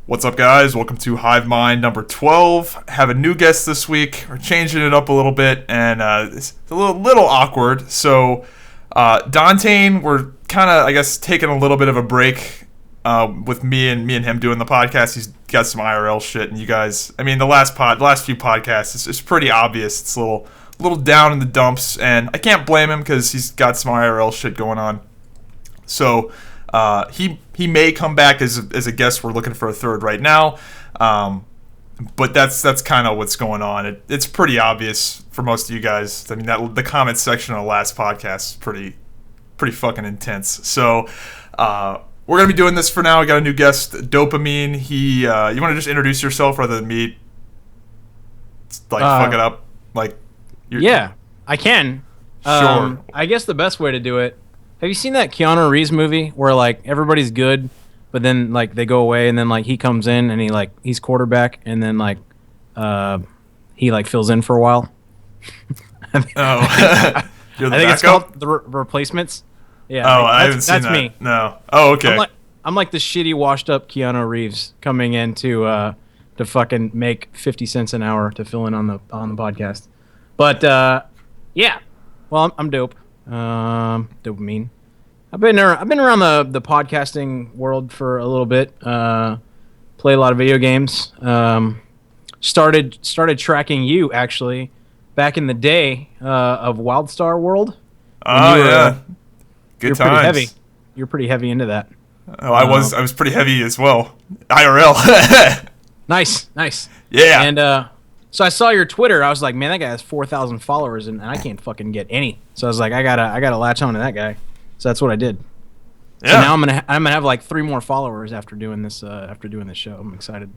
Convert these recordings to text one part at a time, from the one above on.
What's up, guys? Welcome to Hive Mind number 12. Have a new guest this week. We're changing it up a little bit, and it's a little awkward. So, Dante, we're kind of, I guess, taking a little bit of a break with me and him doing the podcast. He's got some IRL shit, and you guys, I mean, the last few podcasts, it's pretty obvious. It's a little down in the dumps, and I can't blame him because he's got some IRL shit going on. So, he may come back as a guest. We're looking for a third right now, but that's kind of what's going on. It's pretty obvious for most of you guys. I mean, the comment section on the last podcast is pretty fucking intense. So we're gonna be doing this for now. We got a new guest, Dopamine. You want to just introduce yourself rather than me fuck it up? Yeah, I can. Sure. I guess the best way to do it. Have you seen that Keanu Reeves movie where everybody's good, but then they go away and then he comes in and he's quarterback and then he fills in for a while? You're the I think it's called The Replacements. Yeah. Oh, I haven't seen that. That's me. No. Oh, okay. I'm like the shitty washed up Keanu Reeves coming in to fucking make 50 cents an hour to fill in on the podcast. But yeah. Well, I'm dope. Dopamine. I've been around the podcasting world for a little bit. Play a lot of video games. Started tracking you actually back in the day of WildStar World. Oh yeah, good times. Pretty heavy. You're pretty heavy into that. Oh, I was pretty heavy as well. IRL. Nice. Yeah. And so I saw your Twitter. I was like, man, that guy has 4,000 followers, and I can't fucking get any. So I was like, I gotta latch on to that guy. So that's what I did. Yeah. So now I'm gonna have 3 more followers after doing this show. I'm excited.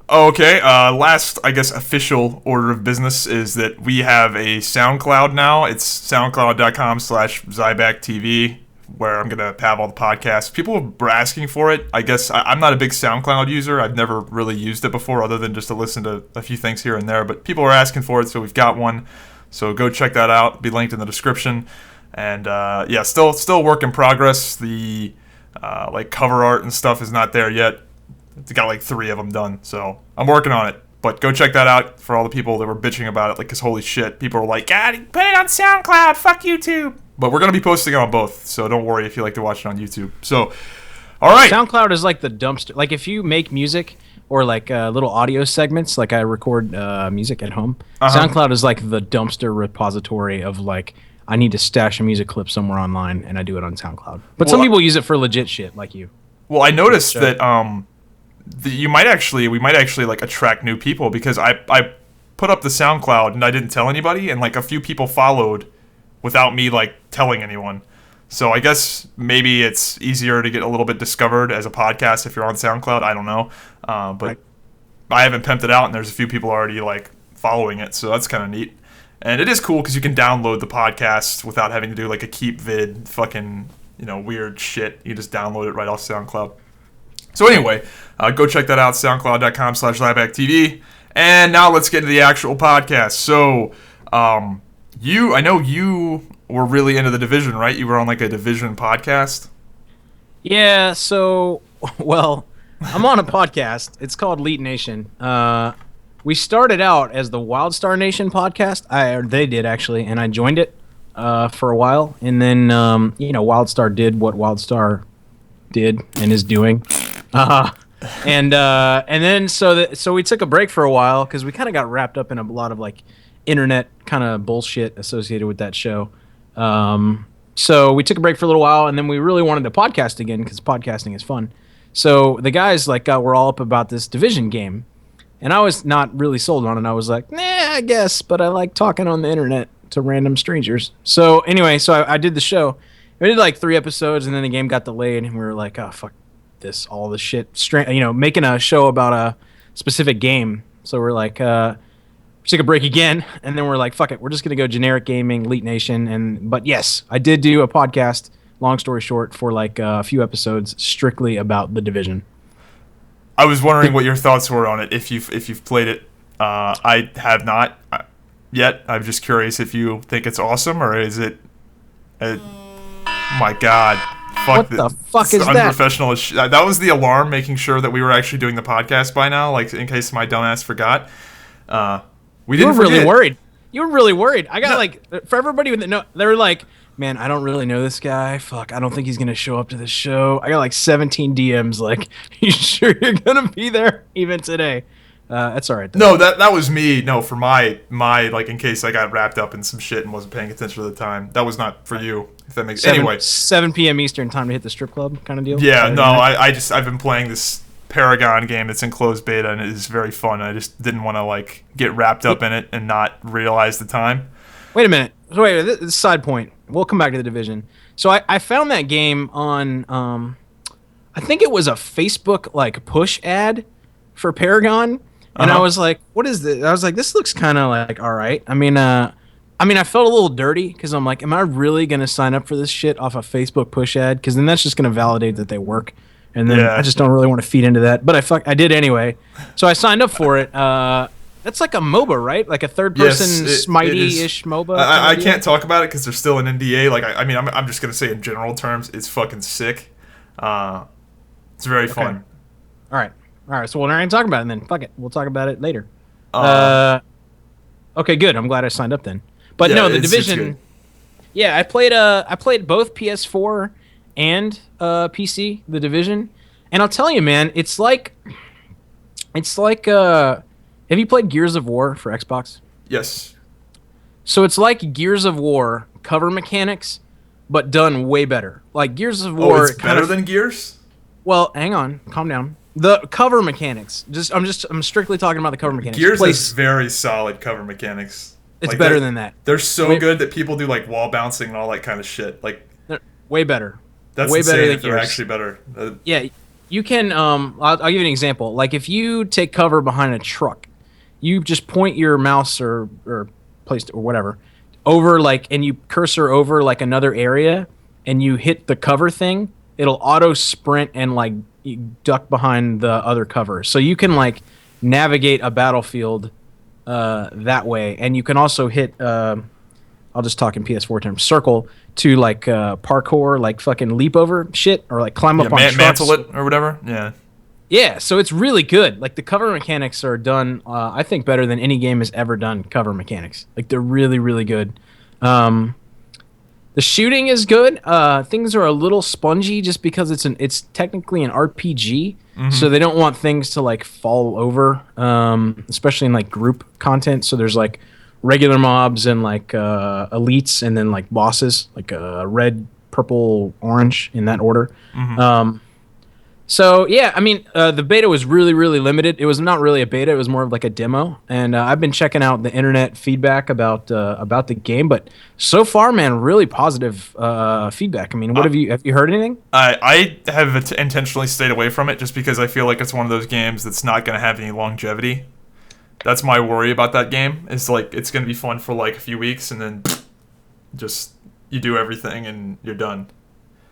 Oh, okay. Last, I guess, official order of business is that we have a SoundCloud now. It's soundcloud.com/ZybakTV, where I'm gonna have all the podcasts. People were asking for it. I guess I'm not a big SoundCloud user. I've never really used it before, other than just to listen to a few things here and there. But people are asking for it, so we've got one. So go check that out. It'll be linked in the description. And yeah, still work in progress. The cover art and stuff is not there yet. It's got 3 of them done, so I'm working on it. But go check that out for all the people that were bitching about it. Because holy shit, people were like, God, put it on SoundCloud. Fuck YouTube. But we're gonna be posting on both, so don't worry if you like to watch it on YouTube. So, all right. SoundCloud is the dumpster. If you make music or little audio segments, I record music at home. SoundCloud is the dumpster repository of I need to stash a music clip somewhere online, and I do it on SoundCloud. But some people use it for legit shit, like you. Well, I noticed that we might actually attract new people, because I put up the SoundCloud and I didn't tell anybody, and a few people followed without me telling anyone. So I guess maybe it's easier to get a little bit discovered as a podcast if you're on SoundCloud. I don't know, but right. I haven't pimped it out, and there's a few people already following it, so that's kind of neat. And it is cool because you can download the podcast without having to do a keep vid fucking weird shit. You just download it right off SoundCloud. So anyway, go check that out, soundcloud.com/ZybakTV. And now let's get into the actual podcast. So I know you were really into The Division, right? You were on a Division podcast? Yeah, so, well, I'm on a podcast. It's called Elite Nation. We started out as the WildStar Nation podcast. They did, actually, and I joined it for a while. And then, WildStar did what WildStar did and is doing. And then so we took a break for a while because we kind of got wrapped up in a lot of internet kind of bullshit associated with that show. So we took a break for a little while, and then we really wanted to podcast again because podcasting is fun. So the guys were all up about this Division game, and I was not really sold on it. I was like, nah, I guess, but I like talking on the internet to random strangers. So anyway, I did the show. We did 3 episodes, and then the game got delayed, and we were like, oh fuck this, all this shit, making a show about a specific game. So we're like, took a break again, and then we're like, fuck it, we're just gonna go generic gaming, Elite Nation. But yes, I did do a podcast, long story short, for a few episodes strictly about The Division. I was wondering what your thoughts were on it, if you've played it. I have not yet. I'm just curious if you think it's awesome, or is it my God, What the fuck is that? Unprofessional. That was the alarm making sure that we were actually doing the podcast by now, like in case my dumbass forgot. We didn't. You were really worried. You were really worried. I got like for everybody that know, they were like, man, I don't really know this guy. Fuck, I don't think he's gonna show up to this show. I got like 17 DMs. Like, you sure you're gonna be there even today? That's all right. No, that was me. No, for my like in case I got wrapped up in some shit and wasn't paying attention at the time. That was not for you. If that makes anyway. 7 p.m. Eastern time to hit the strip club kind of deal. Yeah, no, I've been playing this Paragon game that's in closed beta and it is very fun. I just didn't want to like get wrapped up in it and not realize the time. Wait a minute. Wait, this side point. We'll come back to the Division. So I found that game on I think it was a Facebook like push ad for Paragon. And I was like, what is this? I was like, this looks kind of like all right. I mean, I felt a little dirty because I'm like, am I really going to sign up for this shit off a Facebook push ad? Because then that's just going to validate that they work. And then I just don't really want to feed into that. But I did anyway. So I signed up for it. That's like a MOBA, right? Like a third-person Smitey-ish MOBA. I can't talk about it because there's still an NDA. Like, I'm just going to say in general terms, it's fucking sick. It's very fun. All right, so we're not going to talk about it then. Fuck it. We'll talk about it later. Okay, good. I'm glad I signed up then. But no, the Division. Yeah, I played both PS4 and PC, the Division. And I'll tell you, man, it's like have you played Gears of War for Xbox? Yes. So it's like Gears of War cover mechanics, but done way better. Like Gears of War. Oh, it's better than Gears? Well, hang on, calm down. The cover mechanics. I'm strictly talking about the cover mechanics. Gears has very solid cover mechanics. It's like better than that. They're so good that people do like wall bouncing and all that kind of shit. Like they're way better. That's way insane better than if they're Gears. actually better. Yeah, you can. I'll give you an example. Like if you take cover behind a truck, you just point your mouse or place or whatever over and you cursor over like another area, and you hit the cover thing. It'll auto sprint and like you duck behind the other cover, so you can like navigate a battlefield that way, and you can also hit. I'll just talk in PS4 terms. Circle to like parkour, like fucking leap over shit, or like climb up on trucks. Mantle it or whatever. Yeah. Yeah, so it's really good. Like the cover mechanics are done, I think, better than any game has ever done. Cover mechanics, like they're really, really good. The shooting is good. Things are a little spongy just because it's technically an RPG, so they don't want things to like fall over, especially in like group content. So there's like regular mobs and like elites, and then like bosses, like red, purple, orange in that order. So yeah, I mean, the beta was really, really limited. It was not really a beta; it was more of like a demo. And I've been checking out the internet feedback about the game, but so far, man, really positive feedback. I mean, have you heard anything? I have intentionally stayed away from it just because I feel like it's one of those games that's not going to have any longevity. That's my worry about that game. Is like it's going to be fun for like a few weeks, and then just you do everything and you're done.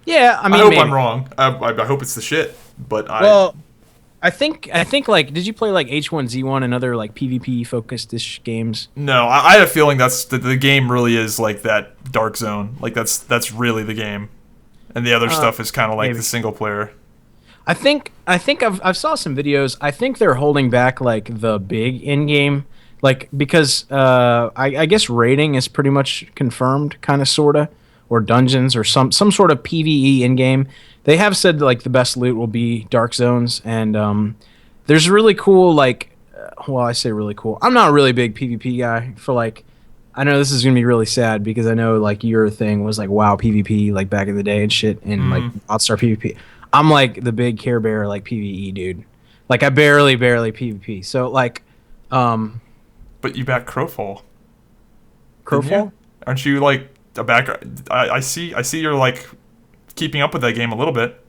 Yeah, I mean, I hope I'm wrong. I hope it's the shit, but I think like, did you play like H1Z1 and other like PvP focused-ish games? No, I had a feeling that's the game really is like that Dark Zone. Like that's really the game, and the other stuff is kind of like the single player. I think I've saw some videos. I think they're holding back like the big in game, like because I guess raiding is pretty much confirmed, kind of sorta. Or dungeons or some sort of PvE in game. They have said like the best loot will be dark zones, and there's really cool like I say really cool. I'm not a really big PvP guy for like. I know this is gonna be really sad because I know like your thing was like WoW PvP like back in the day and shit, and like Outstar PvP. I'm like the big Care Bear like PvE dude. Like I barely PvP. So like, But you back Crowfall. Crowfall? Aren't you like? I see you're like keeping up with that game a little bit.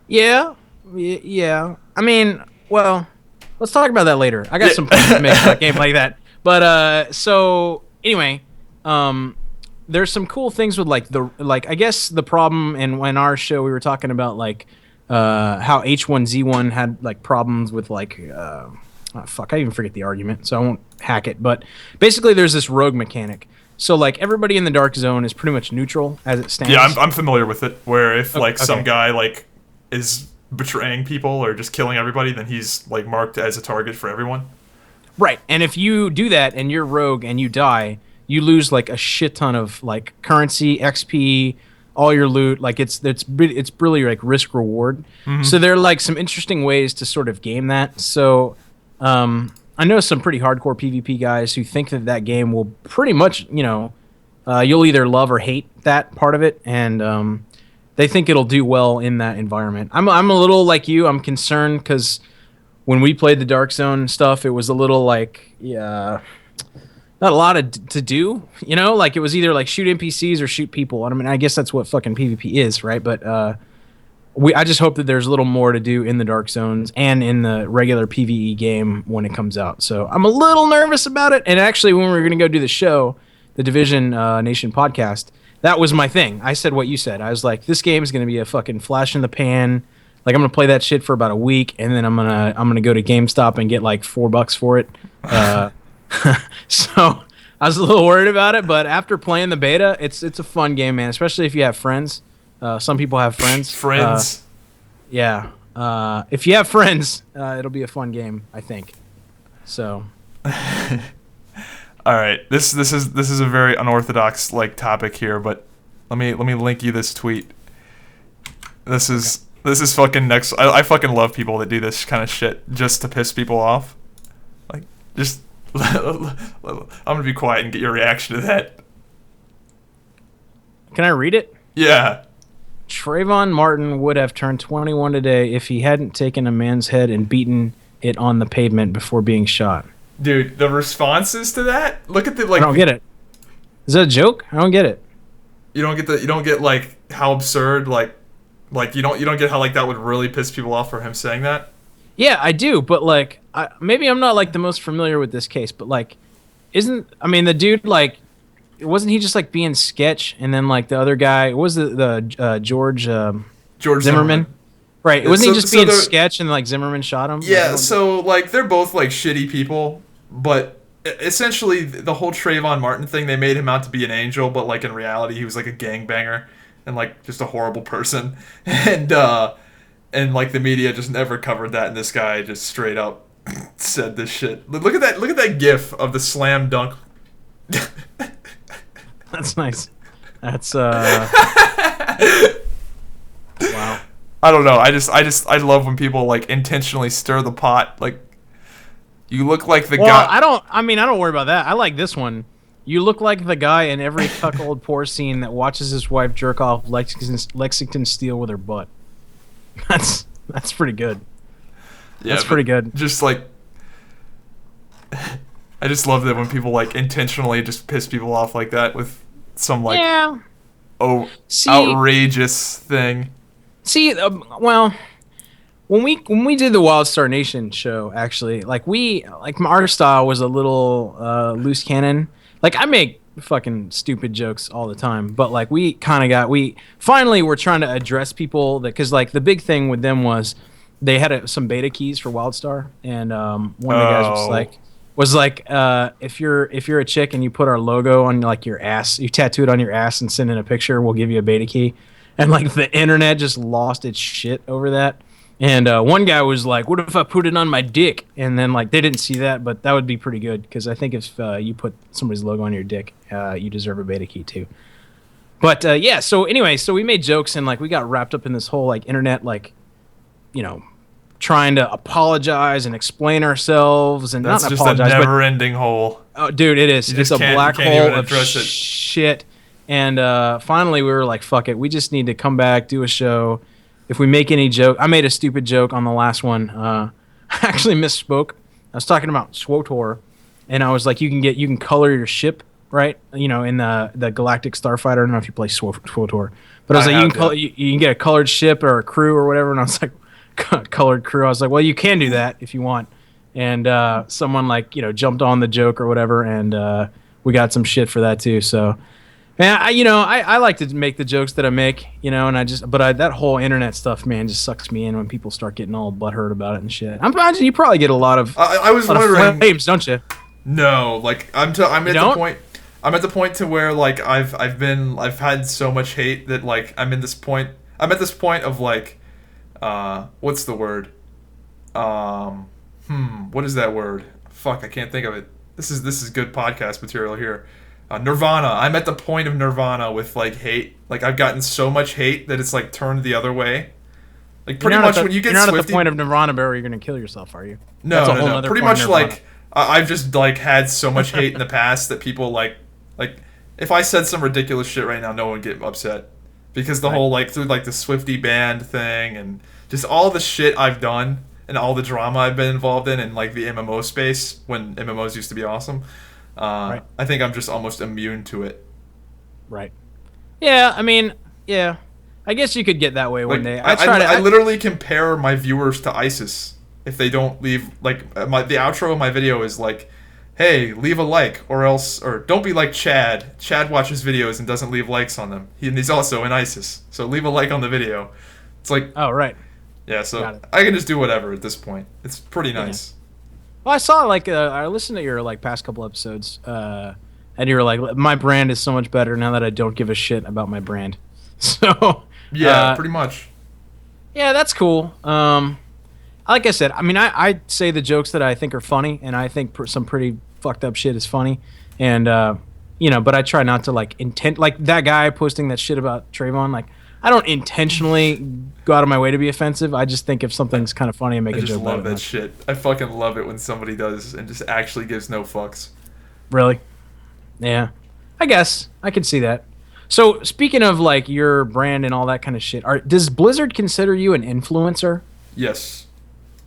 Yeah. I mean, well, let's talk about that later. I got some points to make for a game like that. But so anyway, there's some cool things with like I guess the problem, and when our show we were talking about like how H1Z1 had like problems with like I even forget the argument, so I won't hack it. But basically, there's this rogue mechanic. So like everybody in the dark zone is pretty much neutral as it stands. Yeah, I'm familiar with it. Where if like some okay. guy like is betraying people or just killing everybody, then he's like marked as a target for everyone. Right, and if you do that and you're rogue and you die, you lose like a shit ton of like currency, XP, all your loot. Like it's really like risk reward. Mm-hmm. So there are like some interesting ways to sort of game that. So I know some pretty hardcore PvP guys who think that game will pretty much, you'll either love or hate that part of it, and they think it'll do well in that environment. I'm a little like you. I'm concerned because when we played the Dark Zone stuff, it was a little like, not a lot to do, like it was either like shoot NPCs or shoot people. I mean, I guess that's what fucking PvP is, right? But I just hope that there's a little more to do in the Dark Zones and in the regular PvE game when it comes out. So I'm a little nervous about it. And actually, when we were going to go do the show, the Division Nation podcast, that was my thing. I said what you said. I was like, this game is going to be a fucking flash in the pan. Like I'm gonna play that shit for about a week, and then I'm gonna go to GameStop and get like $4 for it. So I was a little worried about it, but after playing the beta, it's a fun game, man. Especially if you have friends. Some people have friends. Friends. Yeah. If you have friends, it'll be a fun game, I think. So. All right. This is a very unorthodox like topic here, but let me link you this tweet. This is fucking next. I fucking love people that do this kind of shit just to piss people off. Like, just I'm gonna be quiet and get your reaction to that. Can I read it? Yeah. Trayvon Martin would have turned 21 today if he hadn't taken a man's head and beaten it on the pavement before being shot. Dude, the responses to that. Look at the like. I don't get it. Is that a joke? I don't get it. You don't get like how absurd like you don't get how like that would really piss people off for him saying that. Yeah, I do, but like maybe I'm not like the most familiar with this case, but like the dude like wasn't he just like being sketch, and then like the other guy was the George Zimmerman? Right, wasn't he just being sketch and like Zimmerman shot him? Yeah, so like they're both like shitty people, but essentially the whole Trayvon Martin thing, they made him out to be an angel, but like in reality he was like a gangbanger and like just a horrible person. And like the media just never covered that, and this guy just straight up said this shit. Look at that gif of the slam dunk. That's nice. That's wow. I don't know. I love when people like intentionally stir the pot. Like, you look like the guy. I don't worry about that. I like this one. You look like the guy in every cuckold poor scene that watches his wife jerk off Lexington Steel with her butt. That's pretty good. Yeah, that's pretty good. Just like, I just love that when people like intentionally just piss people off like that with some like outrageous thing. See, well, when we did the Wild Star Nation show, actually, like our style was a little loose cannon. Like I make fucking stupid jokes all the time, but like we finally were trying to address people because like the big thing with them was they had some beta keys for WildStar, and one of the guys was like if you're a chick and you put our logo on like your ass, you tattoo it on your ass and send in a picture, we'll give you a beta key. And like the internet just lost its shit over that. And one guy was like, what if I put it on my dick? And then like they didn't see that, but that would be pretty good because I think if you put somebody's logo on your dick, you deserve a beta key too. But yeah, so anyway, so we made jokes and like we got wrapped up in this whole like internet like, trying to apologize and explain ourselves and that's not just apologize, a never-ending hole. Oh, dude, it is. It's a black hole of shit. And finally, we were like, "Fuck it, we just need to come back, do a show." If we make any joke, I made a stupid joke on the last one. I actually misspoke. I was talking about SWTOR, and I was like, "You can color your ship, right? In the Galactic Starfighter." I don't know if you play SWTOR, but I was like, you can get a colored ship or a crew or whatever." And I was like, "Colored crew." I was like, "Well, you can do that if you want." And someone like jumped on the joke or whatever, and we got some shit for that too. So. Man, I like to make the jokes that I make, and that whole internet stuff, man, just sucks me in when people start getting all butthurt about it and shit. I'm imagining you probably get a lot of I was wondering flames, don't you? No, like I'm at the point. I'm at the point to where like I've had so much hate that like I'm at this point of like what's the word? What is that word? Fuck, I can't think of it. This is good podcast material here. Nirvana. I'm at the point of nirvana with like hate. Like I've gotten so much hate that it's like turned the other way. Like pretty much when you get you're not Swiftie, at the point of nirvana where you're gonna kill yourself, are you? No. Pretty much like I've just like had so much hate in the past that people like if I said some ridiculous shit right now, no one would get upset because the whole like through like the Swiftie band thing and just all the shit I've done and all the drama I've been involved in like the MMO space when MMOs used to be awesome. I think I'm just almost immune to it. Right. Yeah, I mean, yeah. I guess you could get that way one day. I literally compare my viewers to ISIS if they don't leave like the outro of my video is like, hey, leave a like or else or don't be like Chad. Chad watches videos and doesn't leave likes on them. He's also in ISIS. So leave a like on the video. It's like oh right. Yeah, so I can just do whatever at this point. It's pretty nice. Yeah. Well, I saw like I listened to your like past couple episodes, and you were like, my brand is so much better now that I don't give a shit about my brand. So yeah, pretty much. Yeah, that's cool. Like I said, I mean, I say the jokes that I think are funny, and I think some pretty fucked up shit is funny, and but I try not to like like that guy posting that shit about Trayvon, like. I don't intentionally go out of my way to be offensive. I just think if something's kind of funny, I make a joke about it. I just love that shit. I fucking love it when somebody does and just actually gives no fucks. Really? Yeah. I guess. I can see that. So, speaking of, like, your brand and all that kind of shit, does Blizzard consider you an influencer? Yes.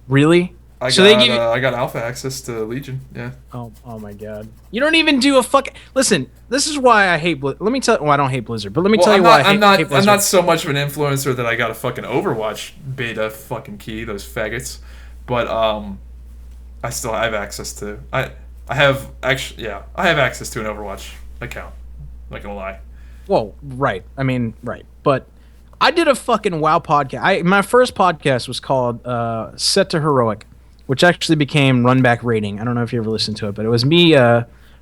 Really? I got alpha access to Legion, yeah. Oh my god. You don't even do a fucking... Listen, this is why I hate Blizzard. Let me tell you... Well, I don't hate Blizzard, but let me tell you why I hate Blizzard. I'm not so much of an influencer that I got a fucking Overwatch beta fucking key, those faggots. But, I still have access to... I have access to an Overwatch account. I'm not gonna lie. Well, right. I mean, right. But... I did a fucking WoW podcast. My first podcast was called Set to Heroic, which actually became Run Back Rating. I don't know if you ever listened to it, but it was me,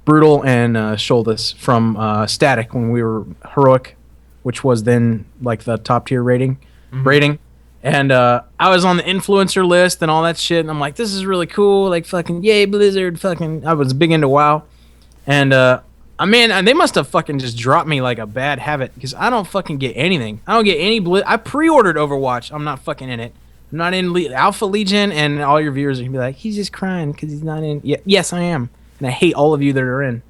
Brutal, and Sholdus from Static when we were Heroic, which was then like the top tier rating. And I was on the influencer list and all that shit, and I'm like, this is really cool. Like, fucking, yay, Blizzard. Fucking, I was big into WoW. And, man, they must have fucking just dropped me like a bad habit because I don't fucking get anything. I don't get any I pre-ordered Overwatch. I'm not fucking in it. I'm not in Alpha Legion, and all your viewers are going to be like, he's just crying because he's not in. Yeah, yes, I am. And I hate all of you that are in.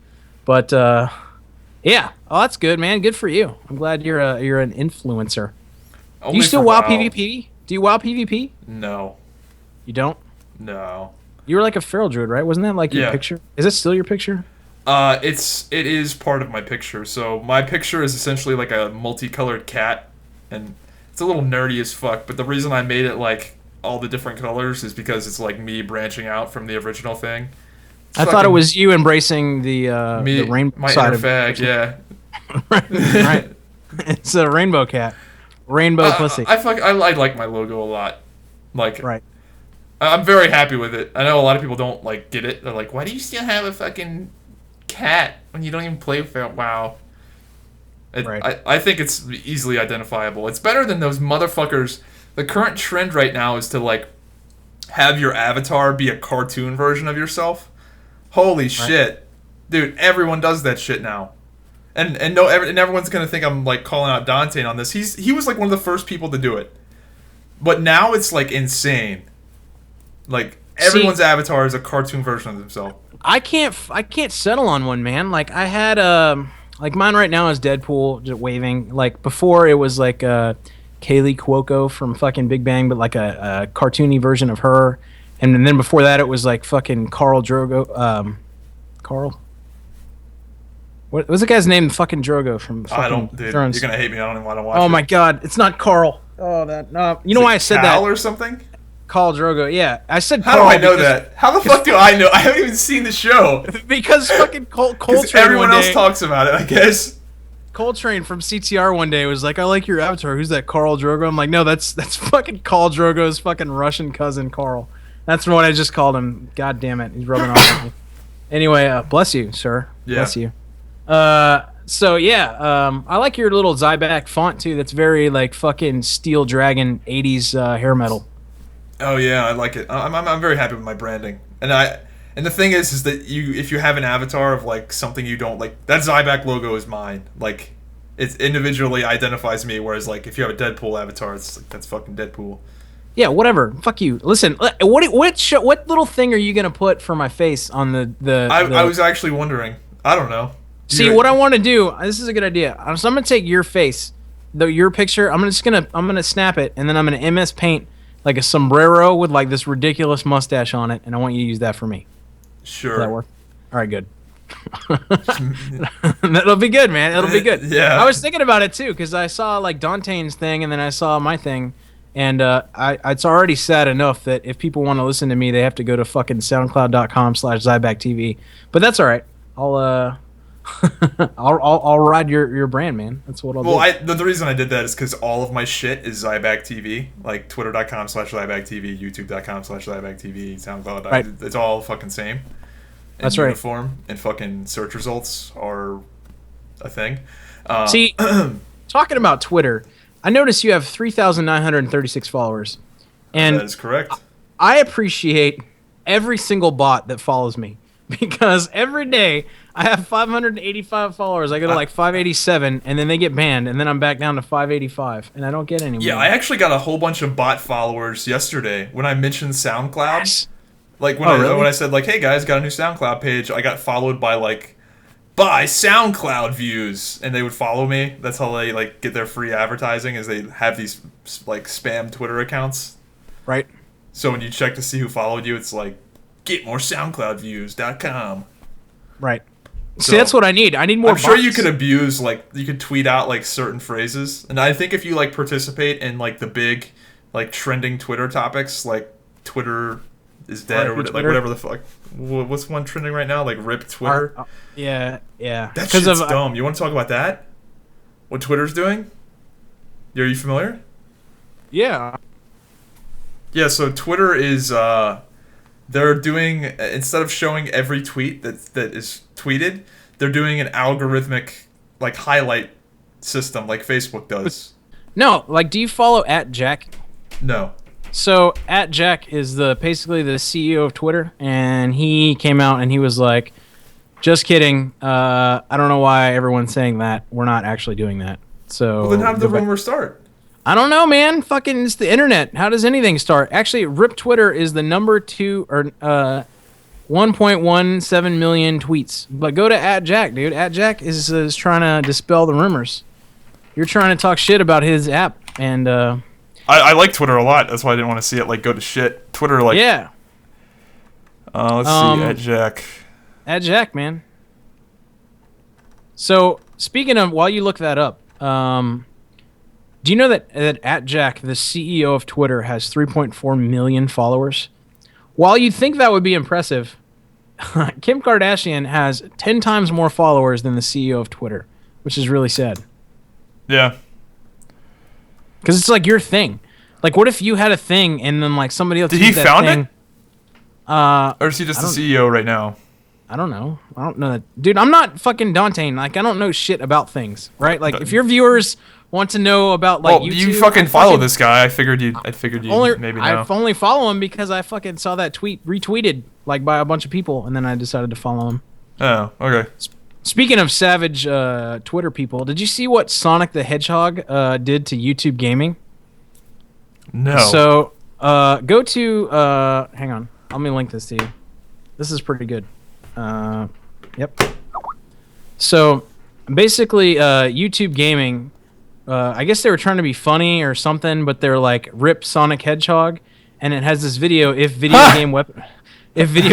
But, yeah. Oh, that's good, man. Good for you. I'm glad you're an influencer. Do you still WoW PvP? Do you WoW PvP? No. You don't? No. You were like a feral druid, right? Wasn't that like your picture? Is it still your picture? It is part of my picture. So my picture is essentially like a multicolored cat, and it's a little nerdy as fuck. But the reason I made it like all the different colors is because it's like me branching out from the original thing. I thought it was you embracing the rainbow side of fag, yeah. right. It's a rainbow cat, rainbow pussy. I like my logo a lot. Like, right. I'm very happy with it. I know a lot of people don't like get it. They're like, why do you still have a fucking cat when you don't even play with it? WoW. Right. I think it's easily identifiable. It's better than those motherfuckers. The current trend right now is to like have your avatar be a cartoon version of yourself. Holy shit, dude! Everyone does that shit now, and everyone's gonna think I'm like calling out Dante on this. He was like one of the first people to do it, but now it's like insane. Like everyone's avatar is a cartoon version of themselves. I can't settle on one, man. Like I had like mine right now is Deadpool just waving. Like before it was like Kaylee Cuoco from fucking Big Bang, but like a cartoony version of her. And then before that it was like fucking Carl Drogo. Carl? What was the guy's name? Fucking Drogo from fucking Thrones. You're gonna hate me. I don't even want to watch it. Oh my god, it's not Carl. Oh that no. You know why I said that? Cal or something? Carl Drogo, yeah. I said How Carl do I know that? How the fuck do I know? I haven't even seen the show. Because fucking Coltrane everyone else talks about it, I guess. Coltrane from CTR one day was like, I like your avatar. Who's that, Carl Drogo? I'm like, no, that's fucking Carl Drogo's fucking Russian cousin, Carl. That's what I just called him. God damn it. He's rubbing off on me. Anyway, bless you, sir. Yeah. Bless you. So yeah, I like your little Zybak font too. That's very like fucking Steel Dragon 80s hair metal. Oh yeah, I like it. I'm very happy with my branding, and the thing is that if you have an avatar of like something you don't like, that Zybak logo is mine. Like, it individually identifies me. Whereas like if you have a Deadpool avatar, it's like that's fucking Deadpool. Yeah, whatever. Fuck you. Listen, what little thing are you gonna put for my face on the? I was actually wondering. I don't know. See, what I want to do. This is a good idea. So I'm gonna take your face, your picture. I'm gonna snap it, and then I'm gonna MS Paint like a sombrero with like this ridiculous mustache on it, and I want you to use that for me. Sure. Does that work? All right, good. That'll be good, man. It'll be good. Yeah. I was thinking about it too because I saw like Dante's thing, and then I saw my thing, and it's already sad enough that if people want to listen to me, they have to go to fucking SoundCloud.com/ZybakTV. But that's all right. I'll ride your brand, man. That's what I'll do. Well, the reason I did that is because all of my shit is Zybak TV, like Twitter.com/Zybak TV, YouTube.com/Zybak TV, SoundCloud. Right. It's all fucking same. That's right. Uniform, and fucking search results are a thing. See, talking about Twitter, I noticed you have 3,936 followers, and that is correct. I appreciate every single bot that follows me because every day I have 585 followers. I go to like 587, and then they get banned, and then I'm back down to 585, and I don't get any more. Yeah, I actually got a whole bunch of bot followers yesterday when I mentioned SoundCloud. Yes. Like when I said like, "Hey guys, got a new SoundCloud page," I got followed by like, "Buy SoundCloud views," and they would follow me. That's how they like get their free advertising. Is they have these like spam Twitter accounts. Right. So when you check to see who followed you, it's like, getmoresoundcloudviews.com. Right. So, see, that's what I need. I need more. I'm sure bots. you could abuse you could tweet out like certain phrases, and I think if you like participate in like the big like trending Twitter topics, like Twitter is dead or like whatever the fuck. What's one trending right now? Like rip Twitter. Yeah. That shit's dumb. You want to talk about that? What Twitter's doing? Are you familiar? Yeah. Yeah. So Twitter is they're doing, instead of showing every tweet that is tweeted, they're doing an algorithmic like highlight system like Facebook does. No, like, do you follow @Jack? No. So @Jack is basically the CEO of Twitter, and he came out and he was like, "Just kidding. I don't know why everyone's saying that. We're not actually doing that." So well, then how did the rumor start? I don't know, man. Fucking, it's the internet. How does anything start? Actually, Rip Twitter is the number 2 or 1.17 million tweets. But go to @Jack, dude. @Jack is trying to dispel the rumors. You're trying to talk shit about his app, and I like Twitter a lot. That's why I didn't want to see it like go to shit. Twitter, like, yeah. Let's see, @Jack. @Jack, man. So speaking of, while you look that up, do you know that @Jack, the CEO of Twitter, has 3.4 million followers? While you'd think that would be impressive, Kim Kardashian has 10 times more followers than the CEO of Twitter, which is really sad. Yeah. Because it's like your thing. Like, what if you had a thing and then like somebody else? Did he found thing, it? Or is he just the CEO right now? I don't know. I don't know that, dude. I'm not fucking Dante. Like, I don't know shit about things, right? Like, if your viewers want to know about like YouTube, you fucking follow this guy. I figured you maybe know. I only follow him because I fucking saw that tweet retweeted like by a bunch of people, and then I decided to follow him. Oh, okay. Speaking of savage Twitter people, did you see what Sonic the Hedgehog did to YouTube gaming? No. So go to hang on. Let me link this to you. This is pretty good. Yep. So basically, YouTube gaming. I guess they were trying to be funny or something, but they're like rip Sonic Hedgehog, and it has this video if video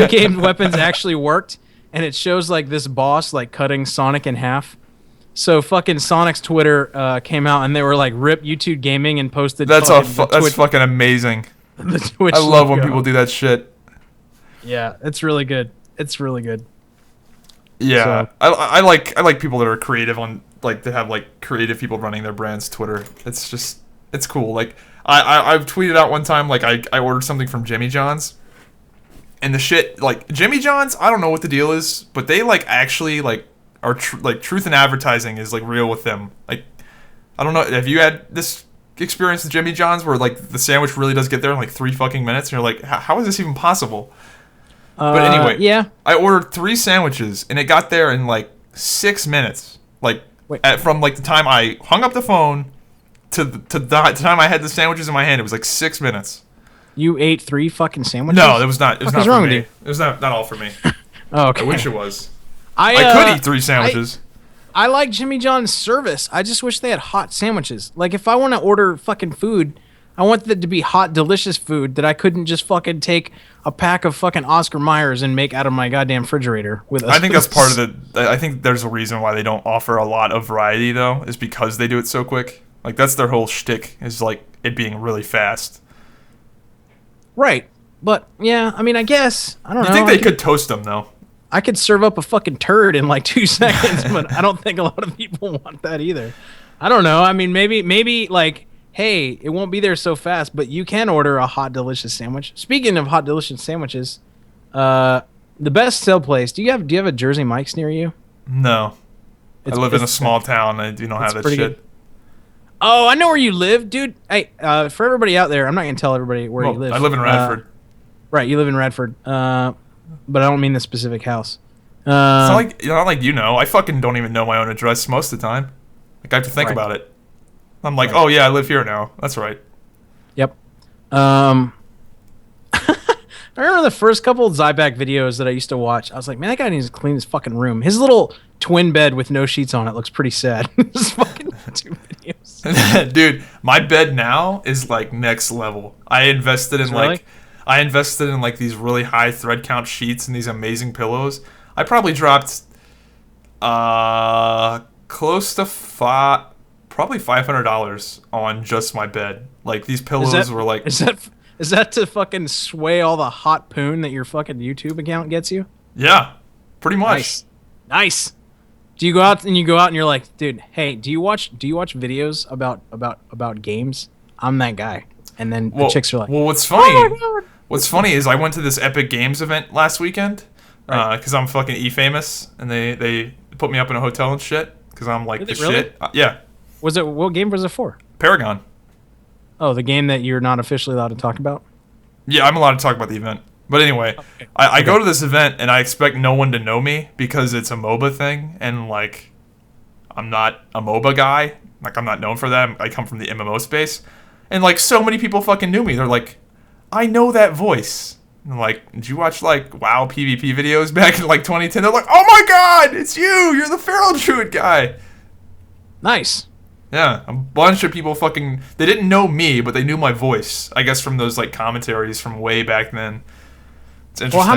game weapons actually worked, and it shows like this boss like cutting Sonic in half. So fucking Sonic's Twitter came out and they were like rip YouTube gaming and posted. That's fucking amazing. The Twitch I love when people do that shit. Yeah, it's really good. It's really good. Yeah, So, I like people that are creative on like that have like creative people running their brands Twitter. It's cool. Like I've tweeted out one time like I ordered something from Jimmy John's, and the shit like Jimmy John's, I don't know what the deal is, but they like actually like or like truth in advertising is like real with them. Like, I don't know. Have you had this experience with Jimmy John's where like the sandwich really does get there in like 3 fucking minutes, and you're like, how is this even possible? But anyway, yeah. I ordered 3 sandwiches and it got there in like 6 minutes. Like from like the time I hung up the phone to the time I had the sandwiches in my hand, it was like 6 minutes. You ate 3 fucking sandwiches? No, it was not. It was not for me. It was not all for me. Oh, okay. I wish it was. I could eat 3 sandwiches. I like Jimmy John's service. I just wish they had hot sandwiches. Like, if I want to order fucking food, I want it to be hot, delicious food that I couldn't just fucking take a pack of fucking Oscar Mayers and make out of my goddamn refrigerator with us. I think that's part of the... I think there's a reason why they don't offer a lot of variety, though, is because they do it so quick. Like, that's their whole shtick, is, like, it being really fast. Right. But, yeah, I mean, I guess... I don't know. You think they could toast them, though? I could serve up a fucking turd in like 2 seconds, but I don't think a lot of people want that either. I don't know. I mean, maybe like, hey, it won't be there so fast, but you can order a hot, delicious sandwich. Speaking of hot, delicious sandwiches, the best sale place. Do you have a Jersey Mike's near you? No. I live in a small town. I do not have that shit. Good. Oh, I know where you live, dude. Hey, for everybody out there, I'm not gonna tell everybody where you live. I live in Radford. Right, you live in Radford. But I don't mean the specific house. It's not like you know. I fucking don't even know my own address most of the time. Like, I have to think about it. I'm like, oh yeah, I live here now. That's right. Yep. I remember the first couple of Zybak videos that I used to watch. I was like, man, that guy needs to clean his fucking room. His little twin bed with no sheets on it looks pretty sad. Just fucking 2 videos. Dude, my bed now is like next level. I invested in these really high thread count sheets and these amazing pillows. I probably dropped close to probably $500 on just my bed. Like, these pillows were like... Is that to fucking sway all the hot poon that your fucking YouTube account gets you? Yeah, pretty much. Nice. Do you go out and you're like, dude, hey, do you watch videos about games? I'm that guy. And then the chicks are like, well, what's funny? Oh my God. What's funny is I went to this Epic Games event last weekend because I'm fucking eFamous, and they put me up in a hotel and shit because I'm like the shit. Yeah. What game was it for? Paragon. Oh, the game that you're not officially allowed to talk about? Yeah, I'm allowed to talk about the event. But anyway, okay. I go to this event and I expect no one to know me because it's a MOBA thing, and like I'm not a MOBA guy. Like, I'm not known for that. I come from the MMO space, and like so many people fucking knew me. They're like, I know that voice. And I'm like, did you watch like WoW PvP videos back in like 2010? They're like, oh my God, it's you! You're the Feral Druid guy. Nice. Yeah, a bunch of people fucking... They didn't know me, but they knew my voice. I guess from those like commentaries from way back then. It's interesting. Well,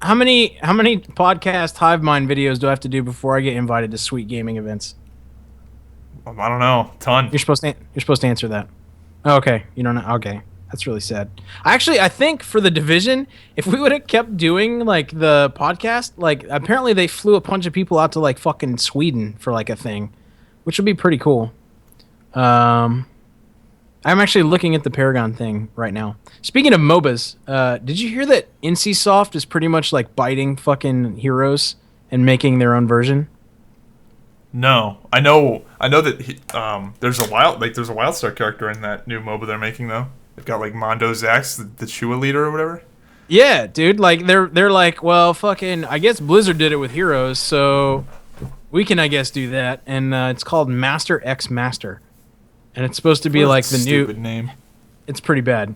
how many podcast Hive Mind videos do I have to do before I get invited to sweet gaming events? I don't know. Ton. You're supposed to answer that. Okay, you don't know. Okay, that's really sad. Actually, I think for the division, if we would have kept doing like the podcast, like apparently they flew a bunch of people out to like fucking Sweden for like a thing, which would be pretty cool. I'm actually looking at the Paragon thing right now. Speaking of MOBAs, did you hear that NCSoft is pretty much like biting fucking Heroes and making their own version? No, I know that there's a Wildstar character in that new MOBA they're making though. They've got like Mondo Zax, the Chua leader or whatever. Yeah, dude. Like they're like, well, fucking. I guess Blizzard did it with Heroes, so we can, I guess, do that. And it's called Master X Master, and it's supposed to be like the stupid name. It's pretty bad.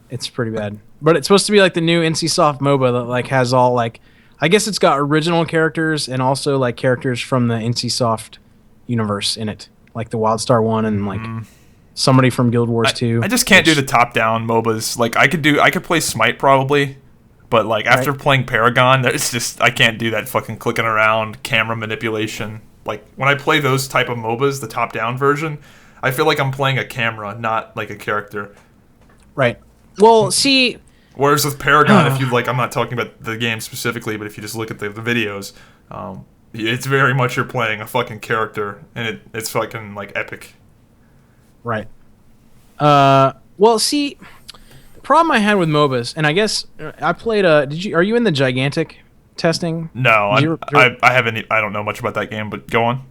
But it's supposed to be like the new NCSoft MOBA that like has all like, I guess it's got original characters and also like characters from the NCSoft universe in it, like the Wildstar one and like somebody from Guild Wars 2. I just can't do the top-down MOBAs. Like I could play Smite probably, but like after playing Paragon, it's just I can't do that fucking clicking around, camera manipulation. Like when I play those type of MOBAs, the top-down version, I feel like I'm playing a camera, not like a character. Right. Well, see. Whereas with Paragon, if you like, I'm not talking about the game specifically, but if you just look at the videos, it's very much you're playing a fucking character, and it's fucking like epic. Right. Well, see, the problem I had with MOBAs, and I guess I played are you in the Gigantic testing? No, I haven't. I don't know much about that game, but go on.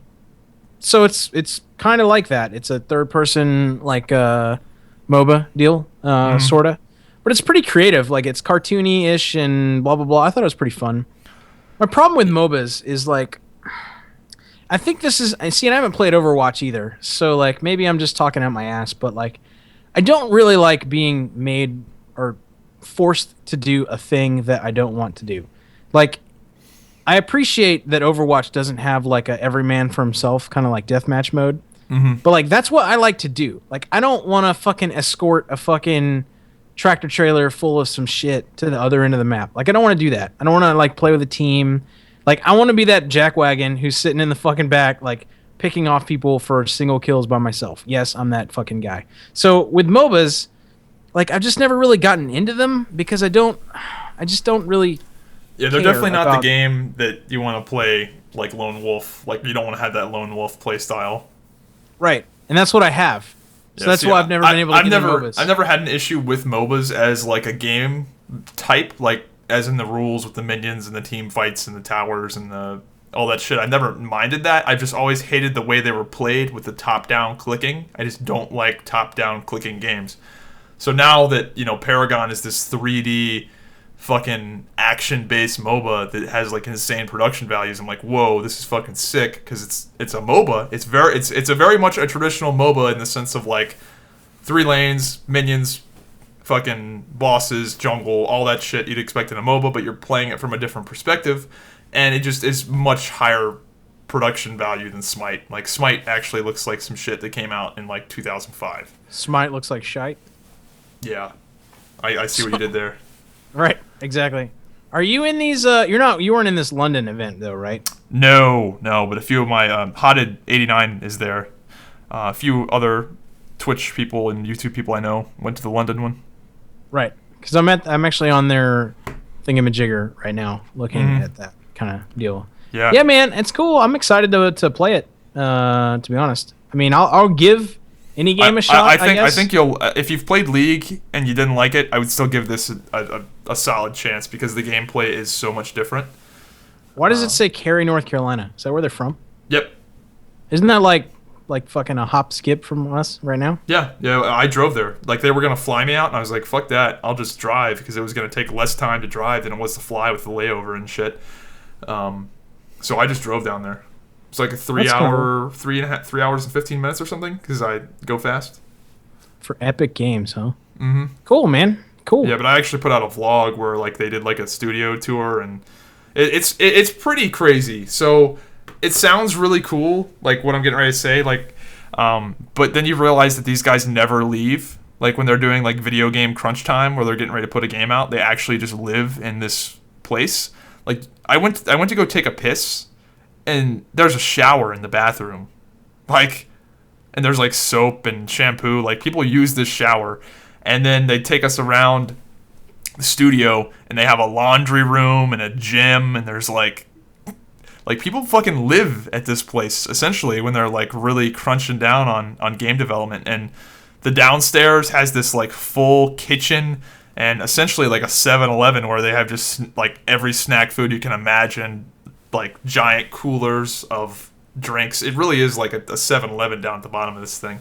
So it's kind of like that. It's a third person like MOBA deal, sorta, but it's pretty creative. Like it's cartoony ish and blah blah blah. I thought it was pretty fun. My problem with MOBAs is like, I think this is. I see, and I haven't played Overwatch either. So like maybe I'm just talking out my ass, but like I don't really like being made or forced to do a thing that I don't want to do. Like, I appreciate that Overwatch doesn't have like a every man for himself kind of like deathmatch mode. But like that's what I like to do. Like I don't want to fucking escort a fucking tractor trailer full of some shit to the other end of the map. Like I don't want to do that. I don't want to like play with a team. Like I want to be that jackwagon who's sitting in the fucking back like picking off people for single kills by myself. Yes, I'm that fucking guy. So with MOBAs, like I've just never really gotten into them because I just don't really. Yeah, they're definitely not the game that you want to play like lone wolf. Like you don't want to have that lone wolf play style. Right, and that's what I have. So that's why I've never been able to get into MOBAs. I've never had an issue with MOBAs as like a game type, like as in the rules with the minions and the team fights and the towers and all that shit. I've never minded that. I've just always hated the way they were played with the top-down clicking. I just don't like top-down clicking games. So now that, Paragon is this 3D fucking action-based MOBA that has like insane production values, I'm like, whoa, this is fucking sick, because it's a MOBA. It's a very much a traditional MOBA in the sense of like 3 lanes, minions, fucking bosses, jungle, all that shit you'd expect in a MOBA, but you're playing it from a different perspective, and it just is much higher production value than Smite. Like Smite actually looks like some shit that came out in like 2005. Smite looks like shite. Yeah, I see what you did there. Right, exactly. Are you in these? You weren't in this London event though, right? No, but a few of my Hotted 89 is there. A few other Twitch people and YouTube people I know went to the London one. Right, because I'm actually on their thingamajigger right now, looking at that kind of deal. Yeah, man, it's cool. I'm excited to play it. To be honest, I mean, I'll give any game a shot. I think you'll. If you've played League and you didn't like it, I would still give this a solid chance because the gameplay is so much different. Why does it say Cary, North Carolina? Is that where they're from? Yep. Isn't that like fucking a hop skip from us right now? Yeah. I drove there. Like they were gonna fly me out, and I was like, "Fuck that! I'll just drive," because it was gonna take less time to drive than it was to fly with the layover and shit. So I just drove down there. It's like a 3 hours and 15 minutes or something, because I go fast. For Epic Games, huh? Mm-hmm. Cool, man. Cool. Yeah, but I actually put out a vlog where like they did like a studio tour, and it's pretty crazy. So it sounds really cool, like what I'm getting ready to say, like, but then you realize that these guys never leave. Like when they're doing like video game crunch time, where they're getting ready to put a game out, they actually just live in this place. Like I went to go take a piss, and there's a shower in the bathroom, like, and there's like soap and shampoo. Like people use this shower, and then they take us around the studio, and they have a laundry room and a gym, and there's like people fucking live at this place essentially when they're like really crunching down on game development. And the downstairs has this like full kitchen and essentially like a 7-Eleven where they have just like every snack food you can imagine, like giant coolers of drinks. It really is like a 7-Eleven down at the bottom of this thing.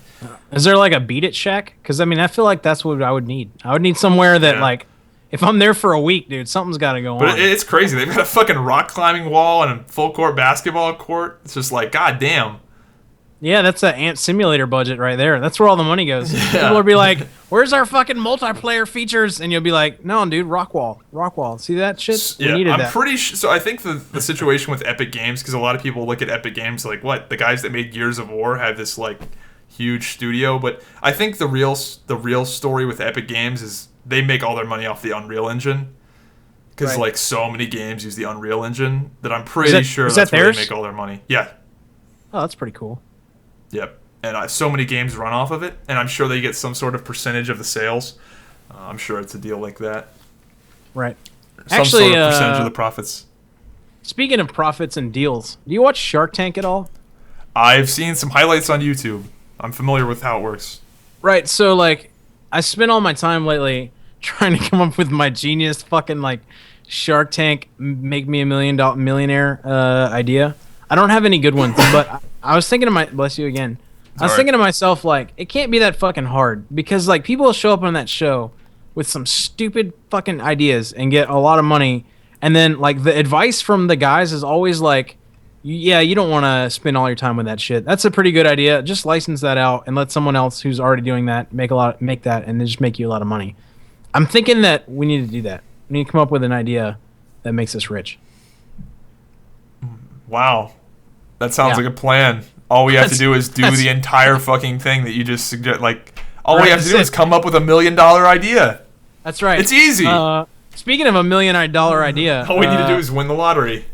Is there like a Beat It Shack? Because I mean, I feel like that's what I would need. I would need somewhere that like, if I'm there for a week, dude, something's got to go on. But it's crazy. They've got a fucking rock climbing wall and a full court basketball court. It's just like, goddamn. Yeah, that's an Ant Simulator budget right there. That's where all the money goes. Yeah. People will be like, where's our fucking multiplayer features? And you'll be like, no, dude, rock wall. See that shit? Yeah, we needed I'm that. pretty sure. So I think the situation with Epic Games, because a lot of people look at Epic Games like, what? The guys that made Gears of War have this like huge studio. But I think the real story with Epic Games is they make all their money off the Unreal Engine. Because like so many games use the Unreal Engine that I'm pretty sure that's where they make all their money. Yeah. Oh, that's pretty cool. Yep. And so many games run off of it, and I'm sure they get some sort of percentage of the sales. I'm sure it's a deal like that. Right. Some sort of percentage of the profits. Speaking of profits and deals, do you watch Shark Tank at all? I've seen some highlights on YouTube. I'm familiar with how it works. Right. So, like, I spent all my time lately trying to come up with my genius fucking, like, Shark Tank make me a millionaire idea. I don't have any good ones, but I was thinking to bless you again. I was thinking to myself, like, it can't be that fucking hard because, like, people will show up on that show with some stupid fucking ideas and get a lot of money. And then, like, the advice from the guys is always like, yeah, you don't want to spend all your time with that shit. That's a pretty good idea. Just license that out and let someone else who's already doing that make that and then just make you a lot of money. I'm thinking that we need to do that. We need to come up with an idea that makes us rich. Wow. That sounds like a plan. All we have to do is do the entire fucking thing that you just suggest. Like, all we have to do is come up with $1 million idea. That's right. It's easy. Speaking of $1 million idea, all we need to do is win the lottery.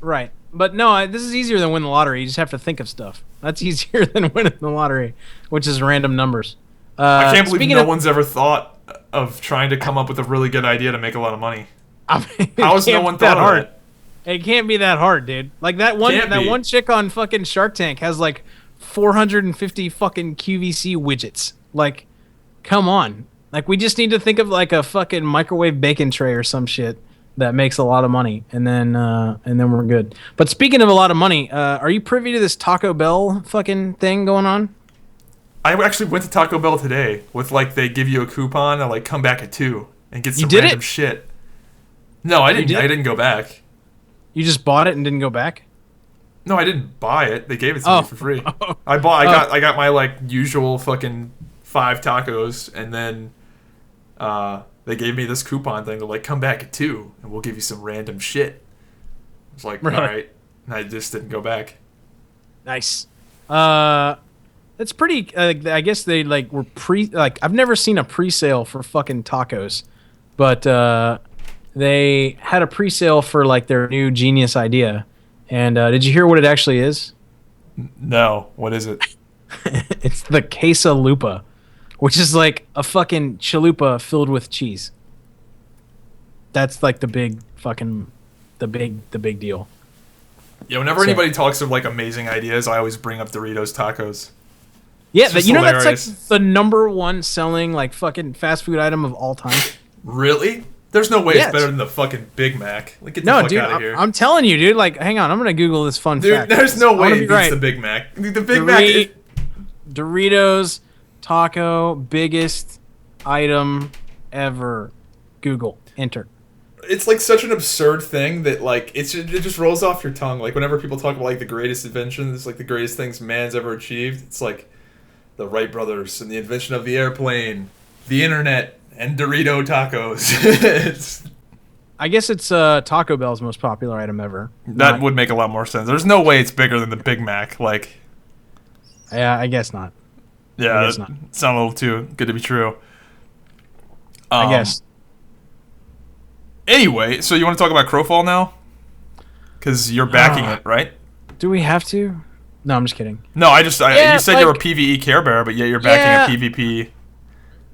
Right. But no, this is easier than win the lottery. You just have to think of stuff. That's easier than winning the lottery, which is random numbers. I can't believe no one's ever thought of trying to come up with a really good idea to make a lot of money. I mean, how has no one thought of it? It can't be that hard, dude. Like that one chick on fucking Shark Tank has like 450 fucking QVC widgets. Like, come on. Like, we just need to think of like a fucking microwave bacon tray or some shit that makes a lot of money, and then we're good. But speaking of a lot of money, are you privy to this Taco Bell fucking thing going on? I actually went to Taco Bell today with like they give you a coupon and like come back at 2 and get some random shit. No, I didn't. I didn't go back. You just bought it and didn't go back? No, I didn't buy it. They gave it to me for free. I got my like usual fucking 5 tacos, and then they gave me this coupon thing to like come back at 2 and we'll give you some random shit. I was like, all right. And I just didn't go back. Nice. That's pretty. I guess they like were I've never seen a pre-sale for fucking tacos, but they had a pre-sale for like their new genius idea. And did you hear what it actually is? No. What is it? It's the quesalupa, which is like a fucking chalupa filled with cheese. That's like the big deal. Yeah, whenever anybody talks of like amazing ideas, I always bring up Doritos tacos. Yeah, but you know hilarious. That's like the number one selling like fucking fast food item of all time. Really? There's no way it's better than the fucking Big Mac. Like, get the fuck out of here. I'm telling you, dude. Like, hang on, I'm gonna Google this fun fact. Dude, there's no way it beats the Big Mac. The Big Mac. Doritos taco biggest item ever. Google. Enter. It's like such an absurd thing that like it just rolls off your tongue. Like whenever people talk about like the greatest inventions, like the greatest things man's ever achieved, it's like the Wright brothers and the invention of the airplane, the internet, and Dorito tacos. I guess it's Taco Bell's most popular item ever. That would make a lot more sense. There's no way it's bigger than the Big Mac. Like, yeah, I guess not. Yeah, it's not a little too good to be true. I guess. Anyway, so you want to talk about Crowfall now? Because you're backing it, right? Do we have to? No, I'm just kidding. No, you said you're a PvE Care Bear, but yet you're backing a PvP.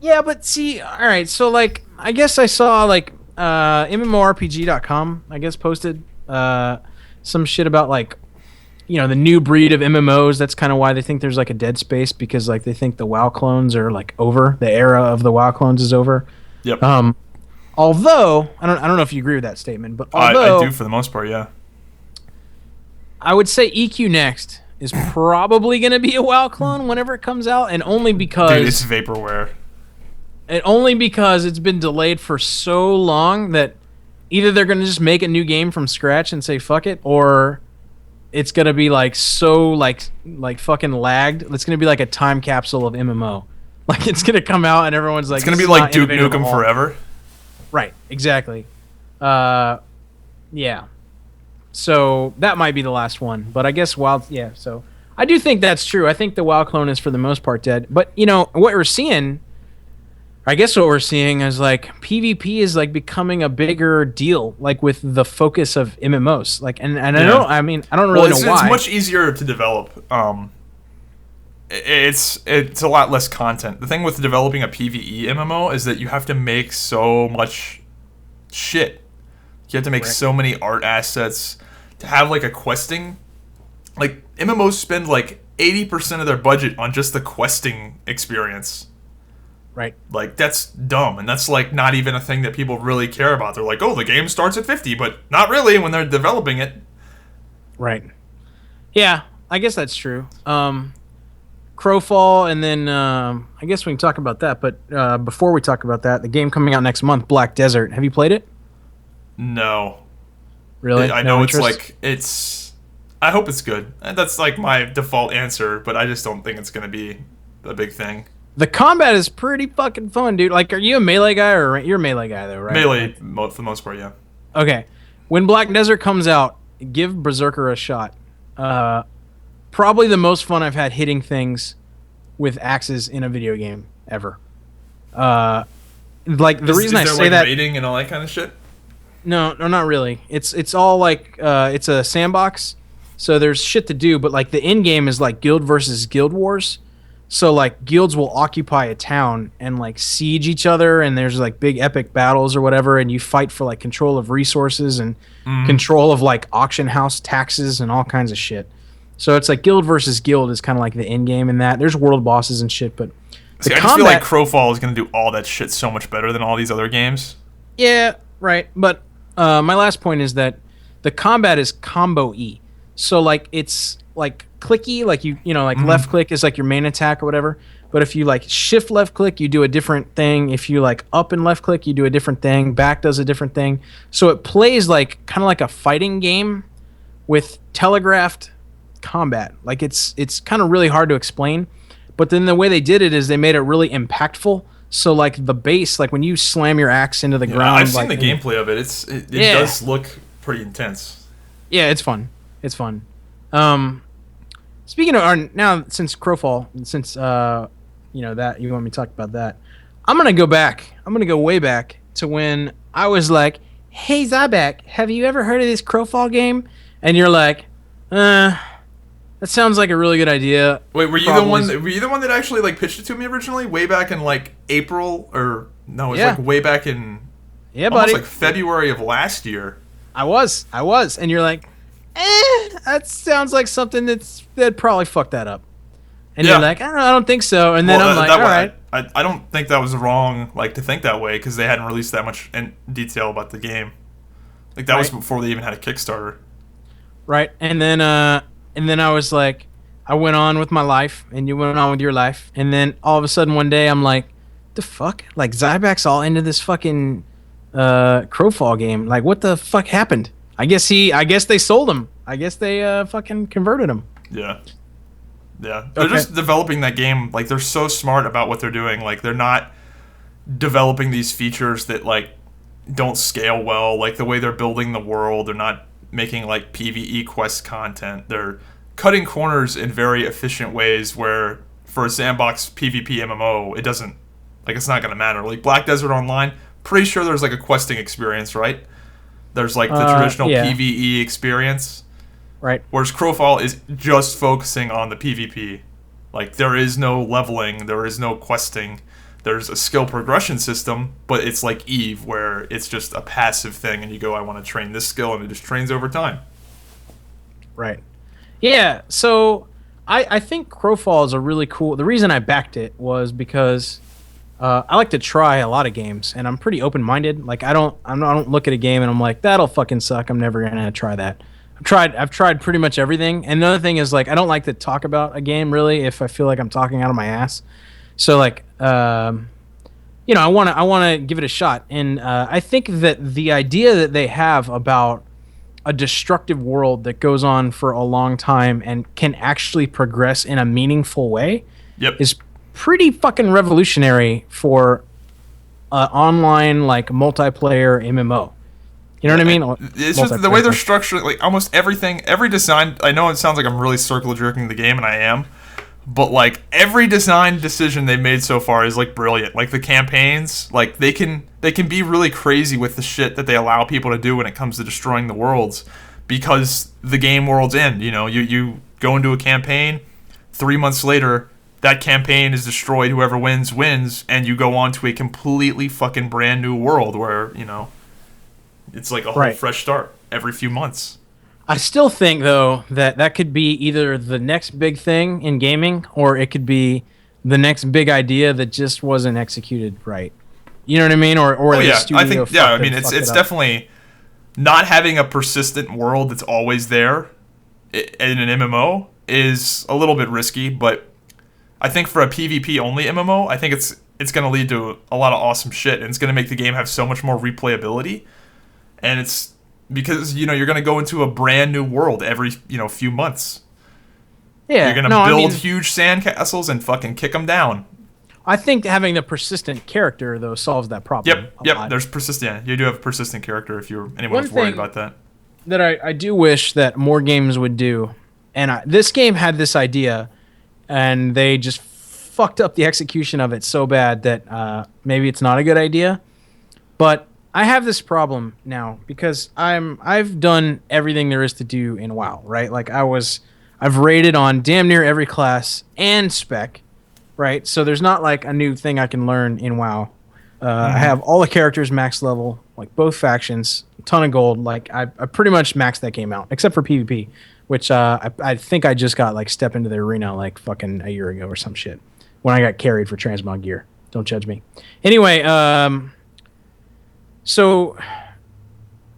Yeah, but see, all right, so like, I guess I saw like MMORPG.com, I guess, posted some shit about like, you know, the new breed of MMOs. That's kind of why they think there's like a dead space, because like they think the WoW clones are like over. The era of the WoW clones is over. Yep. Although I don't know if you agree with that statement, but although I do for the most part, yeah. I would say EQ Next is probably going to be a WoW clone whenever it comes out, and only because it's vaporware. And only because it's been delayed for so long that either they're going to just make a new game from scratch and say fuck it, or it's going to be like so like fucking lagged. It's going to be like a time capsule of MMO. Like it's going to come out and everyone's like, it's going to be like Duke Nukem Forever. Right, exactly. Yeah. So that might be the last one, but I guess so I do think that's true. I think the WoW clone is for the most part dead. But you know what we're seeing is like PvP is like becoming a bigger deal, like with the focus of MMOs. Like, and I don't really know why. It's much easier to develop. It's a lot less content. The thing with developing a PvE MMO is that you have to make so much shit. You have to make so many art assets to have like a questing. Like MMOs spend like 80% of their budget on just the questing experience. Right. Like, that's dumb, and that's, like, not even a thing that people really care about. They're like, oh, the game starts at 50, but not really when they're developing it. Right. Yeah, I guess that's true. Crowfall, and then I guess we can talk about that. But before we talk about that, the game coming out next month, Black Desert. Have you played it? No. Really? I No know interest? I hope it's good. That's, like, my default answer, but I just don't think it's going to be a big thing. The combat is pretty fucking fun, dude. Like, are you a melee guy or you're a melee guy though, right? Melee, for the most part, yeah. Okay. When Black Desert comes out, give Berserker a shot. Probably the most fun I've had hitting things with axes in a video game ever. Like the reason I say that rating and all that kind of shit. No, not really. It's all like it's a sandbox, so there's shit to do. But like the end game is like guild versus guild wars. So like guilds will occupy a town and like siege each other, and there's like big epic battles or whatever, and you fight for like control of resources and control of like auction house taxes and all kinds of shit. So it's like guild versus guild is kind of like the end game in that. There's world bosses and shit, but I just feel like Crowfall is going to do all that shit so much better than all these other games. Yeah, right. But my last point is that the combat is combo-y. So like it's like clicky, like you know, like left click is like your main attack or whatever. But if you like shift left click, you do a different thing. If you like up and left click, you do a different thing. Back does a different thing. So it plays like kind of like a fighting game with telegraphed combat. Like it's kind of really hard to explain. But then the way they did it is they made it really impactful. So like the base, like when you slam your axe into the ground, I've seen like, the gameplay of it. It does look pretty intense. Yeah, it's fun. It's fun. Speaking of now, since Crowfall, since you know that you want me to talk about that, I'm gonna go back. I'm gonna go way back to when I was like, "Hey Zybak, have you ever heard of this Crowfall game?" And you're like, that sounds like a really good idea. Wait, were you the one? Were you the one that actually like pitched it to me originally, way back in like April or no? It was like way back in almost like February of last year. I was, and you're like, that sounds like something that'd probably fuck that up. And you're like, I don't think so. And then I'm like, all right. I don't think that was wrong, like to think that way, because they hadn't released that much in detail about the game. Like that was before they even had a Kickstarter. Right, and then I was like, I went on with my life, and you went on with your life, and then all of a sudden one day I'm like, the fuck? Like Zybak's all into this fucking Crowfall game. Like what the fuck happened? I guess they sold him. I guess they fucking converted him. Yeah. Yeah. They're just developing that game. Like they're so smart about what they're doing. Like they're not developing these features that like don't scale well. Like the way they're building the world, they're not making like PvE quest content. They're cutting corners in very efficient ways where for a sandbox PvP MMO, it doesn't, like it's not going to matter. Like Black Desert Online, pretty sure there's like a questing experience, right? There's like the traditional PvE experience. Right. Whereas Crowfall is just focusing on the PvP. Like there is no leveling, there is no questing. There's a skill progression system, but it's like Eve, where it's just a passive thing, and you go, I want to train this skill, and it just trains over time. Right. Yeah, so I think Crowfall is a really cool... The reason I backed it was because I like to try a lot of games, and I'm pretty open-minded. Like, I don't look at a game, and I'm like, that'll fucking suck, I'm never going to try that. I've tried pretty much everything, and another thing is, like, I don't like to talk about a game, really, if I feel like I'm talking out of my ass. So like, you know, I want to give it a shot, and I think that the idea that they have about a destructive world that goes on for a long time and can actually progress in a meaningful way is pretty fucking revolutionary for online like multiplayer MMO. You know what I mean? It's just the way they're structured, like almost everything, every design. I know it sounds like I'm really circle jerking the game, and I am. But, like, every design decision they've made so far is, like, brilliant. Like, the campaigns, like, they can be really crazy with the shit that they allow people to do when it comes to destroying the worlds. Because the game worlds end, you know? You go into a campaign, 3 months later, that campaign is destroyed, whoever wins, and you go on to a completely fucking brand new world where, you know, it's like a whole fresh start every few months. I still think, though, that could be either the next big thing in gaming, or it could be the next big idea that just wasn't executed right. You know what I mean? Or the studio I think I mean fucked it's it up. definitely not having a persistent world that's always there in an MMO is a little bit risky, but I think for a PvP only MMO, I think it's going to lead to a lot of awesome shit, and it's going to make the game have so much more replayability. And it's because you're going to go into a brand new world every few months. Yeah, you're going to build huge sandcastles and fucking kick them down. I think having the persistent character though solves that problem. Yep. There's persistent. You do have a persistent character if anyone's worried about that. That I do wish that more games would do, and this game had this idea, and they just fucked up the execution of it so bad that maybe it's not a good idea. But I have this problem now because I've done everything there is to do in WoW, right? Like I've raided on damn near every class and spec. Right, so there's not like a new thing I can learn in WoW. I have all the characters max level, like both factions, a ton of gold. Like I pretty much maxed that game out, except for PvP, which I think I just got like step into the arena like fucking a year ago or some shit when I got carried for transmog gear. Don't judge me. Anyway, so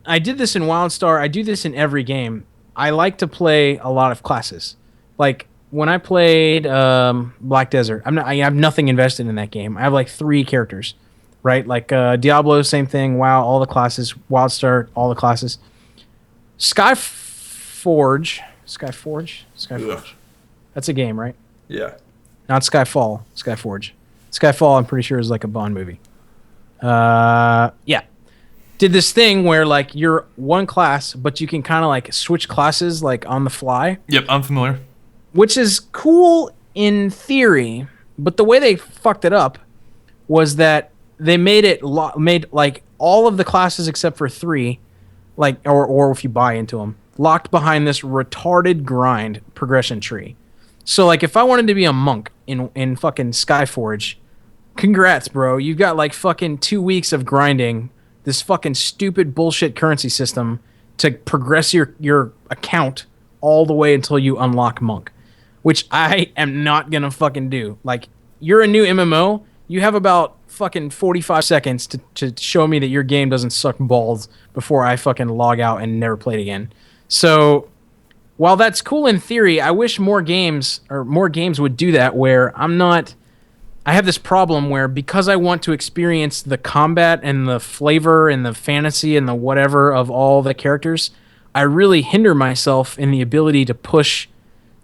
I did this in WildStar. I do this in every game. I like to play a lot of classes, like. When I played Black Desert, I have nothing invested in that game. I have like 3 characters, right? Like Diablo, same thing. WoW, all the classes. WildStar, all the classes. Skyforge. That's a game, right? Yeah. Not Skyfall. Skyforge. Skyfall, I'm pretty sure, is like a Bond movie. Yeah. Did this thing where like you're one class, but you can kind of like switch classes like on the fly. Yep, I'm familiar. Which is cool in theory, but the way they fucked it up was that they made like all of the classes except for 3, like or if you buy into them, locked behind this retarded grind progression tree. So like if I wanted to be a monk in fucking Skyforge, congrats, bro. You've got like fucking 2 weeks of grinding this fucking stupid bullshit currency system to progress your account all the way until you unlock monk. Which I am not gonna fucking do. Like, you're a new MMO, you have about fucking 45 seconds to show me that your game doesn't suck balls before I fucking log out and never play it again. So, while that's cool in theory, I wish more games would do that where I have this problem where because I want to experience the combat and the flavor and the fantasy and the whatever of all the characters, I really hinder myself in the ability to push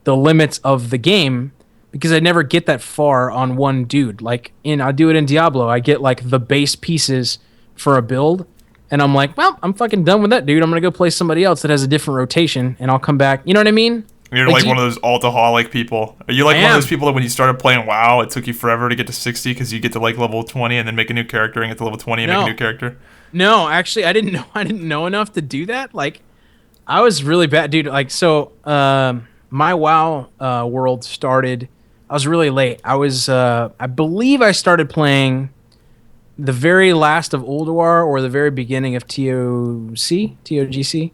the limits of the game because I never get that far on one dude. Like I do it in Diablo. I get like the base pieces for a build and I'm like, well, I'm fucking done with that dude. I'm going to go play somebody else that has a different rotation and I'll come back. You know what I mean? You're like one of those altaholic people. Are you like one of those people that when you started playing WoW, it took you forever to get to 60 because you get to like level 20 and then make a new character and get to level 20 and make a new character? No, actually, I didn't know enough to do that. Like, I was really bad, dude. Like, so, my WoW world started. I was really late. I believe I started playing the very last of Ulduar or the very beginning of TOGC.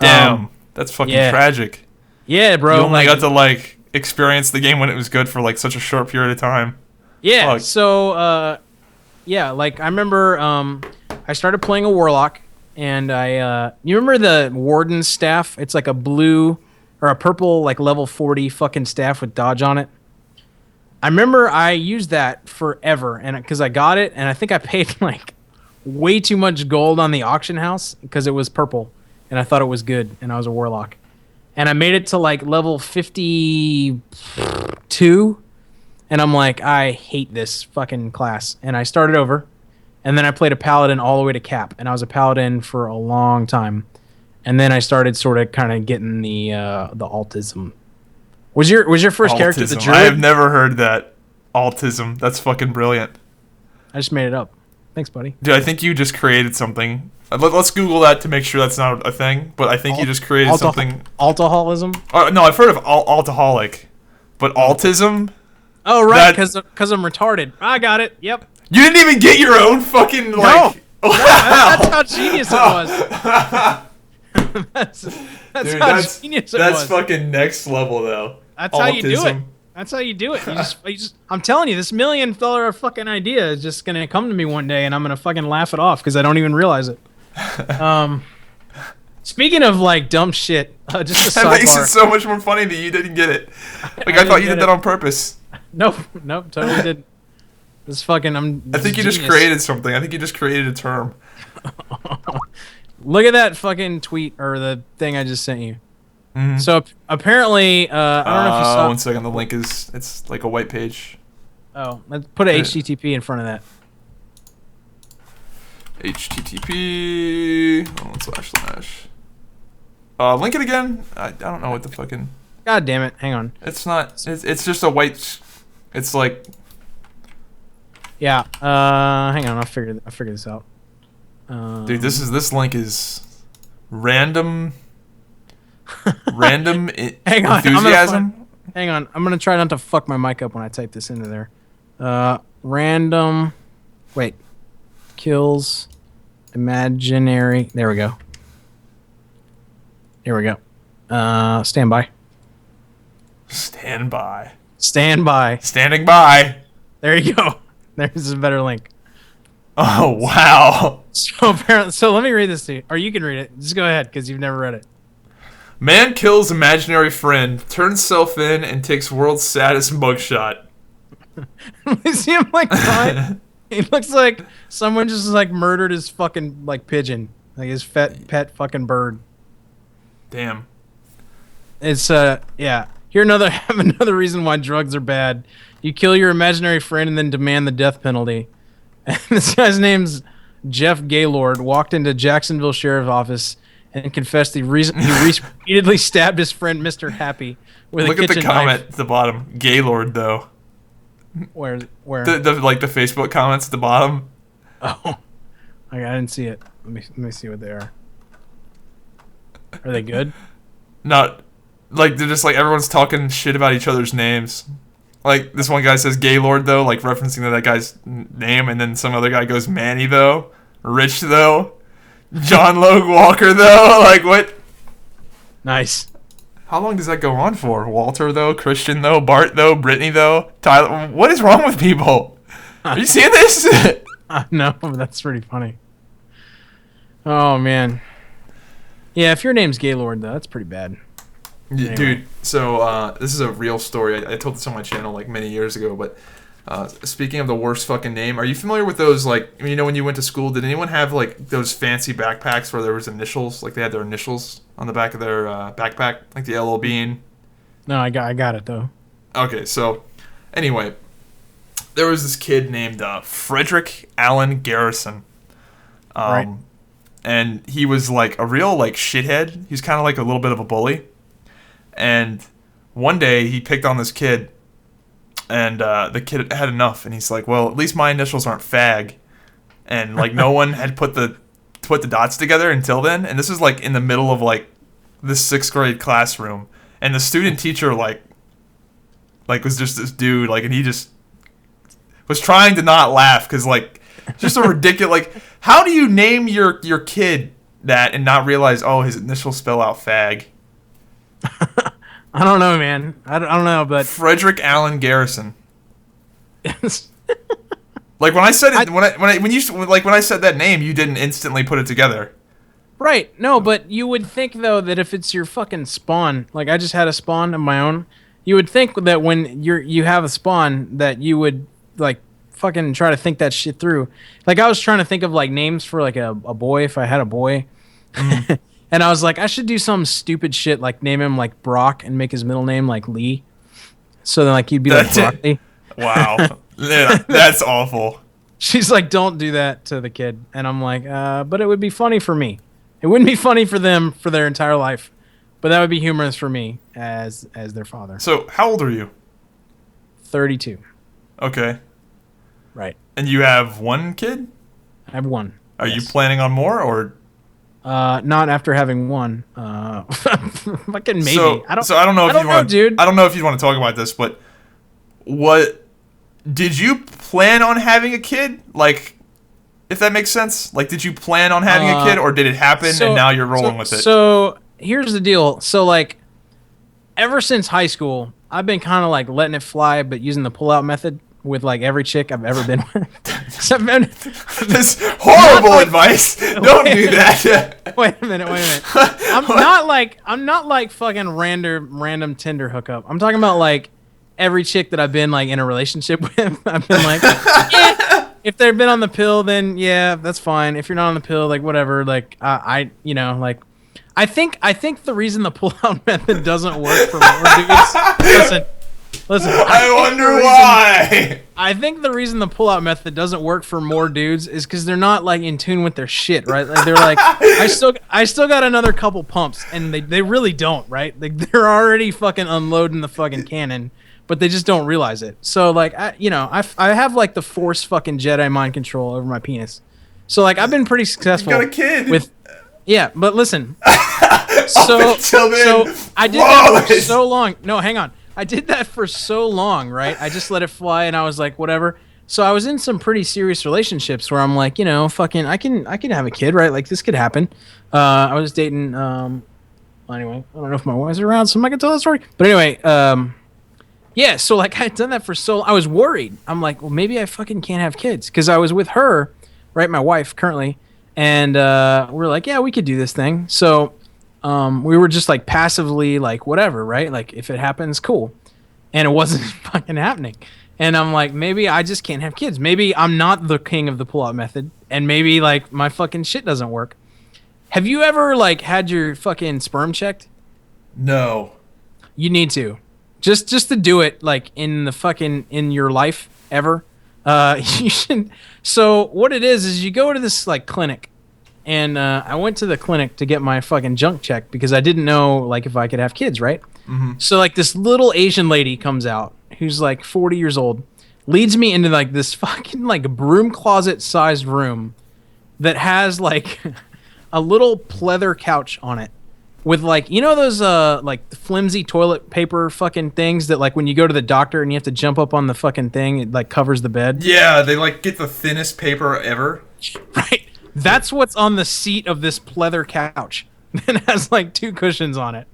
Damn, that's fucking tragic. Yeah, bro. You only got to like experience the game when it was good for like such a short period of time. Yeah. Fuck. So, like I remember, I started playing a warlock, and you remember the warden staff? It's like a blue. Or a purple, like, level 40 fucking staff with dodge on it. I remember I used that forever, and because I got it, and I think I paid, like, way too much gold on the auction house because it was purple, and I thought it was good, and I was a warlock. And I made it to, like, level 52, and I'm like, I hate this fucking class. And I started over, and then I played a paladin all the way to cap, and I was a paladin for a long time. And then I started sort of kind of getting the autism. Was your first character the druid? I have never heard that. Autism. That's fucking brilliant. I just made it up. Thanks, buddy. Dude, I think you just created something. Let's Google that to make sure that's not a thing. But I think you just created something. Alcoholism? No, I've heard of altaholic. But autism? Oh, right, because I'm retarded. I got it. Yep. You didn't even get your own fucking, like... No, that's how genius it was. That's Dude, how genius it was. That's fucking next level, though. That's how you do it. That's how you do it. You just I'm telling you, this $1 million fucking idea is just gonna come to me one day, and I'm gonna fucking laugh it off because I don't even realize it. Speaking of like dumb shit, just a sidebar. That makes it so much more funny that you didn't get it. Like I thought you did that on purpose. Nope, totally didn't. This fucking I think you just created something. I think you just created a term. Look at that fucking tweet or the thing I just sent you. Mm-hmm. So apparently, I don't know if you saw. 1 second. The link it's like a white page. Oh, let's put a HTTP in front of that. HTTP // link it again. I don't know what the fucking. God damn it! Hang on. It's not. It's just a white. It's like. Yeah. Hang on. I'll figure this out. Dude, this link is random. Random hang on, enthusiasm. Hang on. I'm gonna try not to fuck my mic up when I type this into there. Random. Wait. Kills. Imaginary. There we go. Here we go. Stand by. Stand by. Stand by. Standing by. There you go. There's a better link. Oh wow. So let me read this to you, or you can read it. Just go ahead, because you've never read it. Man kills imaginary friend, turns self in, and takes world's saddest mugshot. You see him like crying? He looks like someone just like murdered his fucking like pigeon, like his pet fucking bird. Damn. It's yeah. Have another reason why drugs are bad. You kill your imaginary friend and then demand the death penalty. And this guy's name's Jeff Gaylord. Walked into Jacksonville Sheriff's Office and confessed he repeatedly stabbed his friend Mr. Happy with a kitchen knife. Look at the comment at the bottom. Gaylord though. Where? The like the Facebook comments at the bottom. Oh, I didn't see it. Let me see what they are. Are they good? Not like they're just like everyone's talking shit about each other's names. Like this one guy says Gaylord though, like referencing to that guy's name, and then some other guy goes Manny though, Rich though, John Logue Walker though. Like what? Nice. How long does that go on for? Walter though, Christian though, Bart though, Brittany though, Tyler. What is wrong with people? Are you seeing this? No, but that's pretty funny. Oh man. Yeah, if your name's Gaylord though, that's pretty bad. Anyway. Dude, so this is a real story. I told this on my channel like many years ago, but speaking of the worst fucking name, are you familiar with those, like, you know, when you went to school, did anyone have like those fancy backpacks where there was initials, like they had their initials on the back of their backpack, like the LL Bean? No, I got it though. Okay, so anyway, there was this kid named Frederick Allen Garrison. Right. And he was like a real like shithead. He's kind of like a little bit of a bully. And one day he picked on this kid, and the kid had enough, and he's like, well, at least my initials aren't fag. And like no one had put the dots together until then, and this is like in the middle of like this 6th grade classroom, and the student teacher like was just this dude, like, and he just was trying to not laugh because like just a ridiculous, like, how do you name your kid that and not realize, oh, his initials spell out fag? I don't know, man. I don't know, but Frederick Allen Garrison. Like when I said it, when I said that name, you didn't instantly put it together. Right. No, but you would think though that if it's your fucking spawn, like I just had a spawn of my own, you would think that when you have a spawn that you would like fucking try to think that shit through. Like I was trying to think of like names for like a boy if I had a boy. Mm. And I was like, I should do some stupid shit like name him like Brock and make his middle name like Lee. So then like he'd be like Broccoli. Wow. Yeah, that's awful. She's like, don't do that to the kid. And I'm like, but it would be funny for me. It wouldn't be funny for them for their entire life. But that would be humorous for me as their father. So how old are you? 32. Okay. Right. And you have one kid? I have one. Are you planning on more or? Not after having one. Fucking maybe. So I don't know if you want, dude. I don't know if you want to talk about this, but what did you plan on having a kid? Like, if that makes sense. Like, did you plan on having a kid, or did it happen and now you're rolling with it? So here's the deal. So like, ever since high school, I've been kind of like letting it fly, but using the pull-out method with like every chick I've ever been with. That's horrible advice. Don't do that. Wait a minute. I'm not like fucking random Tinder hookup. I'm talking about like every chick that I've been like in a relationship with. I've been like, yeah, if they've been on the pill, then yeah, that's fine. If you're not on the pill, like whatever. Like like. I think the reason the pull-out method doesn't work for more dudes. Listen. I wonder why. I think the reason the pull-out method doesn't work for more dudes is because they're not like in tune with their shit, right? Like they're like, I still got another couple pumps, and they really don't, right? Like they're already fucking unloading the fucking cannon, but they just don't realize it. So like I have like the Force fucking Jedi mind control over my penis. So like I've been pretty successful. You got a kid with. Yeah, but listen. So I did that for so long. No, hang on. I did that for so long, right? I just let it fly, and I was like, whatever. So I was in some pretty serious relationships where I'm like, fucking, I can have a kid, right? Like this could happen. I was dating. Anyway, I don't know if my wife's around, so I'm not gonna tell that story. But anyway, yeah. So like I had done that for so. I was worried. I'm like, well, maybe I fucking can't have kids because I was with her, right? My wife currently. And we're like, yeah, we could do this thing. So we were just like passively like whatever, right? Like if it happens, cool. And it wasn't fucking happening. And I'm like, maybe I just can't have kids. Maybe I'm not the king of the pull-out method. And maybe like my fucking shit doesn't work. Have you ever like had your fucking sperm checked? No. You need to. Just to do it like in your life ever. You should. So what it is you go to this like clinic, and I went to the clinic to get my fucking junk checked because I didn't know like if I could have kids, right? Mm-hmm. So like this little Asian lady comes out who's like 40 years old, leads me into like this fucking like broom closet sized room that has like a little pleather couch on it. With like, those like flimsy toilet paper fucking things that like when you go to the doctor and you have to jump up on the fucking thing, it like covers the bed. Yeah, they like get the thinnest paper ever. Right. That's what's on the seat of this pleather couch. It has like 2 cushions on it.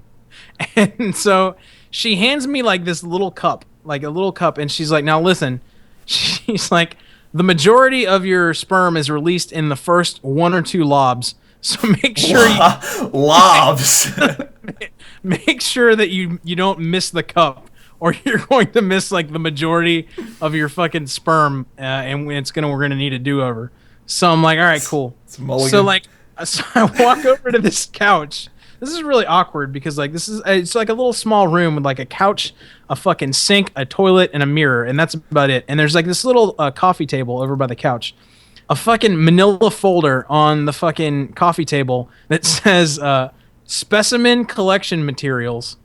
And so she hands me like this little cup, and she's like, now listen, she's like, the majority of your sperm is released in the first 1 or 2 lobs. So make sure lobs. Make sure that you don't miss the cup, or you're going to miss like the majority of your fucking sperm, and we're gonna need a do-over. So I'm like, all right, cool. So I walk over to this couch. This is really awkward because like it's like a little small room with like a couch, a fucking sink, a toilet, and a mirror, and that's about it. And there's like this little coffee table over by the couch. A fucking manila folder on the fucking coffee table that says specimen collection materials.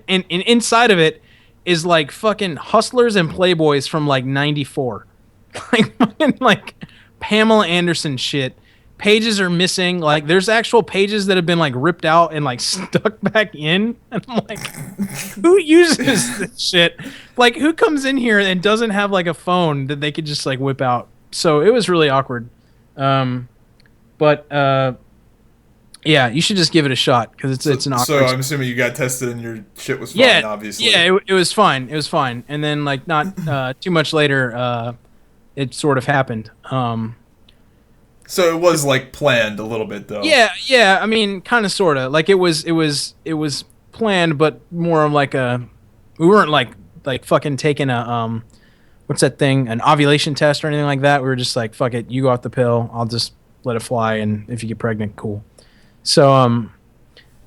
and inside of it is like fucking Hustlers and Playboys from like 94. Like fucking like Pamela Anderson shit. Pages are missing. Like there's actual pages that have been like ripped out and like stuck back in. And I'm like, who uses this shit? Like who comes in here and doesn't have like a phone that they could just like whip out? So it was really awkward. But yeah, you should just give it a shot because it's an awkward. So I'm assuming you got tested and your shit was fine, obviously. Yeah, it was fine. It was fine. And then like not too much later, it sort of happened. So it was like planned a little bit though. Yeah. I mean, kind of, sort of. Like it was planned, but more of like we weren't like fucking taking a what's that thing? An ovulation test or anything like that. We were just like, fuck it, you go off the pill. I'll just let it fly, and if you get pregnant, cool. So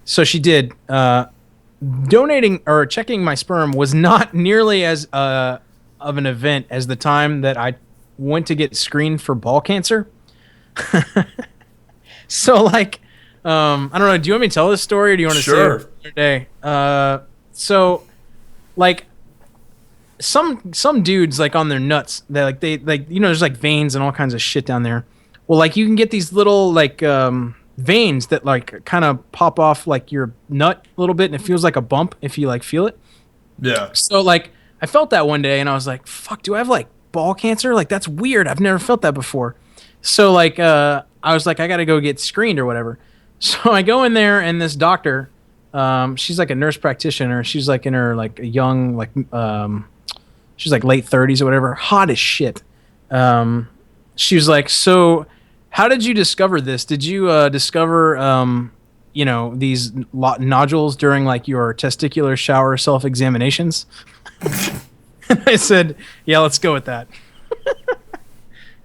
so she did. Donating or checking my sperm was not nearly as of an event as the time that I went to get screened for ball cancer. So like, I don't know. Do you want me to tell this story, or do you want to say it another day? So like. Some dudes like on their nuts, they there's like veins and all kinds of shit down there. Well, like you can get these little like veins that like kind of pop off like your nut a little bit, and it feels like a bump if you like feel it. Yeah. So like I felt that one day, and I was like, fuck, do I have like ball cancer? Like that's weird. I've never felt that before. So like I was like, I gotta go get screened or whatever. So I go in there, and this doctor, She's like a nurse practitioner. She's like in her like a young she's like late 30s or whatever. Hot as shit. She was like, so how did you discover this? Did you discover these nodules during like your testicular shower self-examinations? And I said, yeah, let's go with that.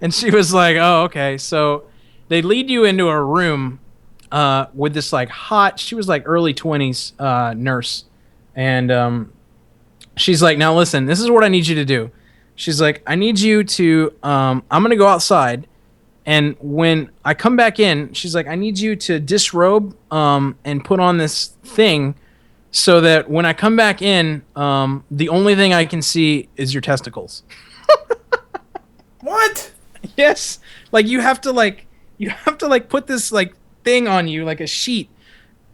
And she was like, oh, okay. So they lead you into a room with this like she was like early 20s nurse. And she's like, now listen, this is what I need you to do. She's like, I need you to, I'm going to go outside. And when I come back in, she's like, I need you to disrobe and put on this thing so that when I come back in, the only thing I can see is your testicles. What? Yes. Like you have to put this like thing on you, like a sheet,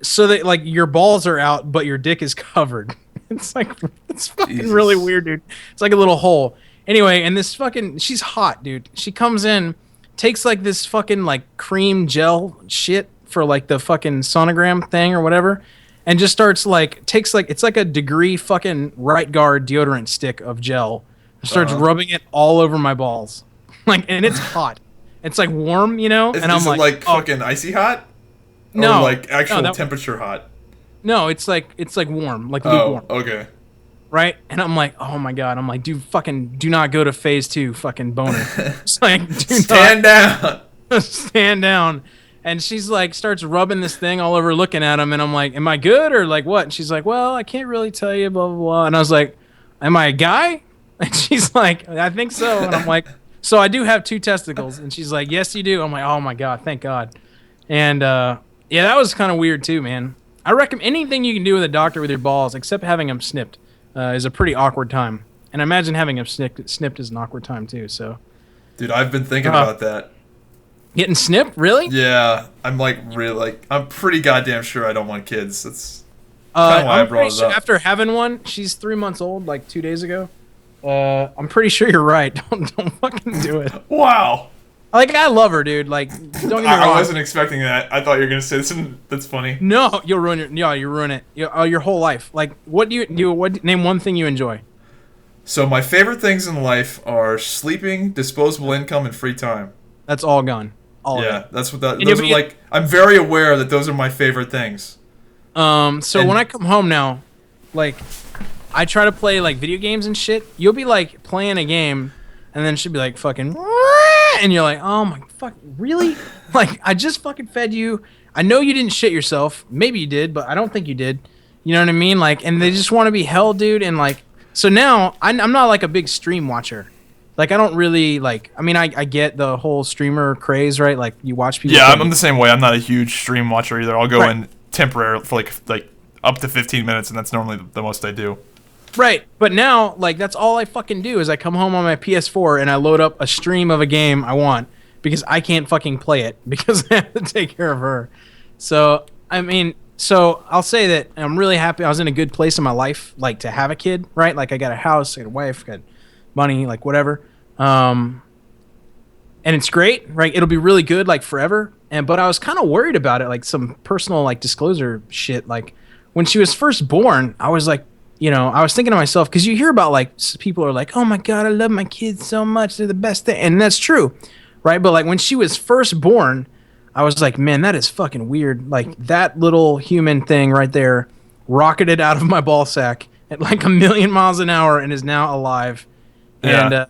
so that like your balls are out, but your dick is covered. It's fucking Jesus. Really weird, dude. It's like a little hole. Anyway, and she's hot, dude. She comes in, takes like this fucking like cream gel shit for like the fucking sonogram thing or whatever, and just starts like it's like a degree fucking right guard deodorant stick of gel. Starts rubbing it all over my balls, like, and it's hot. It's like warm, and I'm like, fucking icy hot? No, or like actual temperature hot. No, it's like warm, like lukewarm. Oh, okay. Right? And I'm like, oh my god. I'm like, dude, fucking do not go to phase 2, fucking boner. It's like, stand down. Stand down. And she's like, starts rubbing this thing all over, looking at him, and I'm like, am I good or like what? And she's like, well, I can't really tell you, blah blah blah. And I was like, am I a guy? And she's like, I think so. And I'm like, so I do have 2 testicles. And she's like, yes, you do. I'm like, oh my god, thank God. And yeah, that was kind of weird too, man. I recommend anything you can do with a doctor with your balls, except having them snipped, is a pretty awkward time. And I imagine having them snipped is an awkward time too. So, dude, I've been thinking about that. Getting snipped, really? Yeah, I'm like I'm pretty goddamn sure I don't want kids. That's kind of why I brought it up. After having one, she's 3 months old, like 2 days ago. I'm pretty sure you're right. Don't fucking do it. Wow. Like, I love her, dude. Like, don't get me wrong. I wasn't expecting that. I thought you were gonna say something that's funny. No, you'll ruin it. Yeah, you ruin it. Your whole life. Like, what do you do? Name one thing you enjoy. So my favorite things in life are sleeping, disposable income, and free time. That's all gone. All yeah, of it. That's what that. Those are like. I'm very aware that those are my favorite things. So when I come home now, like, I try to play like video games and shit. You'll be like playing a game, and then she'll be like fucking. And you're like, oh my fuck, really? Like, I just fucking fed you. I know you didn't shit yourself. Maybe you did, but I don't think you did. You know what I mean? Like, and they just want to be held, dude. And like, so now I'm not like a big stream watcher. Like, I don't really like. I mean, I get the whole streamer craze, right? Like, you watch people. Yeah, I'm the same way. I'm not a huge stream watcher either. I'll go in temporary for like up to 15 minutes, and that's normally the most I do. Right, but now, like, that's all I fucking do is I come home on my PS4 and I load up a stream of a game I want because I can't fucking play it because I have to take care of her. So, I mean, I'll say that I'm really happy. I was in a good place in my life, like, to have a kid, right? Like, I got a house, I got a wife, I got money, like, whatever. And it's great, right? It'll be really good, like, forever. But I was kind of worried about it, like, some personal, like, disclosure shit. Like, when she was first born, I was like, I was thinking to myself, because you hear about, like, people are like, oh, my God, I love my kids so much. They're the best thing. And that's true, right? But, like, when she was first born, I was like, man, that is fucking weird. Like, that little human thing right there rocketed out of my ball sack at, like, 1,000,000 miles an hour and is now alive. Yeah. And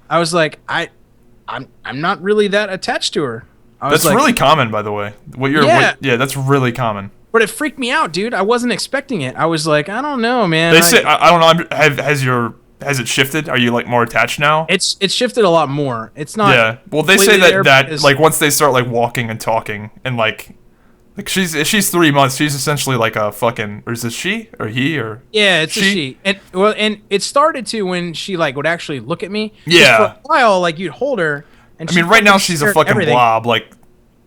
I was like, I'm not really that attached to her. That's like, really common, by the way. Yeah, that's really common. But it freaked me out, dude. I wasn't expecting it. I was like, I don't know, man. They say I don't know. Has it shifted? Are you like more attached now? It's shifted a lot more. It's not. Yeah. Well, they say that like once they start like walking and talking and like she's 3 months, she's essentially like a fucking, or is it she or he or yeah, it's a she. And it started to when she like would actually look at me. Yeah. For a while, like you'd hold her. And I mean, right now she's a fucking blob, like.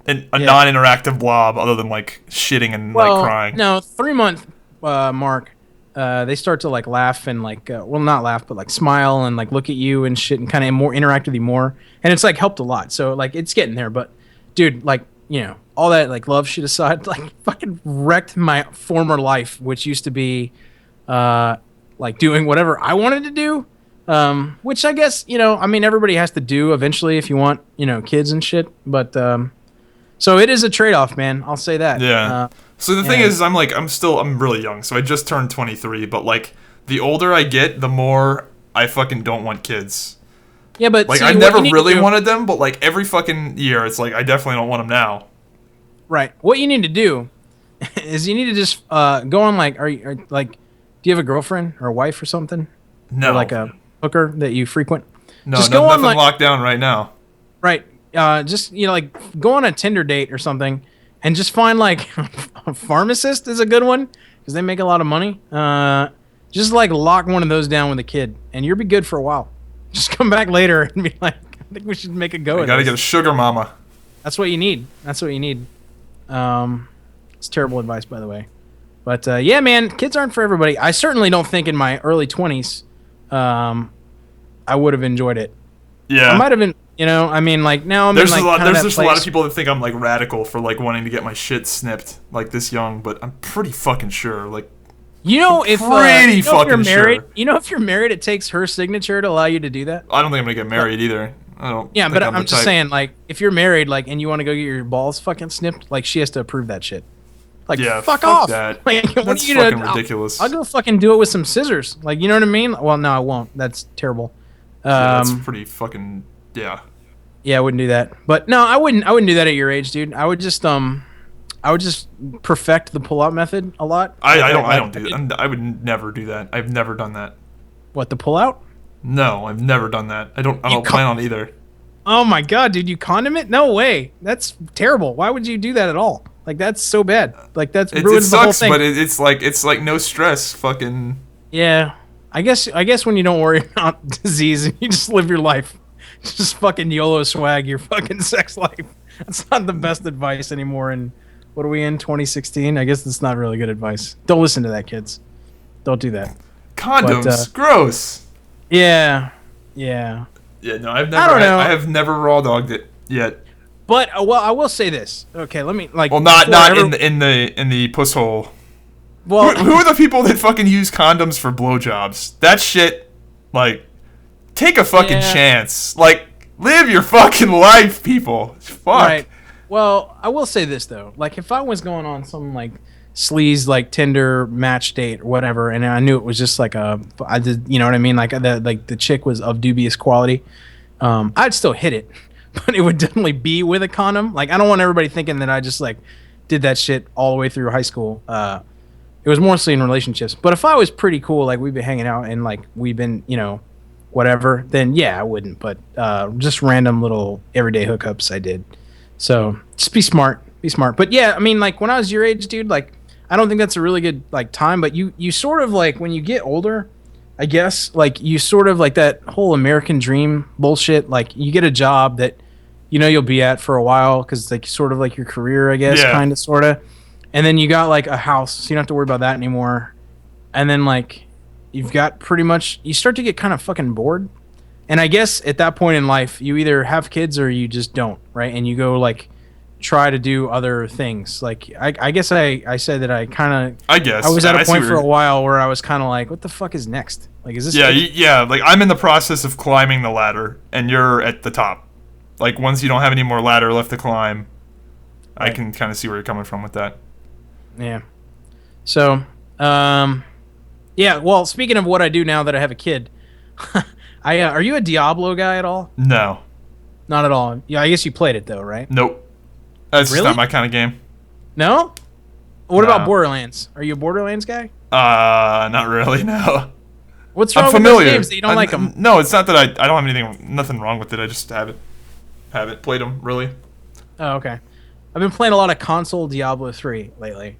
A non-interactive blob, other than like shitting and like crying. No, 3 month mark, they start to like laugh and like, not laugh, but like smile and like look at you and shit and kind of more interact with you more. And it's like helped a lot. So like it's getting there. But dude, like all that like love shit aside, like fucking wrecked my former life, which used to be like doing whatever I wanted to do. Which I guess, I mean, everybody has to do eventually if you want, kids and shit. But so it is a trade-off, man. I'll say that. Yeah. So the thing is, I'm really young, so I just turned 23. But like, the older I get, the more I fucking don't want kids. Yeah, but like, see, I never really wanted them, but like every fucking year, it's like I definitely don't want them now. Right. What you need to do is you need to just go on like, do you have a girlfriend or a wife or something? No. Or like a hooker that you frequent? No, nothing locked down right now. Right. Just like go on a Tinder date or something, and just find like a pharmacist is a good one because they make a lot of money. Just like lock one of those down with a kid, and you'll be good for a while. Just come back later and be like, I think we should make a go. You gotta get a sugar mama. That's what you need. It's terrible advice, by the way. But yeah, man, kids aren't for everybody. I certainly don't think in my early 20s, I would have enjoyed it. Yeah, I might have been. I mean, like now I'm there's in, like, there's just a lot of people that think I'm like radical for like wanting to get my shit snipped like this young, but I'm pretty fucking sure. Like, if you're married, if you're married, it takes her signature to allow you to do that. I don't think I'm gonna get married either. I don't. Yeah, but I'm just saying, like, if you're married, like, and you want to go get your balls fucking snipped, like, she has to approve that shit. Like, yeah, fuck off. That. Like, that's fucking ridiculous. I'll go fucking do it with some scissors. Like, you know what I mean? Well, no, I won't. That's terrible. Yeah, that's pretty fucking. Yeah. Yeah, I wouldn't do that. But no, I wouldn't do that at your age, dude. I would just perfect the pull-out method a lot. I don't do that. I would never do that. I've never done that. What, the pull-out? No, I've never done that. I don't plan on either. Oh my god, dude, you condiment? No way. That's terrible. Why would you do that at all? Like, that's so bad. Like, ruins the whole thing. But it's like no stress. Fucking. Yeah, I guess when you don't worry about disease and you just live your life, just fucking YOLO swag your fucking sex life. That's not the best advice anymore. And what are we in 2016? I guess that's not really good advice. Don't listen to that, kids. Don't do that. Condoms, gross. Yeah. Yeah, no, I have never raw dogged it yet. But well, I will say this. Okay, let me like. Well, not in the puss hole. Well, who are the people that fucking use condoms for blowjobs? That shit, like, take a fucking chance. Like, live your fucking life, people. Fuck. Right. Well, I will say this though. Like, if I was going on some like sleaze like Tinder match date or whatever, and I knew it was just like you know what I mean? Like the chick was of dubious quality, I'd still hit it, but it would definitely be with a condom. Like, I don't want everybody thinking that I just like did that shit all the way through high school. It was mostly in relationships. But if I was pretty cool, like we've been hanging out and like we've been, whatever, then yeah, I wouldn't. But just random little everyday hookups I did. So just be smart. But yeah, I mean, like when I was your age, dude, like I don't think that's a really good like time. But you sort of like when you get older, I guess, like you sort of like that whole American dream bullshit. Like you get a job that you'll be at for a while because it's like sort of like your career, I guess, kind of, sort of. And then you got like a house, so you don't have to worry about that anymore. And then like you've got pretty much, you start to get kind of fucking bored. And I guess at that point in life, you either have kids or you just don't, right? And you go like try to do other things. Like I guess I said that I was at a point for a while where I was kind of like, what the fuck is next? Like, is this? Yeah. Like I'm in the process of climbing the ladder, and you're at the top. Like once you don't have any more ladder left to climb, right. I can kind of see where you're coming from with that. Yeah. So, yeah. Well, speaking of what I do now that I have a kid, are you a Diablo guy at all? No. Not at all. Yeah, I guess you played it though, right? Nope. That's just not my kind of game. No? What about Borderlands? Are you a Borderlands guy? Not really. No. What's wrong with those games that you don't like them? No, it's not that I don't have nothing wrong with it. I just haven't played them really. Oh, okay. I've been playing a lot of console Diablo 3 lately,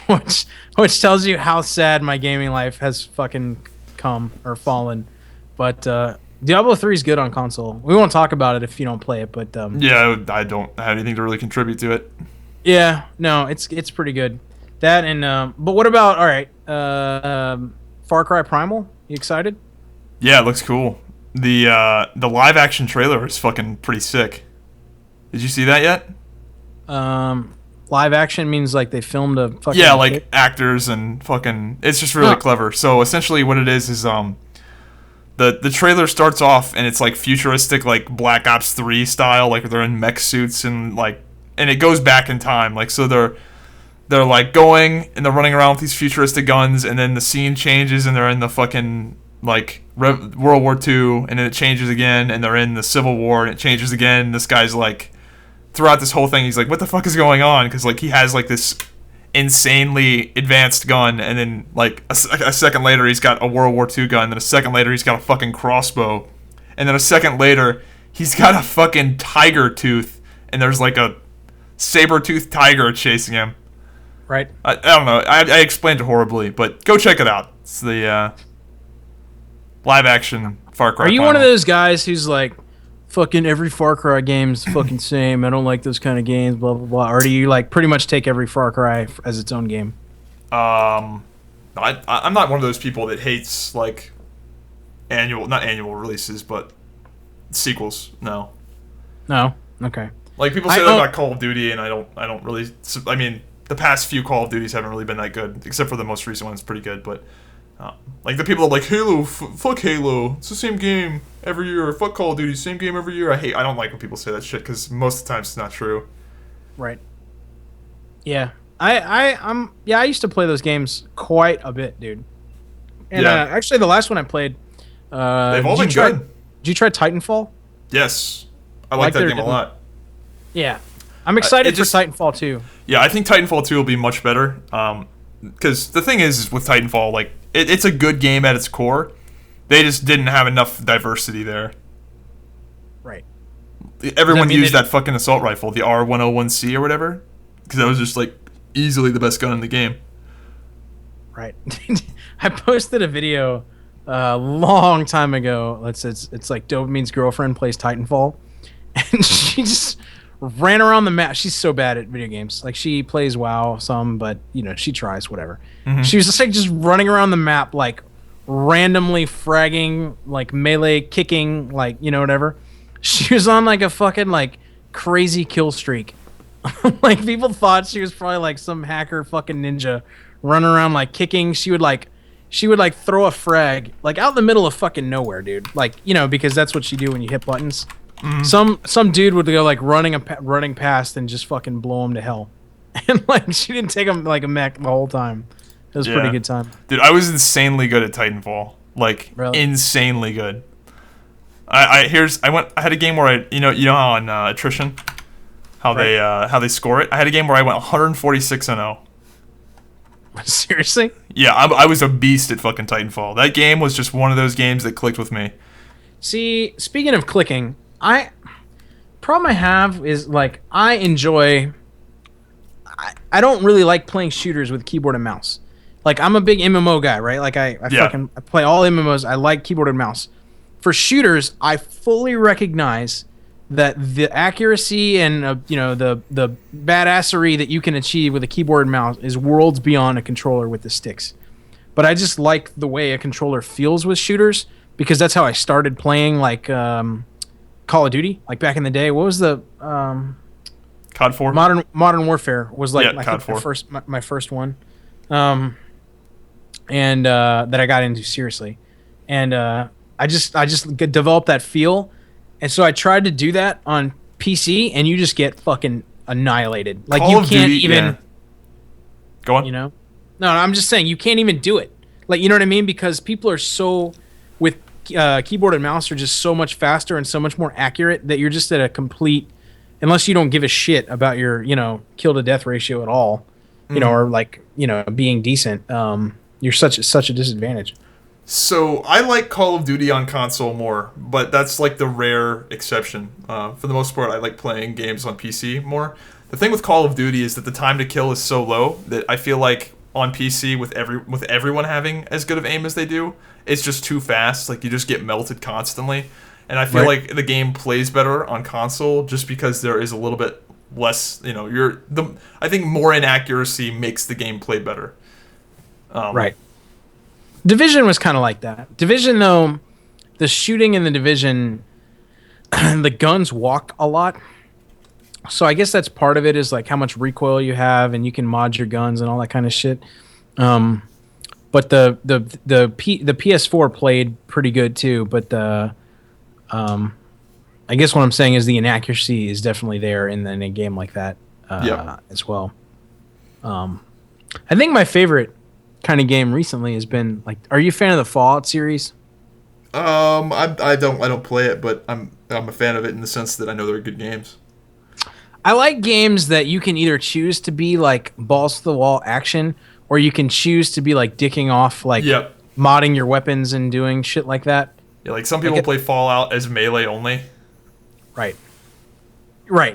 which tells you how sad my gaming life has fucking come or fallen. But Diablo 3 is good on console. We won't talk about it if you don't play it, but yeah, I don't have anything to really contribute to it. Yeah, no, it's pretty good. That and but what about Far Cry Primal? You excited? Yeah, it looks cool. The live action trailer is fucking pretty sick. Did you see that yet? Live action means like they filmed a fucking Yeah, like actors and fucking. It's just really clever. So essentially, what it is the trailer starts off and it's like futuristic, like Black Ops 3 style, like they're in mech suits and like, and it goes back in time, like so they're like going and they're running around with these futuristic guns, and then the scene changes and they're in the fucking like World War II, and then it changes again and they're in the Civil War, and it changes again. And this guy's like, throughout this whole thing, he's like, what the fuck is going on? Because like he has like this insanely advanced gun, and then like a second later he's got a World War II gun, then a second later he's got a fucking crossbow, and then a second later he's got a fucking tiger tooth, and there's like a saber-toothed tiger chasing him. Right. I don't know. I explained it horribly, but go check it out. It's the live action Far Cry. Are you one of those guys who's like, fucking every Far Cry game's fucking same, I don't like those kind of games, blah blah blah? Or do you like pretty much take every Far Cry as its own game? I'm not one of those people that hates like not annual releases, but sequels. No. Okay. Like people say that about Call of Duty, and I don't really. I mean, the past few Call of Duties haven't really been that good, except for the most recent one. It's pretty good, but like the people that like Halo, fuck Halo, it's the same game every year. Fuck Call of Duty, same game every year. I don't like when people say that shit, because most of the time it's not true. Right. Yeah. I used to play those games quite a bit, dude. And actually, the last one I played, they've all been good. Did you try Titanfall? Yes, I like that game a lot. Yeah, I'm excited for Titanfall 2. Yeah, I think Titanfall 2 will be much better. Because the thing is with Titanfall, like it's a good game at its core. They just didn't have enough diversity there. Right. Everyone used that fucking assault rifle, the R101C or whatever, because that was just like easily the best gun in the game. Right. I posted a video a long time ago. It's like Dopamine's girlfriend plays Titanfall, and she just ran around the map. She's so bad at video games. Like, she plays WoW some, but you know, she tries whatever. Mm-hmm. She was just like running around the map, like randomly fragging, like melee kicking, like, you know, whatever. She was on like a fucking like crazy kill streak. Like, people thought she was probably like some hacker fucking ninja running around like kicking. She would throw a frag like out in the middle of fucking nowhere, dude. Like, you know, because that's what you do when you hit buttons. Mm-hmm. Some dude would go like running past and just fucking blow him to hell. And like, she didn't take him like a mech the whole time. It was a pretty good time. Dude, I was insanely good at Titanfall. Like, really? Insanely good. I had a game where you know how on attrition how they score it. I had a game where I went 146-0. Seriously? Yeah, I was a beast at fucking Titanfall. That game was just one of those games that clicked with me. See, speaking of clicking, problem I have is like I don't really like playing shooters with keyboard and mouse. Like, I'm a big MMO guy, right? Like I play all MMOs. I like keyboard and mouse. For shooters, I fully recognize that the accuracy and you know, the badassery that you can achieve with a keyboard and mouse is worlds beyond a controller with the sticks. But I just like the way a controller feels with shooters, because that's how I started playing like Call of Duty, like back in the day. What was the COD 4? Modern Warfare was like my first one, and that I got into seriously, and I just developed that feel. And so I tried to do that on PC, and you just get fucking annihilated. Like, Call you can't Duty, even. Yeah. Go on. You know? No, I'm just saying you can't even do it. Like, you know what I mean? Because people are so with keyboard and mouse are just so much faster and so much more accurate that you're just at a complete. Unless you don't give a shit about your, you know, kill to death ratio at all, you know, or like, you know, being decent. You're such a disadvantage. So I like Call of Duty on console more, but that's like the rare exception. For the most part, I like playing games on PC more. The thing with Call of Duty is that the time to kill is so low that I feel like on PC with everyone having as good of aim as they do, it's just too fast. Like, you just get melted constantly, and I feel like the game plays better on console just because there is a little bit less. You know, I think more inaccuracy makes the game play better. Right. Division was kind of like that. Division, though, the shooting in the Division, the guns walk a lot, So I guess that's part of it is like how much recoil you have, and you can mod your guns and all that kind of shit. But the PS4 played pretty good too. But I guess what I'm saying is the inaccuracy is definitely there in a game like that as well. I think my favorite kind of game recently has been like, are you a fan of the Fallout series? I don't play it, but I'm a fan of it in the sense that I know they're good games. I like games that you can either choose to be like balls to the wall action, or you can choose to be like dicking off, like modding your weapons and doing shit like that. Yeah, like some people play Fallout as melee only. Right.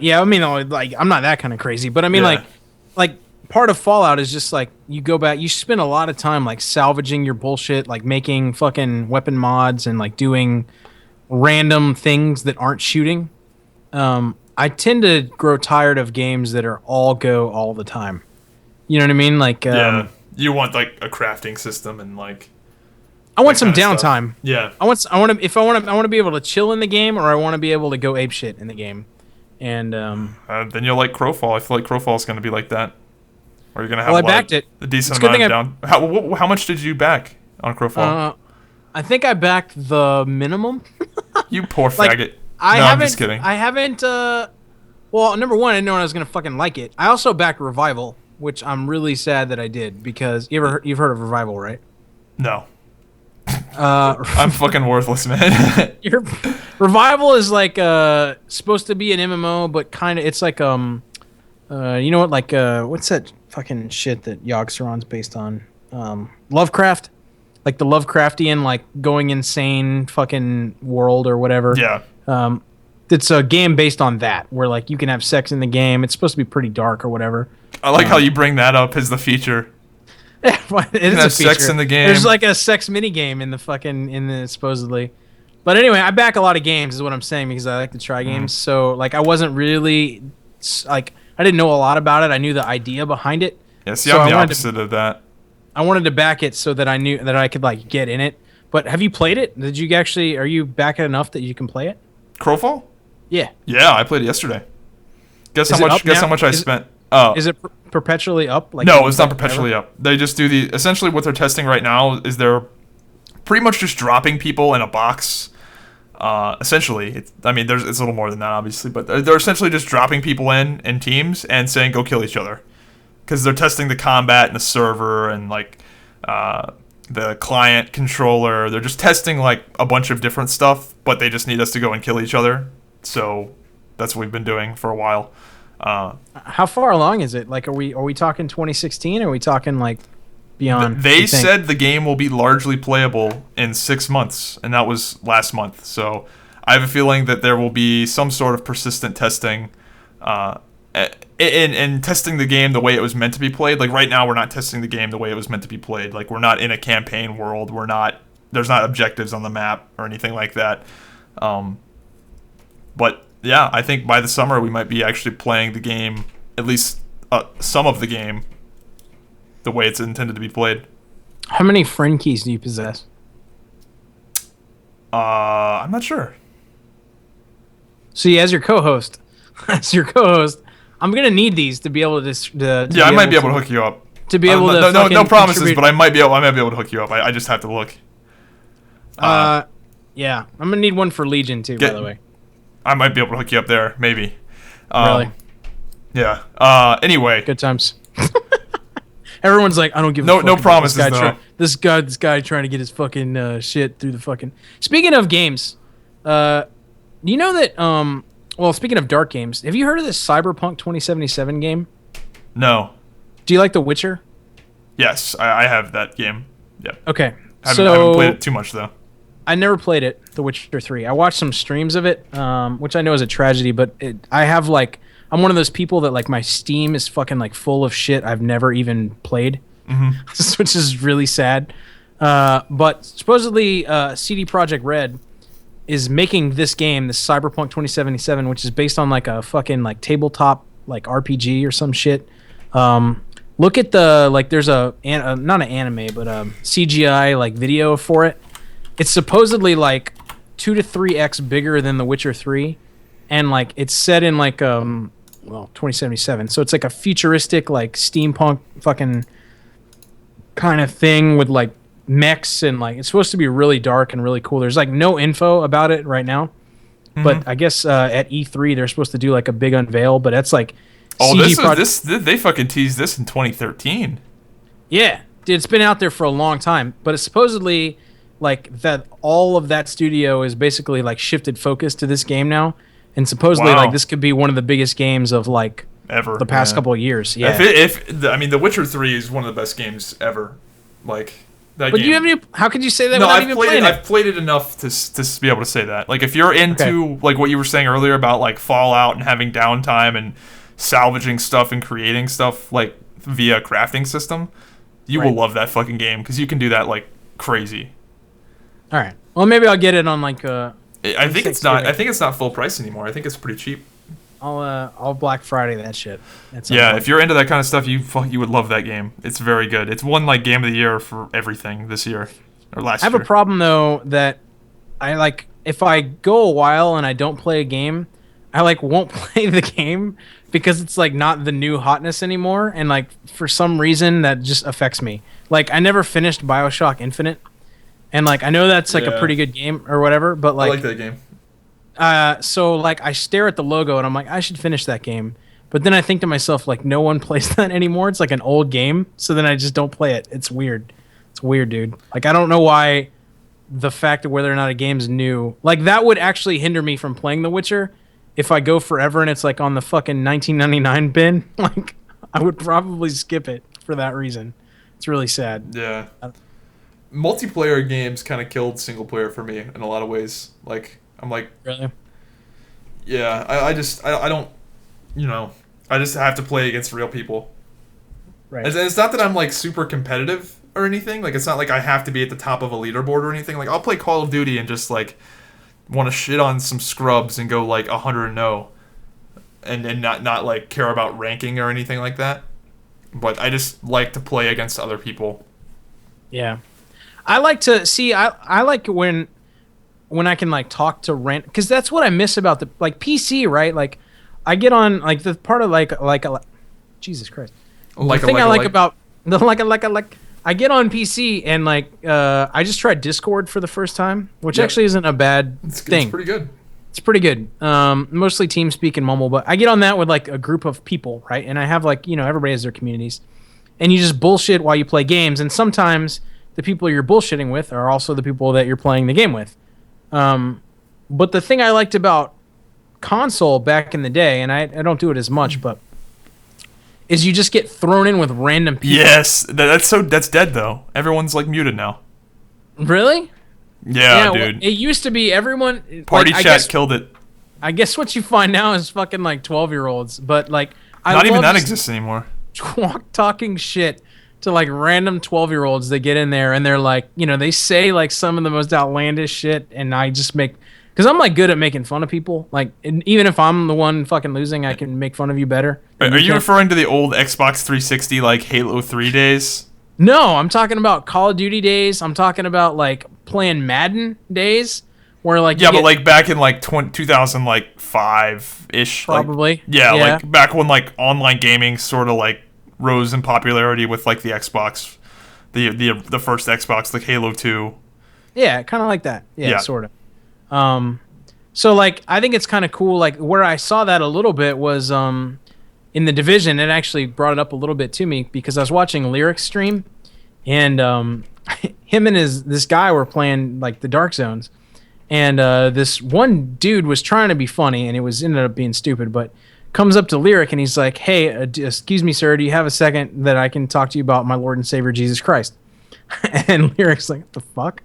Yeah, I mean, like I'm not that kind of crazy, but I mean, like part of Fallout is just like you go back, you spend a lot of time like salvaging your bullshit, like making fucking weapon mods and like doing random things that aren't shooting. I tend to grow tired of games that are all go all the time. You know what I mean? Like you want like a crafting system and like I want some downtime. Yeah. I want to be able to chill in the game, or I want to be able to go ape shit in the game. And then you'll like Crowfall. I feel like Crowfall is going to be like that. Or you're going to have I backed it. A decent amount of down. How much did you back on Crowfall? I think I backed the minimum. You poor faggot. I'm just kidding. I haven't. Well, number one, I didn't know I was gonna fucking like it. I also backed Revival, which I'm really sad that I did, because you've heard of Revival, right? No. I'm fucking worthless, man. Revival is like supposed to be an MMO, but kind of it's like you know what, like what's that fucking shit that Yogg-Saron's based on? Lovecraft. Like the Lovecraftian, like going insane fucking world or whatever. Yeah. It's a game based on that, where like you can have sex in the game. It's supposed to be pretty dark or whatever. I like how you bring that up as the feature. It is a feature. Sex in the game. There's like a sex mini game in the supposedly. But anyway, I back a lot of games is what I'm saying, because I like to try games. So like I wasn't really like, I didn't know a lot about it. I knew the idea behind it. Yeah, see, I'm the opposite of that. I wanted to back it so that I knew that I could like get in it. But have you played it? Are you back it enough that you can play it? Crowfall? Yeah. Yeah, I played it yesterday. Guess how much I spent. Oh. Is it perpetually up? Like no, it's not perpetually up. They just do essentially what they're testing right now is they're pretty much just dropping people in a box. Essentially, it's a little more than that, obviously, but they're essentially just dropping people in teams and saying go kill each other, because they're testing the combat and the server and like the client controller. They're just testing like a bunch of different stuff, but they just need us to go and kill each other. So that's what we've been doing for a while. How far along is it? Like, are we talking 2016? Or are we talking like beyond? They said the game will be largely playable in 6 months, and that was last month. So I have a feeling that there will be some sort of persistent testing, in testing the game the way it was meant to be played. Like right now, we're not testing the game the way it was meant to be played. Like we're not in a campaign world. There's not objectives on the map or anything like that. But yeah, I think by the summer we might be actually playing the game, at least some of the game, the way it's intended to be played. How many friend keys do you possess? I'm not sure. See, as your co-host, I'm gonna need these to be able to. Yeah, I might be able to hook you up. To be able to. No promises, but I might be able to hook you up. I just have to look. Yeah, I'm gonna need one for Legion too. By the way. I might be able to hook you up there, maybe. Really? Yeah. Anyway. Good times. Everyone's like, I don't give a fuck. No promises, this guy trying to get his fucking shit through the fucking. Speaking of games, you know that well, speaking of dark games, have you heard of this Cyberpunk 2077 game? No. Do you like The Witcher? Yes, I have that game. Yeah. Okay. I haven't played it too much though. I never played it, The Witcher 3. I watched some streams of it, which I know is a tragedy, but I'm one of those people that like my Steam is fucking like full of shit I've never even played, which is really sad. But supposedly CD Projekt Red is making this game, this Cyberpunk 2077, which is based on like a fucking like tabletop like RPG or some shit. Look at the like there's not an anime but a CGI like video for it. It's supposedly like 2 to 3x bigger than The Witcher 3, and like it's set in like 2077. So it's like a futuristic, like steampunk fucking kind of thing with like mechs and like it's supposed to be really dark and really cool. There's like no info about it right now, but I guess at E3 they're supposed to do like a big unveil. But that's like they fucking teased this in 2013. Yeah, dude, it's been out there for a long time, but it's supposedly like that all of that studio is basically like shifted focus to this game now, and supposedly like this could be one of the biggest games of like ever the past couple of years. Yeah, I mean, The Witcher 3 is one of the best games ever. Like that. But game. do you have any? How could you say that? No, without even playing it? I've played it enough to be able to say that. Like if you're into like what you were saying earlier about like Fallout and having downtime and salvaging stuff and creating stuff like via crafting system, you will love that fucking game because you can do that like crazy. All right. Well, maybe I'll get it on like. I think it's not. I think it's not full price anymore. I think it's pretty cheap. I'll Black Friday that shit. Yeah, if you're into that kind of stuff, you would love that game. It's very good. It's won like Game of the Year for everything this year or last year. I have a problem though that I like if I go a while and I don't play a game, I like won't play the game because it's like not the new hotness anymore, and like for some reason that just affects me. Like I never finished BioShock Infinite. And like I know that's like a pretty good game or whatever, but like I like that game. So like I stare at the logo and I'm like I should finish that game, but then I think to myself like no one plays that anymore. It's like an old game, so then I just don't play it. It's weird. It's weird, dude. Like I don't know why the fact of whether or not a game's new, like that would actually hinder me from playing The Witcher if I go forever and it's like on the fucking 1999 bin. Like I would probably skip it for that reason. It's really sad. Yeah. Multiplayer games kind of killed single player for me in a lot of ways. Like I'm like, really? Yeah, I don't, you know, I just have to play against real people. Right. And it's not that I'm like super competitive or anything. Like it's not like I have to be at the top of a leaderboard or anything. Like I'll play Call of Duty and just like want to shit on some scrubs and go like 100-0, and not like care about ranking or anything like that. But I just like to play against other people. Yeah. I like to see. I like when I can like talk to rent, because that's what I miss about the like PC, right? Like I get on like the part of like Jesus Christ. The thing I like about the like I get on PC and like I just tried Discord for the first time, which actually isn't a bad thing. It's pretty good. It's pretty good. Mostly TeamSpeak and Mumble, but I get on that with like a group of people, right? And I have like, you know, everybody has their communities, and you just bullshit while you play games, and sometimes the people you're bullshitting with are also the people that you're playing the game with. But the thing I liked about console back in the day, and I don't do it as much, but is you just get thrown in with random people. Yes, that's dead though. Everyone's like muted now. Really? Yeah, dude. It used to be everyone. Party chat killed it. I guess what you find now is fucking like 12-year-olds, but like not even that exists anymore. Talking shit to like random 12-year-olds that get in there and they're like, you know, they say like some of the most outlandish shit, and I just make, because I'm like good at making fun of people. Like, even if I'm the one fucking losing, I can make fun of you better. Are you referring to the old Xbox 360 like Halo 3 days? No, I'm talking about Call of Duty days. I'm talking about like playing Madden days, where like but like back in like 2005 ish, probably. Like, yeah, like back when like online gaming sort of like rose in popularity with like the Xbox, the first Xbox, like Halo 2. Yeah, kind of like that. Yeah, sort of. So like I think it's kind of cool. Like where I saw that a little bit was in the Division. It actually brought it up a little bit to me because I was watching Lyric's stream, and him and this guy were playing like the Dark Zones, and this one dude was trying to be funny, and it ended up being stupid, but comes up to Lyric and he's like, "Hey, excuse me, sir, do you have a second that I can talk to you about my Lord and Savior Jesus Christ?" And Lyric's like, "What the fuck?"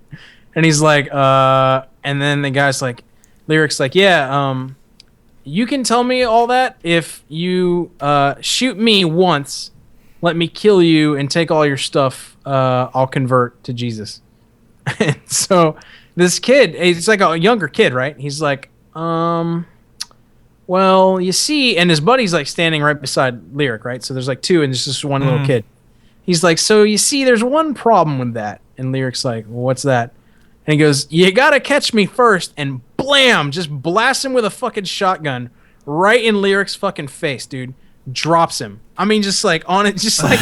And he's like, and then the guy's like, Lyric's like, "Yeah, you can tell me all that if you shoot me once, let me kill you and take all your stuff, I'll convert to Jesus." And so this kid, it's like a younger kid, right? He's like, well, you see, and his buddy's like standing right beside Lyric, right? So there's like two and there's just one little kid. He's like, "So you see, there's one problem with that." And Lyric's like, "Well, what's that?" And he goes, "You gotta catch me first," and blam, just blast him with a fucking shotgun right in Lyric's fucking face, dude. Drops him. I mean, just like on it, just like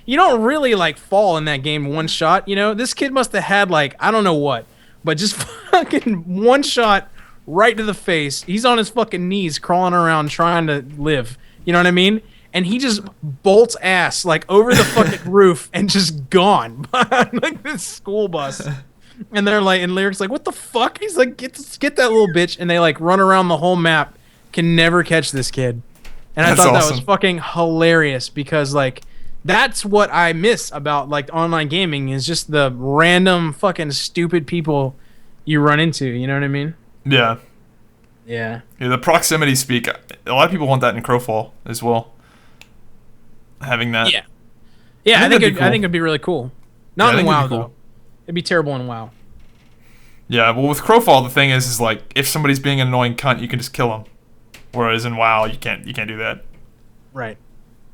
you don't really like fall in that game one shot. You know, this kid must have had like I don't know what, but just fucking one shot right to the face. He's on his fucking knees, crawling around trying to live. You know what I mean? And he just bolts ass like over the fucking roof and just gone behind like this school bus. And they're like, and Lyric's like, what the fuck? He's like, get that little bitch. And they like run around the whole map, can never catch this kid. And I thought that was fucking hilarious because like that's what I miss about like online gaming is just the random fucking stupid people you run into. You know what I mean? Yeah. Yeah. Yeah. The proximity speak. A lot of people want that in Crowfall as well. Having that. Yeah. Yeah, I think it'd be really cool. Not in WoW though. It'd be terrible in WoW. Yeah, well, with Crowfall, the thing is like if somebody's being an annoying cunt, you can just kill them. Whereas in WoW, you can't do that. Right.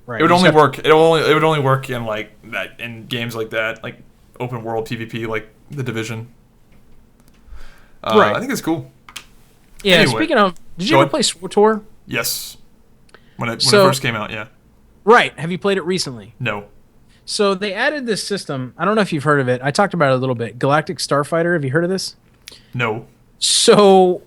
Right. It would only work. It would only work in like that in games like that, like open world PvP, like The Division. Right. I think it's cool. Yeah. Anyway, speaking of, did you ever play SWTOR? Yes. When it first came out, yeah. Right. Have you played it recently? No. So they added this system. I don't know if you've heard of it. I talked about it a little bit. Galactic Starfighter. Have you heard of this? No. So,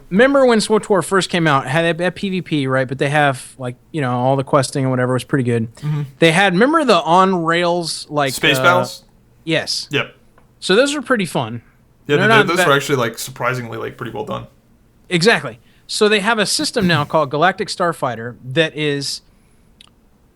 remember when SWTOR first came out? It had PvP, right? But they have like all the questing and whatever was pretty good. Mm-hmm. They had remember the on rails like space battles. Yes. Yep. So those were pretty fun. Yeah, those were actually like surprisingly like pretty well done. Exactly. So they have a system now called Galactic Starfighter that is.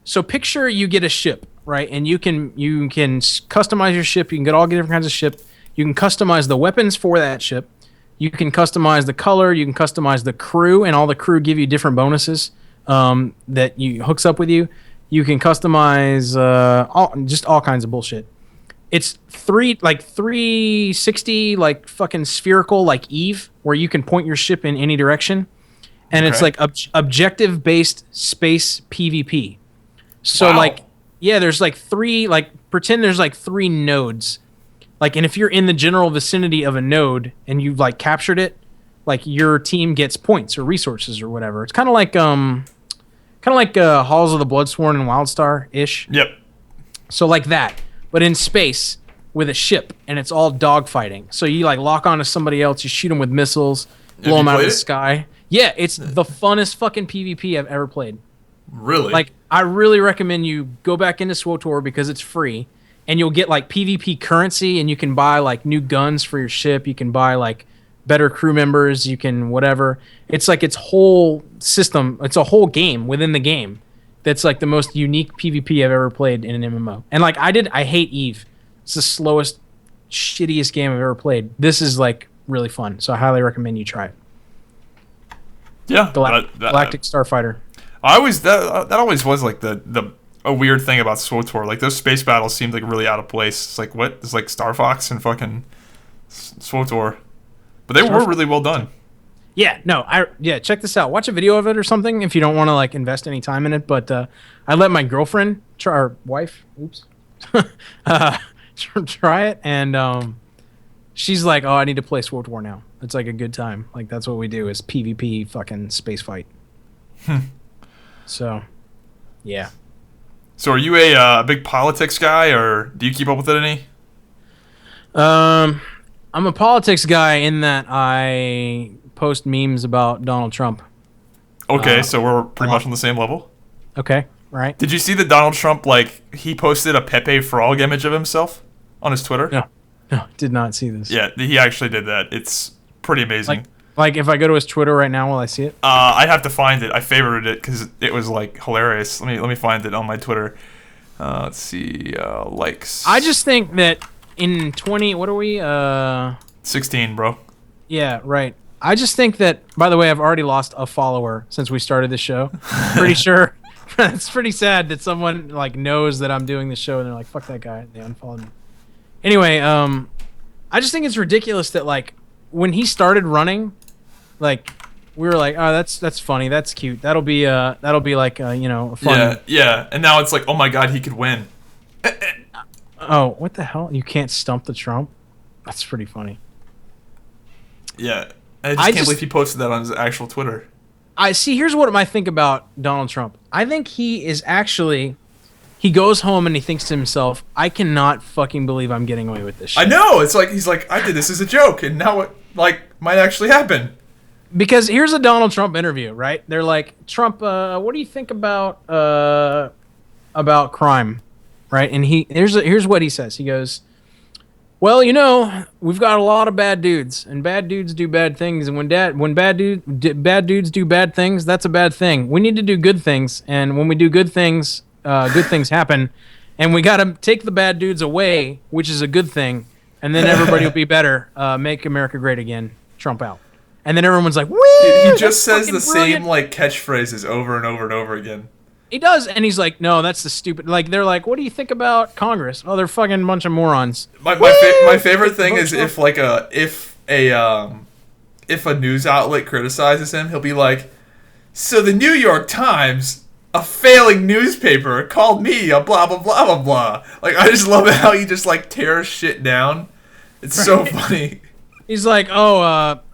So picture you get a ship, right? And you can customize your ship. You can get all different kinds of ship. You can customize the weapons for that ship. You can customize the color. You can customize the crew, and all the crew give you different bonuses that hooks up with you. You can customize all kinds of bullshit. It's 360 like fucking spherical like Eve, where you can point your ship in any direction, and it's like objective based space PvP. So like, yeah, there's like pretend there's like 3 nodes. Like, and if you're in the general vicinity of a node and you've like captured it, like your team gets points or resources or whatever. It's kind of like Halls of the Bloodsworn and WildStar-ish. Yep. So like that, but in space with a ship, and it's all dogfighting. So you like lock onto somebody else, you shoot them with missiles, blow them out of the sky. Yeah, it's the funnest fucking PvP I've ever played. Really? Like, I really recommend you go back into SWTOR because it's free, and you'll get like PvP currency, and you can buy like new guns for your ship. You can buy like better crew members. You can whatever. It's like its whole system. It's a whole game within the game. That's like the most unique PvP I've ever played in an MMO. And like I hate Eve. It's the slowest, shittiest game I've ever played. This is like really fun, so I highly recommend you try it. Yeah, Galactic Starfighter. That always was like a weird thing about SWTOR. Like those space battles seemed like really out of place. It's like what? It's like Star Fox and fucking SWTOR, but they were really well done. Yeah, no, check this out. Watch a video of it or something if you don't want to like invest any time in it. But I let my girlfriend try it, and she's like, "Oh, I need to play SWTOR now. It's like a good time. Like that's what we do is PvP fucking space fight." So, yeah. So, are you a big politics guy, or do you keep up with it any? I'm a politics guy in that I post memes about Donald Trump. Okay, so we're pretty much on the same level. Okay, right. Did you see that Donald Trump, like, he posted a Pepe Frog image of himself on his Twitter? No, did not see this. Yeah, he actually did that. It's pretty amazing. Like if I go to his Twitter right now, will I see it? I'd have to find it. I favorited it because it was like hilarious. Let me find it on my Twitter. Let's see, likes. I just think that in 20, what are we? 16, bro. Yeah, right. I just think that. By the way, I've already lost a follower since we started the show. Pretty sure. It's pretty sad that someone like knows that I'm doing this show and they're like, "Fuck that guy." They unfollowed me. Anyway, I just think it's ridiculous that like when he started running. Like we were like, oh, that's funny, that's cute. That'll be like fun. Yeah. And now it's like, oh my god, he could win. Oh, what the hell? You can't stump the Trump? That's pretty funny. Yeah, I just can't believe he posted that on his actual Twitter. I see. Here's what I think about Donald Trump. I think he is actually. He goes home and he thinks to himself, "I cannot fucking believe I'm getting away with this shit." I know. It's like he's like, I did this as a joke, and now it might actually happen. Because here's a Donald Trump interview, right? They're like, Trump, what do you think about crime, right? And here's what he says. He goes, "Well, we've got a lot of bad dudes, and bad dudes do bad things, and when bad dudes do bad things, that's a bad thing. We need to do good things, and when we do good things happen, and we got to take the bad dudes away, which is a good thing, and then everybody will be better. Make America great again. Trump out." And then everyone's like, "Woo!" He just says the same catchphrases over and over and over again. He does, and he's like, "No, that's the stupid." Like they're like, "What do you think about Congress?" Oh, they're fucking bunch of morons. My favorite thing is if a news outlet criticizes him, he'll be like, "So the New York Times, a failing newspaper, called me a blah blah blah blah blah." Like I just love how he just tears shit down. It's so funny. He's like, the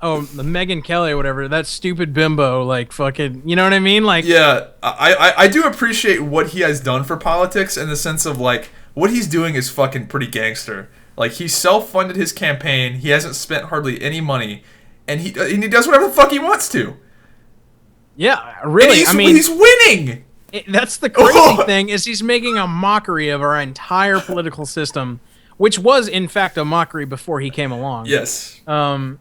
Megyn Kelly or whatever, that stupid bimbo, fucking, you know what I mean? Yeah, I do appreciate what he has done for politics in the sense of, what he's doing is fucking pretty gangster. He self-funded his campaign, he hasn't spent hardly any money, and he does whatever the fuck he wants to. Yeah, really, he's winning! That's the crazy thing, is he's making a mockery of our entire political system. Which was, in fact, a mockery before he came along. Yes. And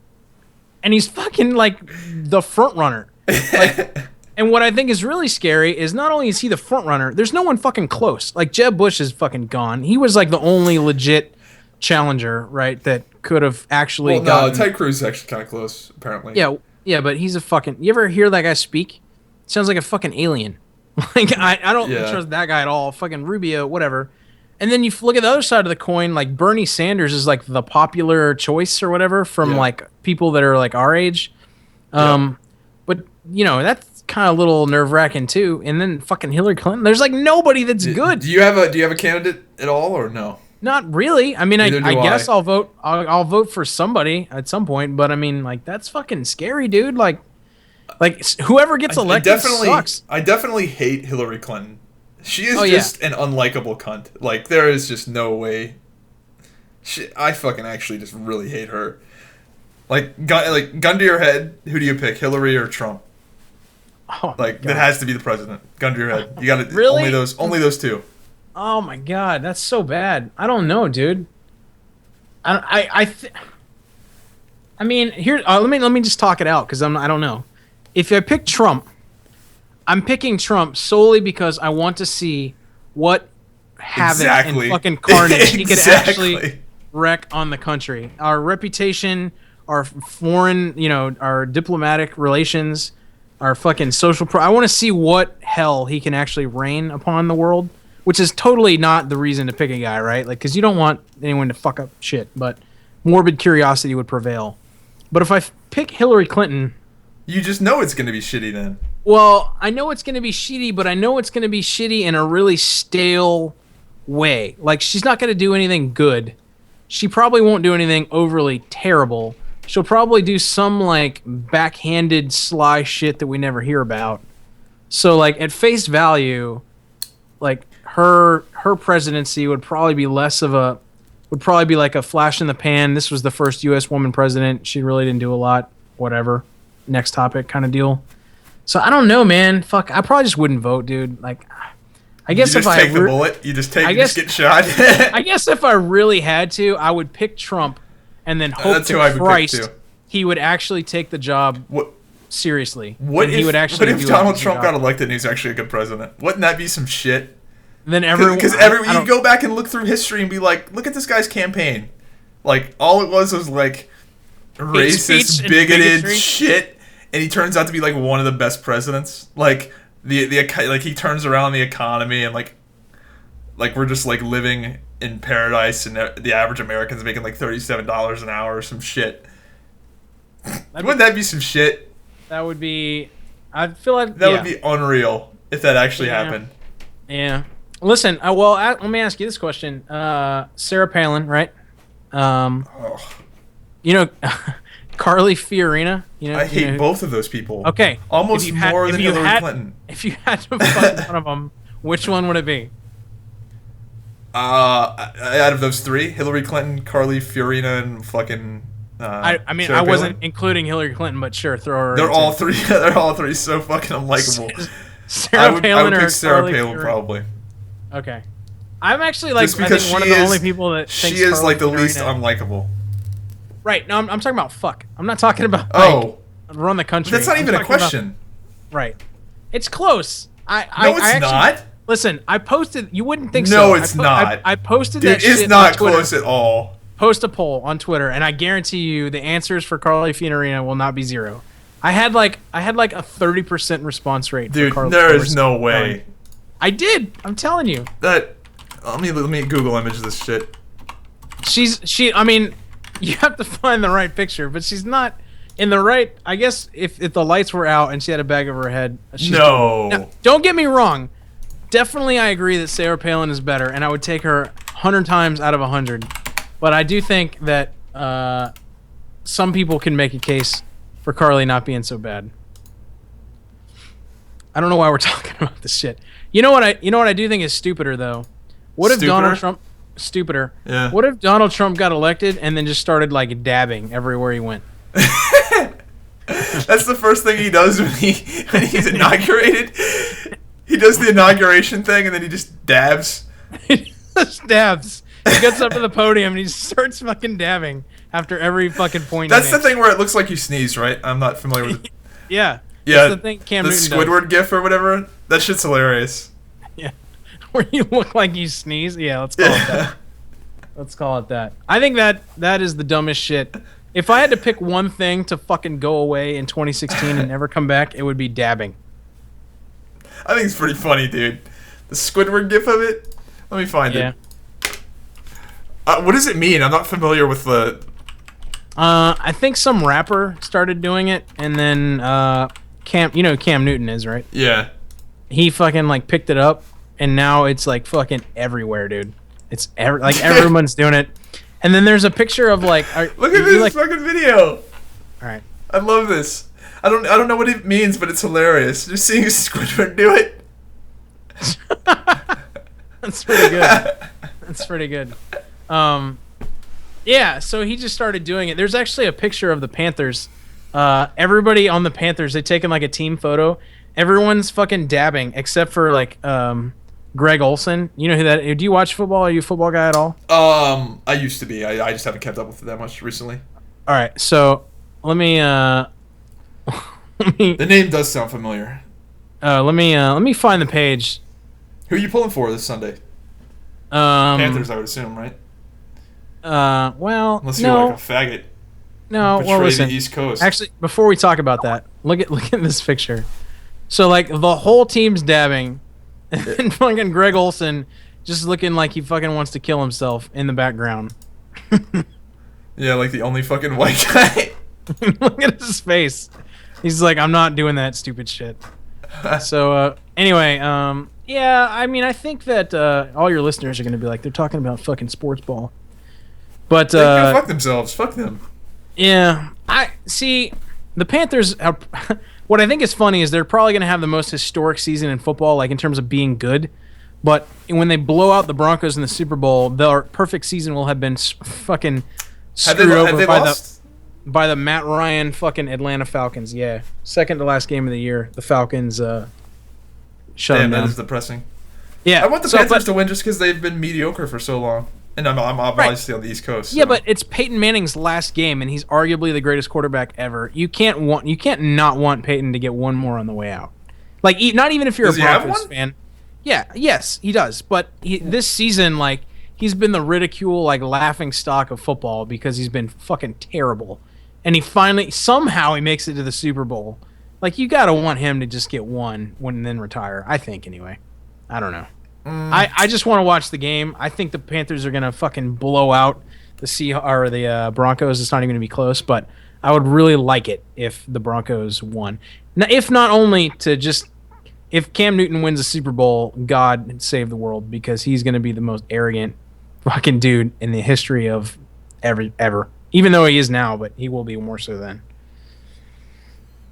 he's fucking, the front runner. And what I think is really scary is not only is he the front runner, there's no one fucking close. Jeb Bush is fucking gone. He was, the only legit challenger, right, that could have actually gotten... Ted Cruz is actually kind of close, apparently. Yeah, but he's a fucking... You ever hear that guy speak? Sounds like a fucking alien. I don't trust that guy at all. Fucking Rubio, whatever. And then you look at the other side of the coin, Bernie Sanders is the popular choice or whatever from people that are our age. But that's kind of a little nerve-wracking too. And then fucking Hillary Clinton, there's nobody that's good. Do you have a candidate at all or no? Not really. I mean, I guess I'll vote. I'll vote for somebody at some point. But I mean, that's fucking scary, dude. Whoever gets elected sucks. I definitely hate Hillary Clinton. She is just an unlikable cunt. There is just no way. I fucking actually just really hate her. Gun to your head, who do you pick, Hillary or Trump? Oh, that has to be the president. Gun to your head. You got to really only those two. Oh my god, that's so bad. I don't know, dude. I mean, here. Let me just talk it out because I don't know. If I pick Trump. I'm picking Trump solely because I want to see what havoc and fucking carnage he could actually wreak on the country. Our reputation, our foreign, our diplomatic relations, our fucking social... I want to see what hell he can actually rain upon the world, which is totally not the reason to pick a guy, right? Because you don't want anyone to fuck up shit, but morbid curiosity would prevail. But if I pick Hillary Clinton... You just know it's going to be shitty then. Well, I know it's going to be shitty, but I know it's going to be shitty in a really stale way. She's not going to do anything good. She probably won't do anything overly terrible. She'll probably do some, backhanded, sly shit that we never hear about. So, at face value, her presidency would probably be a flash in the pan. This was the first U.S. woman president. She really didn't do a lot. Whatever. Next topic kind of deal. So I don't know, man. Fuck, I probably just wouldn't vote, dude. I guess if I take the bullet, you just get shot. I guess if I really had to, I would pick Trump, and then hope to Christ he would actually take the job seriously. What if Donald Trump got elected and he's actually a good president? Wouldn't that be some shit? Then everyone, because you go back and look through history and be like, look at this guy's campaign. All it was racist, bigoted shit. And he turns out to be one of the best presidents. He turns around the economy and we're just living in paradise and the average American's making $37 an hour or some shit. Wouldn't that be some shit? That would be. I feel like that would be unreal if that actually happened. Yeah. Listen. Let me ask you this question. Sarah Palin, right? Carly Fiorina. I hate both of those people. Okay. Almost more than Hillary Clinton. If you had to fuck one of them, which one would it be? Out of those three, Hillary Clinton, Carly Fiorina, and fucking. I mean, Sarah I wasn't Palin? including Hillary Clinton, but sure, throw her. They're all three. They're all three so fucking unlikable. Sarah Palin I would or pick Sarah Carly Palin Fiorina? probably. Okay. I'm actually like Just I because think one of the only people that thinks she is Carly like the Fiorina- least unlikable. Right. No, I'm talking about fuck. I'm not talking about run the country. That's not even a talking about- question. right. It's close. No, it's not. Listen, I posted. You wouldn't think so. No, it's not. I posted Dude, that shit it's not on Twitter. close at all. Post a poll on Twitter, and I guarantee you the answers for Carly Fiorina will not be zero. I had like a 30% response rate. Dude, for Carly there is Fiorina. no way. I did. I'm telling you. That. Let me Google image this shit. I mean, you have to find the right picture, but she's not in the right. I guess if the lights were out and she had a bag over her head. No. Now, don't get me wrong. Definitely, I agree that Sarah Palin is better, and I would take her 100 times out of 100. But I do think that some people can make a case for Carly not being so bad. I don't know why we're talking about this shit. You know what I do think is stupider though. What if Donald Trump stupider? Yeah. What if Donald Trump got elected and then just started like dabbing everywhere he went? That's the first thing he does when he's inaugurated. He does the inauguration thing and then he just dabs. He just dabs. He gets up to the podium and he starts fucking dabbing after every fucking point. That's the thing where it looks like you sneeze, right? I'm not familiar with it. Yeah. Yeah. That's the thing Cam the Newton Squidward gif or whatever. That shit's hilarious. Yeah. Where you look like you sneeze. Yeah, let's call it that. Let's call it that. I think that is the dumbest shit. If I had to pick one thing to fucking go away in 2016 and never come back, it would be dabbing. I think it's pretty funny, dude. The Squidward gif of it. Let me find it. What does it mean? I'm not familiar with the. I think some rapper started doing it, and then Cam Newton is right. Yeah. He fucking like picked it up, and now it's like fucking everywhere, dude. It's like everyone's doing it. And then there's a picture of like. Look at this fucking video. All right. I love this. I don't know what it means, but it's hilarious. Just seeing Squidward do it. That's pretty good. That's pretty good. Yeah, so he just started doing it. There's actually a picture of the Panthers. Everybody on the Panthers, they've taken like a team photo. Everyone's fucking dabbing except for like Greg Olson. You know who that is? Do you watch football? Are you a football guy at all? I used to be. I just haven't kept up with it that much recently. All right, so let me The name does sound familiar. let me find the page. Who are you pulling for this Sunday? Panthers, I would assume, right? Well, Unless you're like a faggot. No, Betray well, listen. the East Coast. Actually, before we talk about that, look at this picture. So like the whole team's dabbing, and fucking Greg Olson just looking like he fucking wants to kill himself in the background. Yeah, like the only fucking white guy. Look at his face. He's like, I'm not doing that stupid shit. So anyway, yeah, I mean, I think that all your listeners are gonna be like, they're talking about fucking sports ball. But They can go fuck themselves. Fuck them. Yeah, I see. The Panthers. What I think is funny is they're probably going to have the most historic season in football, like in terms of being good. But when they blow out the Broncos in the Super Bowl, their perfect season will have been fucking screwed over by the Matt Ryan fucking Atlanta Falcons. Yeah, second to last game of the year, the Falcons shut them down. That is depressing. Yeah, I want the Panthers to win just because they've been mediocre for so long. And I'm obviously on the East Coast. So. Yeah, but it's Peyton Manning's last game, and he's arguably the greatest quarterback ever. You can't not want Peyton to get one more on the way out. Like, not even if you're a Broncos fan. Yeah, yes, he does. But this season, like, he's been the ridicule, like, laughing stock of football because he's been fucking terrible. And he somehow he makes it to the Super Bowl. Like, you gotta want him to just get one and then retire. I think anyway. I don't know. I just want to watch the game. I think the Panthers are gonna fucking blow out the Broncos. It's not even gonna be close, but I would really like it if the Broncos won. Now, if not only to just if Cam Newton wins a Super Bowl, God save the world, because he's gonna be the most arrogant fucking dude in the history of ever. Even though he is now, but he will be more so then.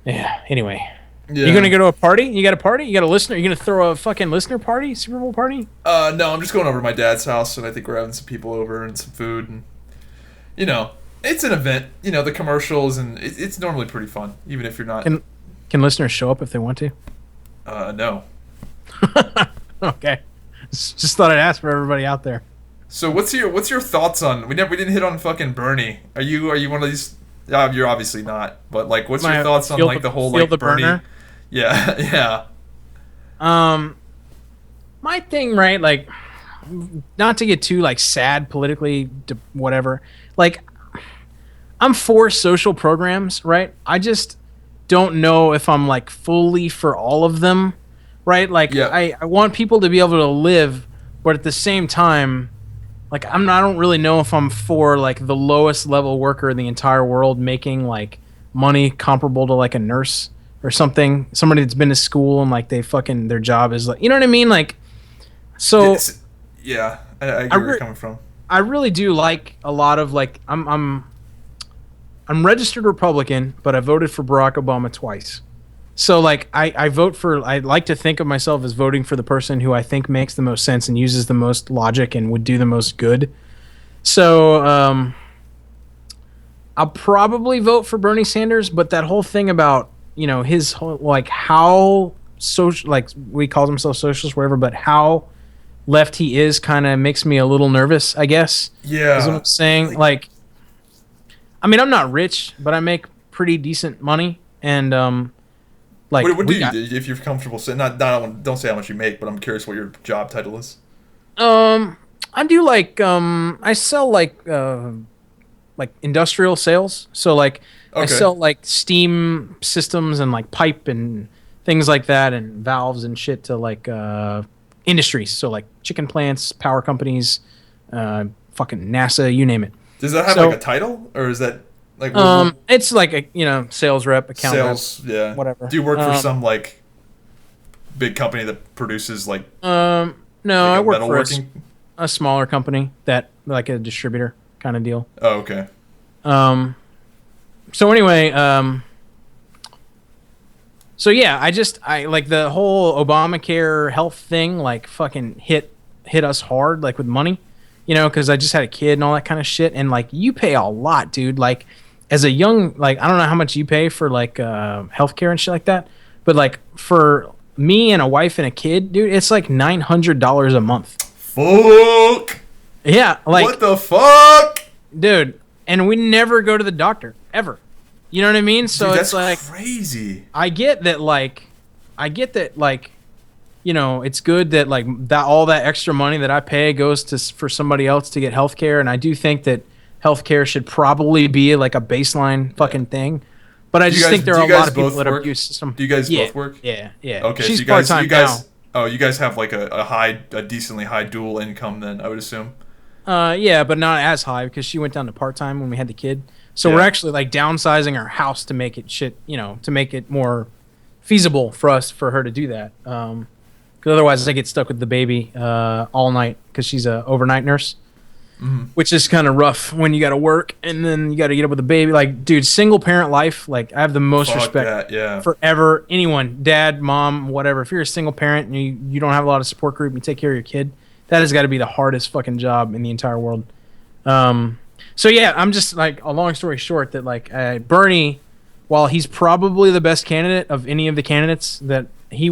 Yeah. Anyway, you gonna go to a party? You got a party? You got a listener? You gonna throw a fucking listener party? Super Bowl party? No, I'm just going over to my dad's house, and I think we're having some people over and some food, and it's an event. The commercials, and it's normally pretty fun, even if you're not. Can listeners show up if they want to? No. Okay. Just thought I'd ask for everybody out there. So what's your thoughts on we didn't hit on fucking Bernie? Are you one of these? You're obviously not. But like, what's your thoughts on like the whole like Bernie? Burner? Yeah. My thing, right? Like, not to get too like sad politically, whatever. Like, I'm for social programs, right? I just don't know if I'm like fully for all of them, right? Like, I want people to be able to live, but at the same time, like I don't really know if I'm for like the lowest level worker in the entire world making like money comparable to like a nurse or something, somebody that's been to school and like their job is like, you know what I mean? Like, so yeah, I get where you're coming from. I really do like a lot of like I'm registered Republican, but I voted for Barack Obama twice. So like I like to think of myself as voting for the person who I think makes the most sense and uses the most logic and would do the most good. So I'll probably vote for Bernie Sanders, but that whole thing about, his whole like how social, like we call himself socialist, whatever, but how left he is kind of makes me a little nervous, I guess. Yeah. Is what I'm saying. Like, I mean, I'm not rich, but I make pretty decent money, and like, what do you do if you're comfortable saying? Don't say how much you make, but I'm curious what your job title is. I do like I sell like industrial sales. So like I sell like steam systems and like pipe and things like that and valves and shit to like industries. So like chicken plants, power companies, fucking NASA, you name it. Does that have like a title, or is that like it's like a sales rep, account sales rep, yeah, whatever. Do you work for some like big company that produces like no, like I work for a smaller company that like a distributor kind of deal. Oh, okay. So anyway, so yeah, I like the whole Obamacare health thing like fucking hit us hard like with money, because I just had a kid and all that kind of shit, and like you pay a lot, dude. Like as a young, like I don't know how much you pay for like healthcare and shit like that, but like for me and a wife and a kid, dude, it's like $900 a month. Fuck. Yeah, like what the fuck, dude? And we never go to the doctor ever. You know what I mean? So dude, it's like crazy. I get that, it's good that like that all that extra money that I pay goes for somebody else to get healthcare, and I do think that healthcare should probably be like a baseline fucking thing. But I just think there are a lot of people that abuse system. Do you guys both work? Yeah. Okay, she's so you part-time now. Oh, you guys have like a decently high dual income then, I would assume. Yeah, but not as high because she went down to part-time when we had the kid. So we're actually like downsizing our house to make it to make it more feasible for her to do that. Because otherwise I get stuck with the baby all night because she's a overnight nurse. Mm-hmm. Which is kind of rough when you got to work and then you got to get up with the baby. Like, dude, single parent life, like I have the most respect for anyone, dad, mom, whatever. If you're a single parent and you don't have a lot of support group and you take care of your kid, that has got to be the hardest fucking job in the entire world. So yeah, I'm just like, a long story short, that like Bernie, while he's probably the best candidate of any of the candidates, that he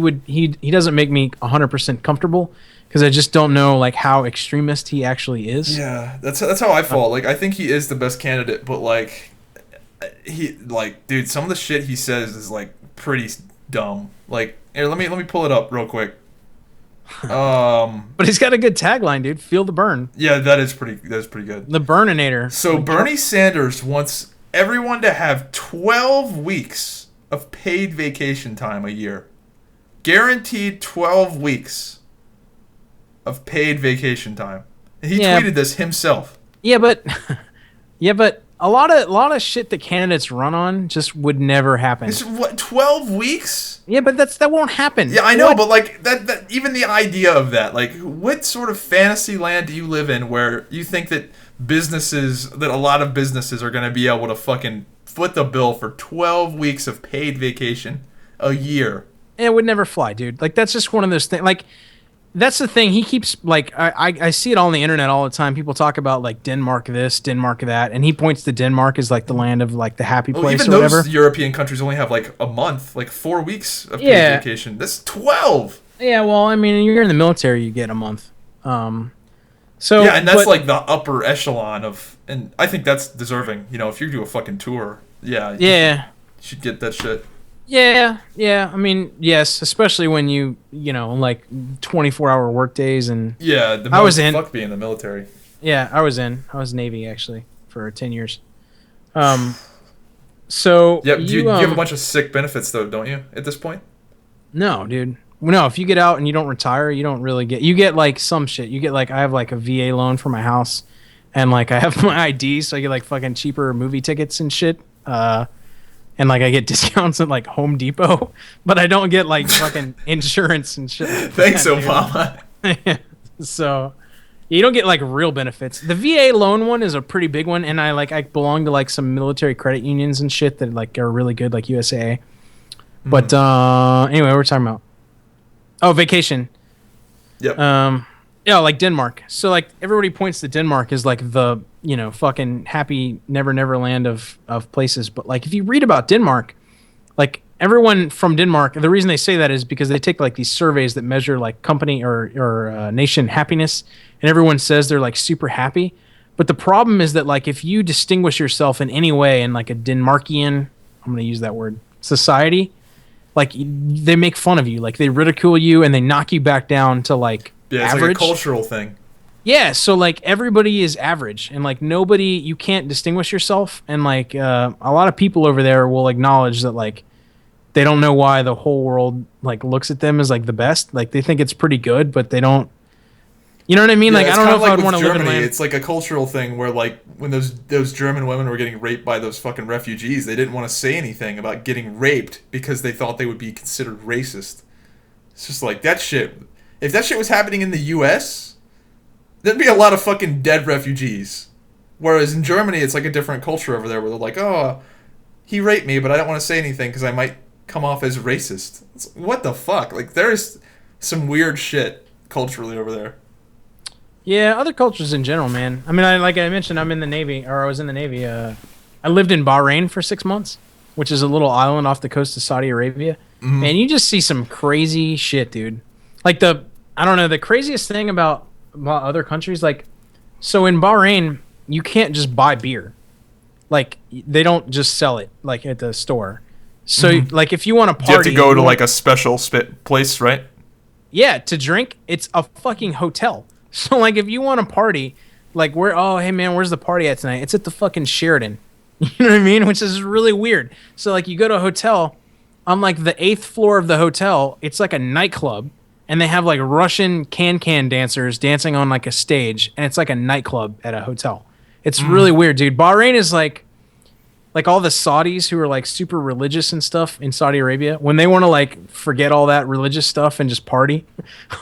doesn't make me 100% comfortable. Because I just don't know like how extremist he actually is. Yeah, that's how I fall. Like I think he is the best candidate, but like dude, some of the shit he says is like pretty dumb. Like here, let me pull it up real quick. But he's got a good tagline, dude. Feel the burn. Yeah, that is pretty good. The Burninator. So Bernie Sanders wants everyone to have 12 weeks of paid vacation time a year. Guaranteed 12 weeks of paid vacation time. He tweeted this himself. Yeah, but a lot of shit that candidates run on just would never happen. It's what, 12 weeks? Yeah, but that won't happen. Yeah, I know, but like that even the idea of that, like what sort of fantasy land do you live in where you think that a lot of businesses are going to be able to fucking foot the bill for 12 weeks of paid vacation a year? It would never fly, dude. Like that's just one of those things. Like that's the thing. He keeps like I see it all on the internet all the time. People talk about like Denmark this, Denmark that, and he points to Denmark as like the land of like the happy place even or whatever. Those European countries only have like a month, like 4 weeks of paid vacation. This 12. Yeah, well, I mean, you're in the military, you get a month. So yeah, and that's like the upper echelon of, and I think that's deserving. You know, if you do a fucking tour, you should get that shit. Yeah. I mean, yes, especially when you know, like 24-hour work days and I was in. Fuck being in the military. Yeah, I was Navy actually for 10 years. So yeah, you have a bunch of sick benefits though, don't you? At this point? No, dude. No, if you get out and you don't retire, you don't really get. You get like some shit. You get like I have like a VA loan for my house, and like I have my ID, so I get like fucking cheaper movie tickets and shit. And like I get discounts at like Home Depot, but I don't get like fucking insurance and shit. Like Thanks, Obama. So you don't get like real benefits. The VA loan one is a pretty big one, and I belong to like some military credit unions and shit that like are really good, like USAA. But anyway, what we're talking about. Oh, vacation. Yep. Yeah, like Denmark. So like everybody points to Denmark as like the, you know, fucking happy never land of places. But like if you read about Denmark, like everyone from Denmark, the reason they say that is because they take like these surveys that measure like company or nation happiness, and everyone says they're like super happy. But the problem is that like if you distinguish yourself in any way in like a Denmarkian, I'm going to use that word, society, like they make fun of you, like they ridicule you and they knock you back down to like it's average. Like a cultural thing. Yeah, so like everybody is average, and like you can't distinguish yourself, and like a lot of people over there will acknowledge that like they don't know why the whole world like looks at them as like the best. Like they think it's pretty good, but they don't. You know what I mean? Yeah, like I don't know if I would want to live in land. It's like a cultural thing where like when those German women were getting raped by those fucking refugees, they didn't want to say anything about getting raped because they thought they would be considered racist. It's just like that shit. If that shit was happening in the U.S., there'd be a lot of fucking dead refugees. Whereas in Germany, it's like a different culture over there where they're like, oh, he raped me, but I don't want to say anything because I might come off as racist. It's, what the fuck? Like, there's some weird shit culturally over there. Yeah, other cultures in general, man. I mean, like I mentioned, I'm in the Navy, or I was in the Navy. I lived in Bahrain for 6 months, which is a little island off the coast of Saudi Arabia. Mm-hmm. And you just see some crazy shit, dude. Like the craziest thing about other countries, like, so in Bahrain, you can't just buy beer. Like, they don't just sell it, like, at the store. So, like, if you want to party... You have to go to, like, a special place, right? Yeah, to drink, it's a fucking hotel. So, like, if you want to party, like, hey, man, where's the party at tonight? It's at the fucking Sheraton. You know what I mean? Which is really weird. So, like, you go to a hotel, on, like, the 8th floor of the hotel, it's like a nightclub. And they have like Russian can dancers dancing on like a stage, and it's like a nightclub at a hotel. It's really weird, dude. Bahrain is like all the Saudis who are like super religious and stuff in Saudi Arabia. When they want to like forget all that religious stuff and just party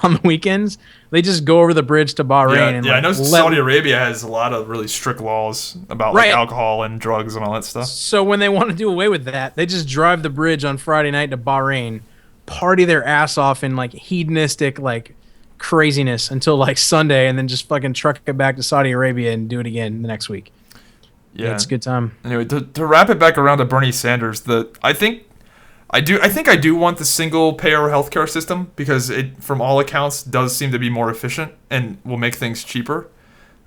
on the weekends, they just go over the bridge to Bahrain. I know Saudi Arabia has a lot of really strict laws about like alcohol and drugs and all that stuff. So when they want to do away with that, they just drive the bridge on Friday night to Bahrain, party their ass off in like hedonistic like craziness until like Sunday, and then just fucking truck it back to Saudi Arabia and do it again the next week. Yeah, it's a good time. Anyway, to wrap it back around to Bernie Sanders, I think I do want the single payer healthcare system because it, from all accounts, does seem to be more efficient and will make things cheaper.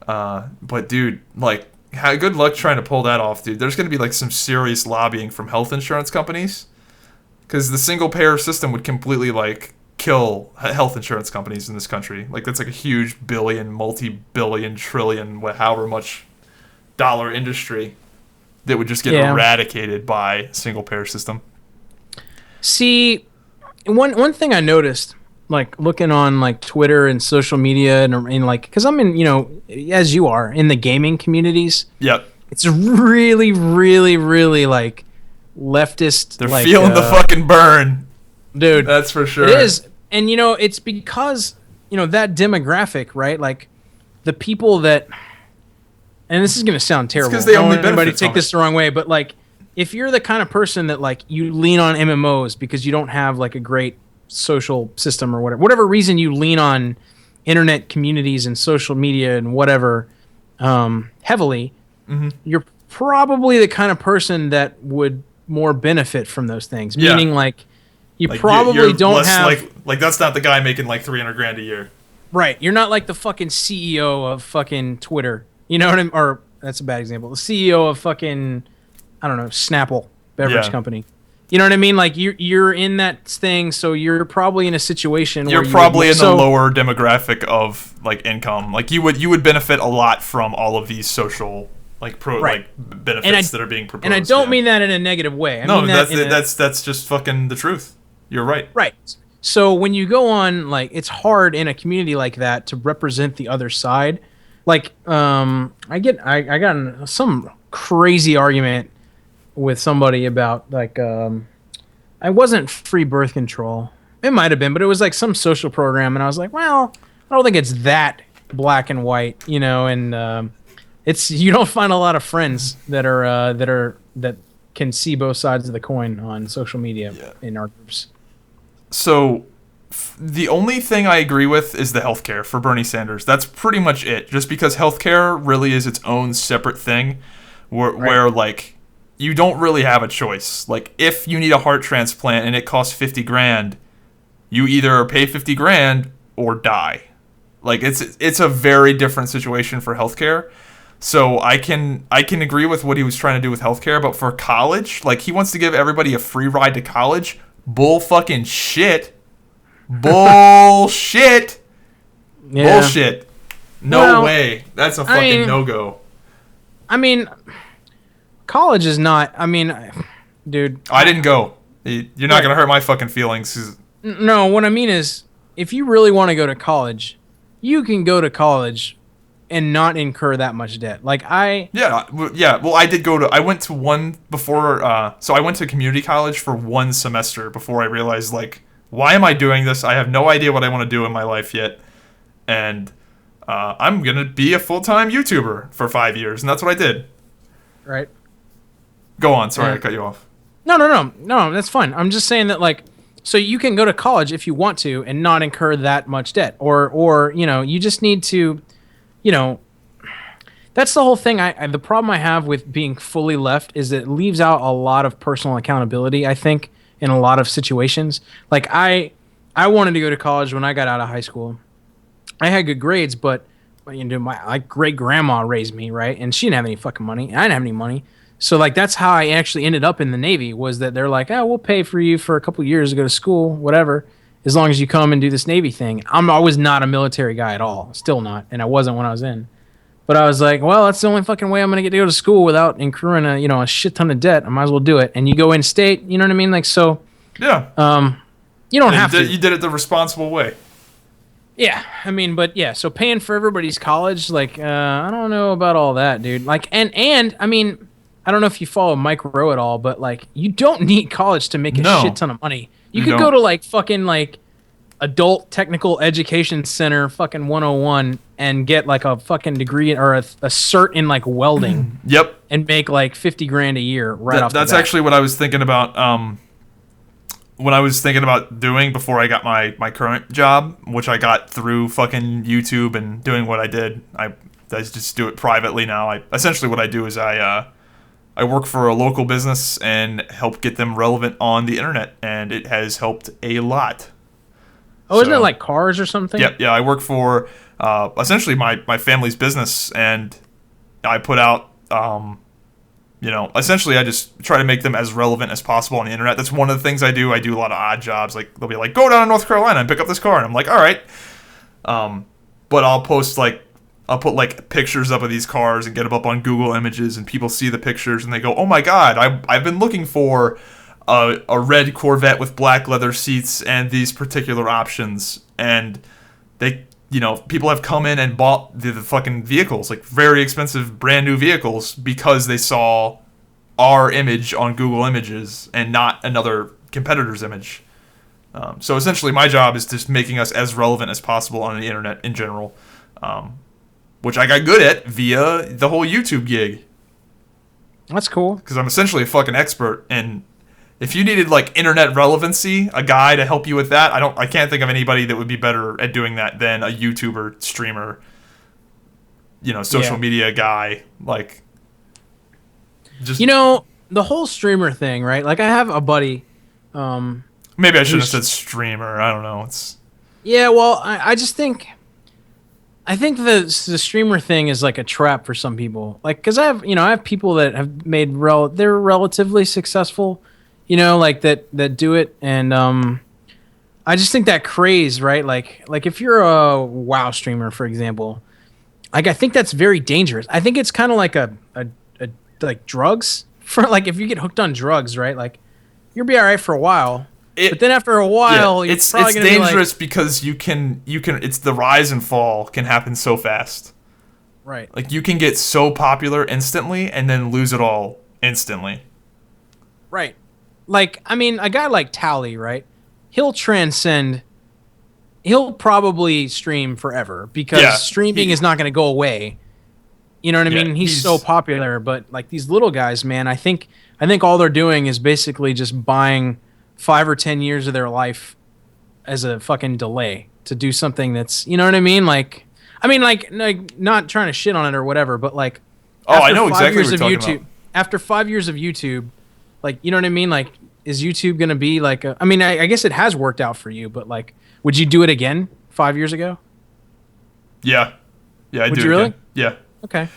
But dude, like, good luck trying to pull that off, dude. There's going to be like some serious lobbying from health insurance companies. Because the single-payer system would completely, like, kill health insurance companies in this country. Like, that's like a huge billion, multi-billion, trillion, however much dollar industry that would just get eradicated by single-payer system. See, one thing I noticed, like, looking on, like, Twitter and social media and like, because I'm in, you know, as you are, in the gaming communities. Yep. It's really, really, really like leftist. They're like, feeling the fucking burn, dude. That's for sure. It is, and it's because that demographic, right? Like the people that, and this is gonna sound terrible. Because they only don't want anybody to benefit take this the wrong way, but like if you're the kind of person that like you lean on MMOs because you don't have like a great social system or whatever reason you lean on internet communities and social media and whatever heavily, you're probably the kind of person that would more benefit from those things. Yeah. Meaning like you Like, probably you're don't less have like that's not the guy making like $300,000 a year. right. You're not like the fucking CEO of fucking Twitter. You know what I mean? Or that's a bad example. The CEO of fucking I don't know Snapple beverage company. You know what I mean? Like you're in that thing, so you're probably in a situation where you're probably in the lower demographic of like income. Like you would benefit a lot from all of these social like benefits that are being proposed. And I don't mean that in a negative way. I no, mean that's just fucking the truth. You're right. Right. So when you go on, like, it's hard in a community like that to represent the other side. Like, I got in some crazy argument with somebody about like I wasn't free birth control. It might have been, but it was like some social program, and I was like, well, I don't think it's that black and white, and it's you don't find a lot of friends that can see both sides of the coin on social media in our groups. So the only thing I agree with is the healthcare for Bernie Sanders. That's pretty much it. Just because healthcare really is its own separate thing where like you don't really have a choice. Like if you need a heart transplant and it costs $50,000, you either pay $50,000 or die. Like it's a very different situation for healthcare. So I can agree with what he was trying to do with healthcare, but for college, like he wants to give everybody a free ride to college. Bull fucking shit. Bullshit. Yeah. Bullshit. No way. That's a fucking no-go. I mean, college is not. I mean, dude. I didn't go. You're not gonna hurt my fucking feelings. No, what I mean is, if you really want to go to college, you can go to college and not incur that much debt. Like Yeah. Well, I went to one before. So I went to community college for one semester before I realized, like, why am I doing this? I have no idea what I want to do in my life yet, and I'm gonna be a full-time YouTuber for 5 years, and that's what I did. Right. Go on. Sorry, I cut you off. No. That's fine. I'm just saying that, like, so you can go to college if you want to and not incur that much debt, or you just need to. That's the whole thing. The problem I have with being fully left is it leaves out a lot of personal accountability, I think, in a lot of situations. Like I wanted to go to college when I got out of high school. I had good grades, but my great grandma raised me, right? And she didn't have any fucking money. And I didn't have any money. So like that's how I actually ended up in the Navy, was that they're like, we'll pay for you for a couple of years to go to school, whatever, as long as you come and do this Navy thing. I was not a military guy at all. Still not. And I wasn't when I was in. But I was like, well, that's the only fucking way I'm going to get to go to school without incurring a shit ton of debt. I might as well do it. And you go in state, you know what I mean? Like, so. Yeah. You don't have to. You did it the responsible way. Yeah. I mean, but yeah. So paying for everybody's college, like, I don't know about all that, dude. Like, and I mean, I don't know if you follow Mike Rowe at all, but like, you don't need college to make a shit ton of money. You could go to like fucking like adult technical education center fucking 101 and get like a fucking degree or a cert in like welding. Yep. And make like $50,000 a year off the bat. That's actually what I was thinking about. When I was thinking about doing before I got my current job, which I got through fucking YouTube and doing what I did. I just do it privately now. Essentially what I do is I work for a local business and help get them relevant on the internet, and it has helped a lot. Oh, isn't it like cars or something? Yeah. I work for essentially my family's business, and I put out, essentially I just try to make them as relevant as possible on the internet. That's one of the things I do. I do a lot of odd jobs. Like they'll be like, go down to North Carolina and pick up this car, and I'm like, all right. But I'll put like pictures up of these cars and get them up on Google Images, and people see the pictures and they go, oh my God, I've been looking for a red Corvette with black leather seats and these particular options, and they people have come in and bought the fucking vehicles, like very expensive brand new vehicles, because they saw our image on Google Images and not another competitor's image. So essentially my job is just making us as relevant as possible on the internet in general, which I got good at via the whole YouTube gig. That's cool. Because I'm essentially a fucking expert, and if you needed like internet relevancy, a guy to help you with that, I can't think of anybody that would be better at doing that than a YouTuber, streamer, social media guy. Like, just the whole streamer thing, right? Like, I have a buddy. Maybe I shouldn't have said streamer. I don't know. Well, I just think. I think the streamer thing is like a trap for some people. Like, because I have people that have made they're relatively successful. Like that do it, and I just think that craze, right? Like if you're a WoW streamer, for example, like I think that's very dangerous. I think it's kind of like a like drugs for like if you get hooked on drugs, right? Like you'll be all right for a while, but then after a while, it's dangerous because you can it's the rise and fall can happen so fast. Right. Like you can get so popular instantly and then lose it all instantly. Right. Like, I mean, a guy like Tally, right? He'll probably stream forever because streaming is not going to go away. You know what I mean? He's so popular, but like these little guys, man, I think all they're doing is basically just buying 5 or 10 years of their life as a fucking delay to do something that's, you know what I mean? Like not trying to shit on it or whatever, but like, I know exactly what you're talking about. After 5 years of YouTube, like, you know what I mean? Like, is YouTube going to be like I guess it has worked out for you, but like, would you do it again 5 years ago? Yeah. Yeah, Would you really? Again. Yeah. Okay.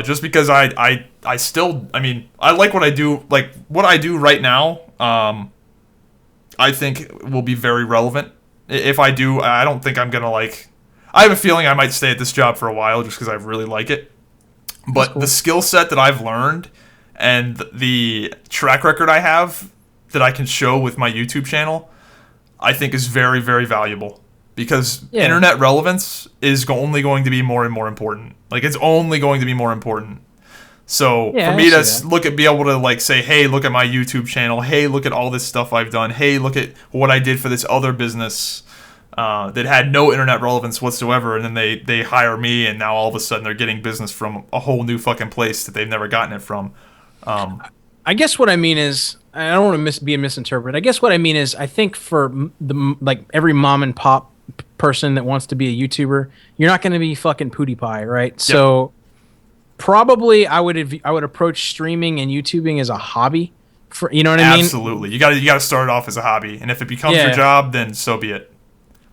Just because I still, I like what I do. Like, what I do right now, I think will be very relevant. If I do, I don't think I'm going to like... I have a feeling I might stay at this job for a while just because I really like it. But cool. The skill set that I've learned and the track record I have that I can show with my YouTube channel, I think is very, very valuable. Because internet relevance is only going to be more and more important. Like, it's only going to be more important. So for me to be able to like say, hey, look at my YouTube channel. Hey, look at all this stuff I've done. Hey, look at what I did for this other business that had no internet relevance whatsoever. And then they hire me, and now all of a sudden they're getting business from a whole new fucking place that they've never gotten it from. I guess what I mean is, I don't want to be misinterpreted. I guess what I mean is, I think for every mom and pop person that wants to be a YouTuber, you're not going to be fucking Pootie Pie, right? Yep. So probably I would approach streaming and YouTubing as a hobby. You know what I mean? Absolutely. You got to start it off as a hobby, and if it becomes your job, then so be it.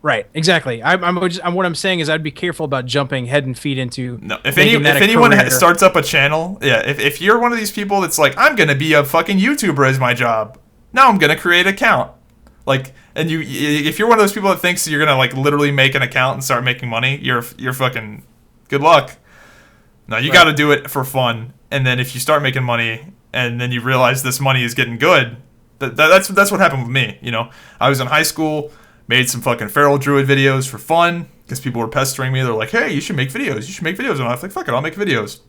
Right. Exactly. What I'm saying is I'd be careful about jumping head and feet into. No. If anyone starts up a channel, if you're one of these people that's like, I'm gonna be a fucking YouTuber as my job, now I'm gonna create an account. Like, and if you're one of those people that thinks you're gonna like literally make an account and start making money, you're fucking good luck. No, you got to do it for fun, and then if you start making money, and then you realize this money is getting good, that's what happened with me. I was in high school, made some fucking feral druid videos for fun because people were pestering me. They're like, "Hey, you should make videos. You should make videos." And I was like, "Fuck it, I'll make videos."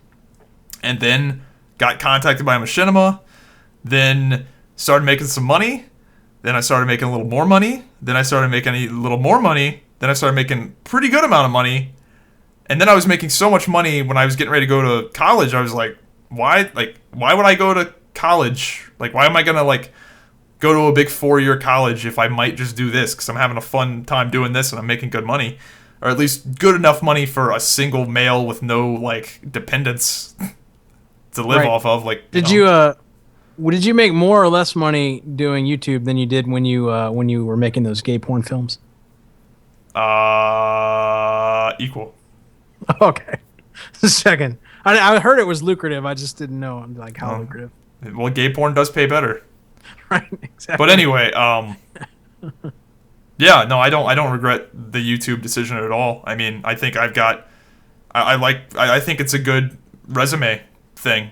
And then got contacted by Machinima, then started making some money. Then I started making a little more money. Then I started making a little more money. Then I started making pretty good amount of money. And then I was making so much money when I was getting ready to go to college. I was like, why would I go to college? Like, why am I going to like go to a big 4-year college if I might just do this? Because I'm having a fun time doing this and I'm making good money. Or at least good enough money for a single male with no like dependents to live off of. Like, did you make more or less money doing YouTube than you did when you were making those gay porn films? Equal. Okay. Second. I heard it was lucrative. I just didn't know like how lucrative. Well, gay porn does pay better. Right, exactly. But anyway, yeah, no, I don't regret the YouTube decision at all. I mean, I think I think it's a good resume thing.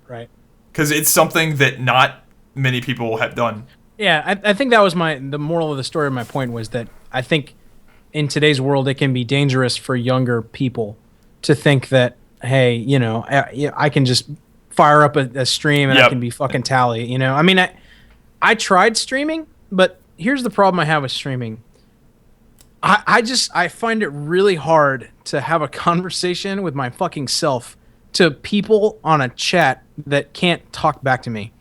Right. Because it's something that not many people have done. Yeah, I think that was the moral of the story. My point was that I think in today's world it can be dangerous for younger people to think that, hey, I can just fire up a stream and I can be fucking Tally. I mean, I tried streaming, but here's the problem I have with streaming. I find it really hard to have a conversation with my fucking self to people on a chat that can't talk back to me.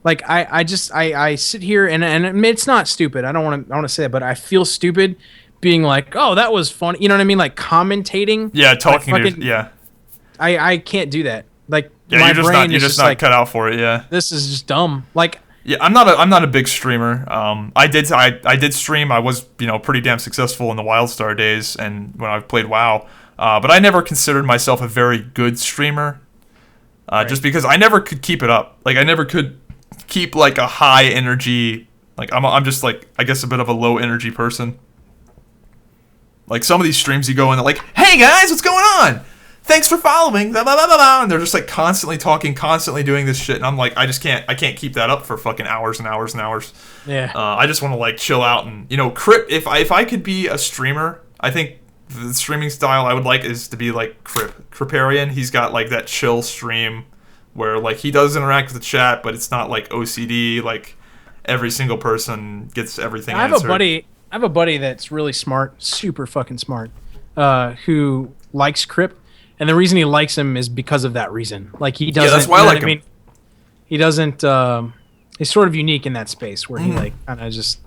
Like I sit here and it's not stupid. I don't want to say it, but I feel stupid being like, oh, that was funny. You know what I mean? Like commentating. Yeah, talking to I can't do that. Like my brain is just not cut out for it. Yeah, this is just dumb. Like. Yeah, I'm not a big streamer. I did stream. I was pretty damn successful in the WildStar days and when I played WoW. But I never considered myself a very good streamer. Just because I never could keep it up. Like I never could keep like a high energy. Like I'm just like I guess a bit of a low energy person. Like some of these streams you go in, they're like, "Hey guys, what's going on? Thanks for following." Blah, blah, blah, blah. And they're just like constantly talking, constantly doing this shit, and I'm like, I can't keep that up for fucking hours and hours and hours. Yeah. I just want to like chill out and Crip. If I could be a streamer, I think the streaming style I would like is to be like Criparian. He's got like that chill stream where like he does interact with the chat, but it's not like OCD. Like every single person gets everything. I have a buddy that's really smart, super fucking smart, who likes Crip. And the reason he likes him is because of that reason. Like he doesn't. Yeah, that's why I like him. I mean, he doesn't. He's sort of unique in that space where he like kind of just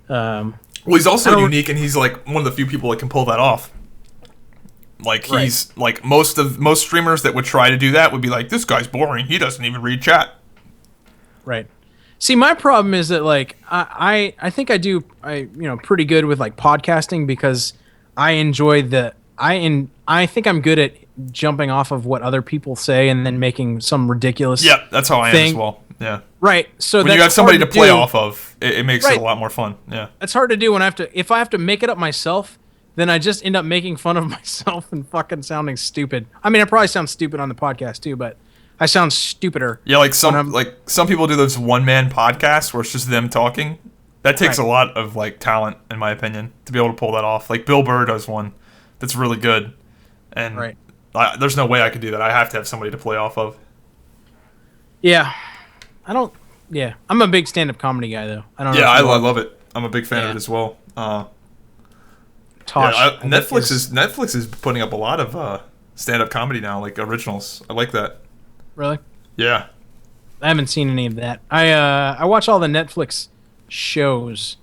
well, he's also unique, and he's like one of the few people that can pull that off. Like he's like most streamers that would try to do that would be like, this guy's boring. He doesn't even read chat. Right. See, my problem is that like I think I do pretty good with like podcasting because I enjoy I think I'm good at jumping off of what other people say and then making some ridiculous that's how I am as well. Yeah. Right. So when you have somebody to play off of, it makes it a lot more fun. Yeah. It's hard to do when if I have to make it up myself, then I just end up making fun of myself and fucking sounding stupid. I mean, I probably sound stupid on the podcast too, but I sound stupider. Yeah, like some people do those one-man podcasts where it's just them talking. That takes a lot of like talent, in my opinion, to be able to pull that off. Like Bill Burr does one that's really good. And there's no way I could do that. I have to have somebody to play off of. Yeah. I'm a big stand-up comedy guy, though. I love it. I'm a big fan of it as well. Netflix is putting up a lot of stand-up comedy now, like originals. I like that. Really? Yeah. I haven't seen any of that. I watch all the Netflix shows.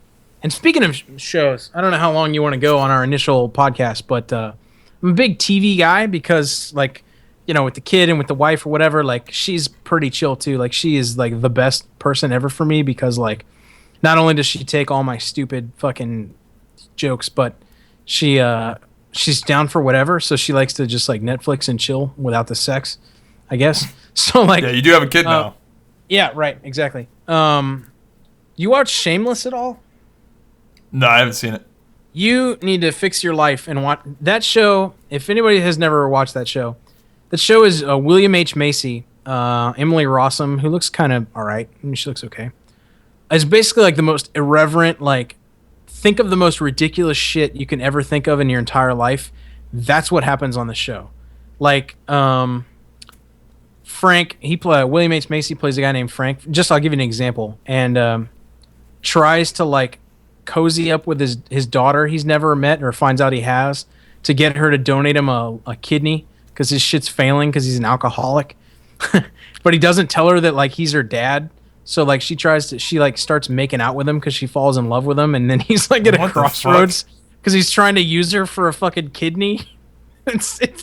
And speaking of shows, I don't know how long you want to go on our initial podcast, but I'm a big TV guy because, like, with the kid and with the wife or whatever, like, she's pretty chill too. Like, she is like the best person ever for me because, like, not only does she take all my stupid fucking jokes, but she's down for whatever. So she likes to just like Netflix and chill without the sex, I guess. So like, yeah, you do have a kid now. Yeah, right, exactly. You watch Shameless at all? No, I haven't seen it. You need to fix your life and watch that show. If anybody has never watched that show is William H. Macy, Emily Rossum, who looks kind of all right. I mean, she looks okay. It's basically like the most irreverent, like, think of the most ridiculous shit you can ever think of in your entire life. That's what happens on the show. Like, Frank, William H. Macy plays a guy named Frank. I'll give you an example. And tries to like cozy up with his daughter he's never met or finds out he has to get her to donate him a kidney because his shit's failing because he's an alcoholic. But he doesn't tell her that like he's her dad. So like she starts making out with him because she falls in love with him, and then he's like at a crossroads because he's trying to use her for a fucking kidney.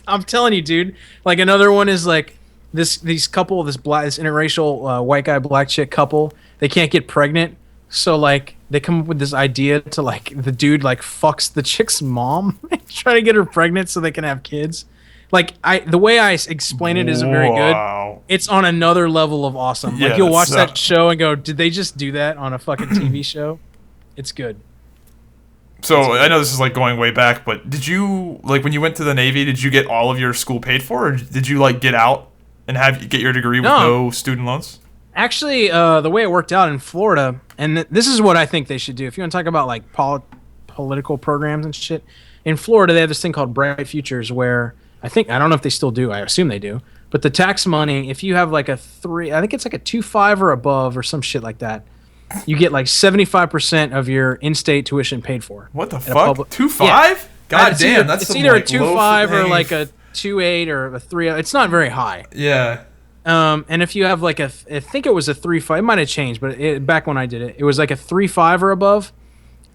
I'm telling you, dude. Like another one is like this interracial white guy black chick couple. They can't get pregnant, so like they come up with this idea to like the dude like fucks the chick's mom and try to get her pregnant so they can have kids. Like the way I explain it isn't very good. It's on another level of awesome. Like you'll watch that show and go, "Did they just do that on a fucking TV show?" It's good. So I know this is like going way back, but did you like when you went to the Navy? Did you get all of your school paid for, or did you like get out and get your degree with no student loans? Actually, the way it worked out in Florida, and this is what I think they should do. If you want to talk about like political programs and shit. In Florida, they have this thing called Bright Futures where I don't know if they still do. I assume they do. But the tax money, if you have like a 3, I think it's like a 2.5 or above or some shit like that, you get like 75% of your in-state tuition paid for. What the fuck? 2.5? Yeah. God damn, that's either a 2.5 or like a 2.8 or a 3. It's not very high. Yeah. And if you have like I think it was a 3.5. It might have changed, but back when I did it, it was like a 3.5 or above.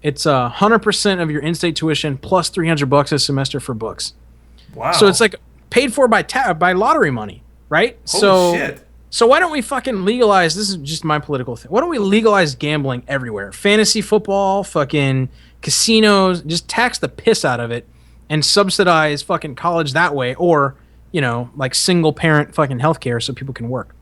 It's 100% of your in-state tuition plus $300 a semester for books. Wow. So it's like paid for by lottery money, right? Holy shit. So why don't we fucking legalize? This is just my political thing. Why don't we legalize gambling everywhere? Fantasy football, fucking casinos. Just tax the piss out of it and subsidize fucking college that way, or like single parent fucking healthcare so people can work.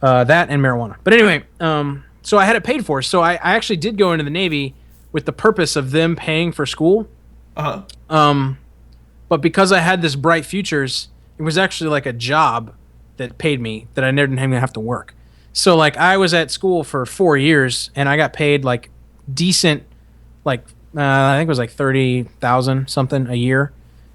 That and marijuana. But anyway, so I had it paid for. So I actually did go into the Navy with the purpose of them paying for school. But because I had this Bright Futures, it was actually like a job that paid me that I never didn't even have to work. So like I was at school for 4 years and I got paid like decent, like I think it was like 30,000 something a year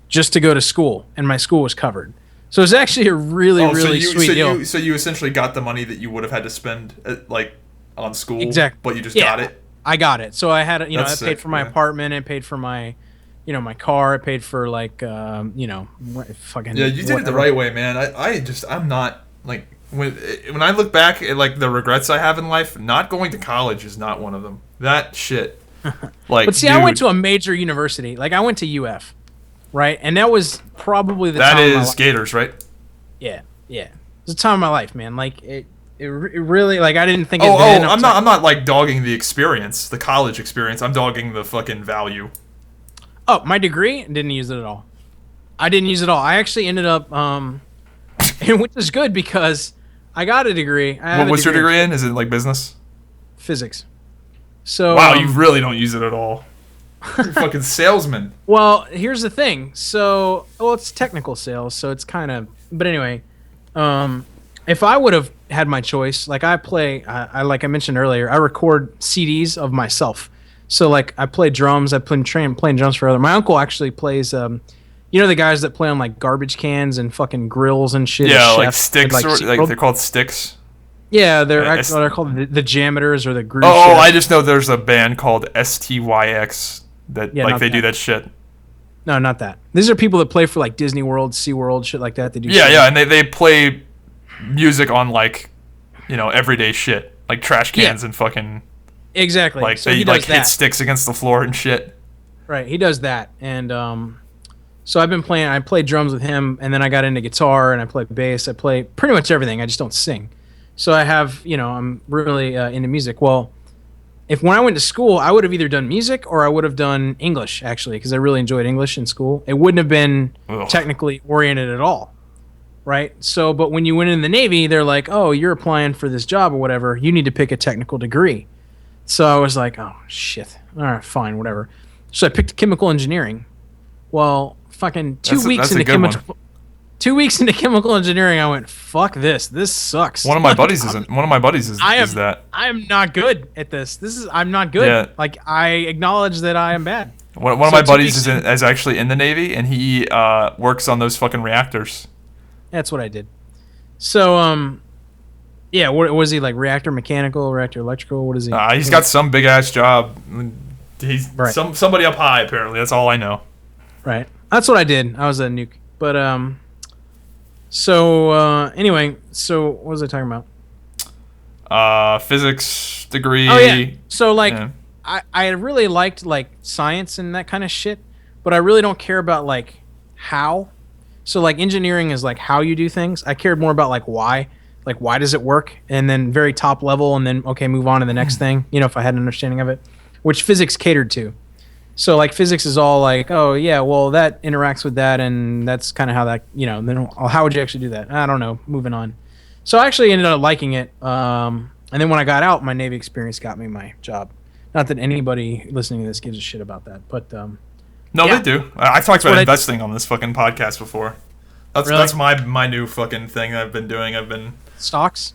just to go to school, and my school was covered. So it was actually a really sweet deal. So you essentially got the money that you would have had to spend like on school, exactly. But you just got it. I got it. So I had, I That's paid for my apartment, and paid for my, my car. I paid for like, fucking. Yeah, you did it the right way, man. I'm not like when I look back at like the regrets I have in life, not going to college is not one of them. That shit. Like, but see, I went to a major university. Like I went to UF, right? And that was probably the time of my life. Gators, right? Yeah. It was the time of my life, man. Like it really, like I didn't think. I'm not like dogging the experience, the college experience. I'm dogging the fucking value. Oh, my degree, didn't use it at all. I didn't use it at all. I actually ended up, which is good because I got a degree. What's your degree in? Is it like business? Physics. So wow, you really don't use it at all. You're a fucking salesman. Well, here's the thing. So, it's technical sales, so it's kind of. But anyway, if I would have had my choice, like I play, like I mentioned earlier, I record CDs of myself. So like I play drums. I've been playing drums for other. My uncle actually plays. The guys that play on like garbage cans and fucking grills and shit. Yeah, like sticks, like they're called sticks. Yeah, they're called the Jameters or the Groove. Oh, I just know there's a band called STYX that they do that shit. No, not that. These are people that play for like Disney World, SeaWorld, shit like that. They do. Yeah, and they play music on like, everyday shit, like trash cans and fucking. Exactly. Like so they he does hit sticks against the floor and shit. Right, he does that, and so I've been playing. I played drums with him, and then I got into guitar and I play bass. I play pretty much everything. I just don't sing. So I have, I'm really into music. Well, when I went to school, I would have either done music or I would have done English, actually, because I really enjoyed English in school. It wouldn't have been technically oriented at all, right? So, but when you went in the Navy, they're like, oh, you're applying for this job or whatever. You need to pick a technical degree. So I was like, oh, shit. All right, fine, whatever. So I picked chemical engineering. Well, fucking 2 weeks into chemical... 2 weeks into chemical engineering, I went, "Fuck this! This sucks." One of my buddies is that. I am not good at this. I'm not good. Yeah. Like I acknowledge that I am bad. One of my buddies is actually in the Navy, and he works on those fucking reactors. That's what I did. So, yeah. What was he like? Reactor mechanical, reactor electrical? What is he? He's got some big ass job. He's somebody up high. Apparently, that's all I know. Right. That's what I did. I was a nuke, but So anyway, so what was I talking about? Physics degree. Oh yeah. So like, I really liked like science and that kind of shit, but I really don't care about like how. So like engineering is like how you do things. I cared more about like why does it work, and then very top level, and then okay, move on to the next thing. If I had an understanding of it, which physics catered to. So like physics is all like, oh yeah, well that interacts with that, and that's kind of how that, then how would you actually do that? I don't know. Moving on. So I actually ended up liking it. And then when I got out, my Navy experience got me my job. Not that anybody listening to this gives a shit about that, but no, they do. I talked about investing on this fucking podcast before. That's my new fucking thing I've been doing. I've been stocks,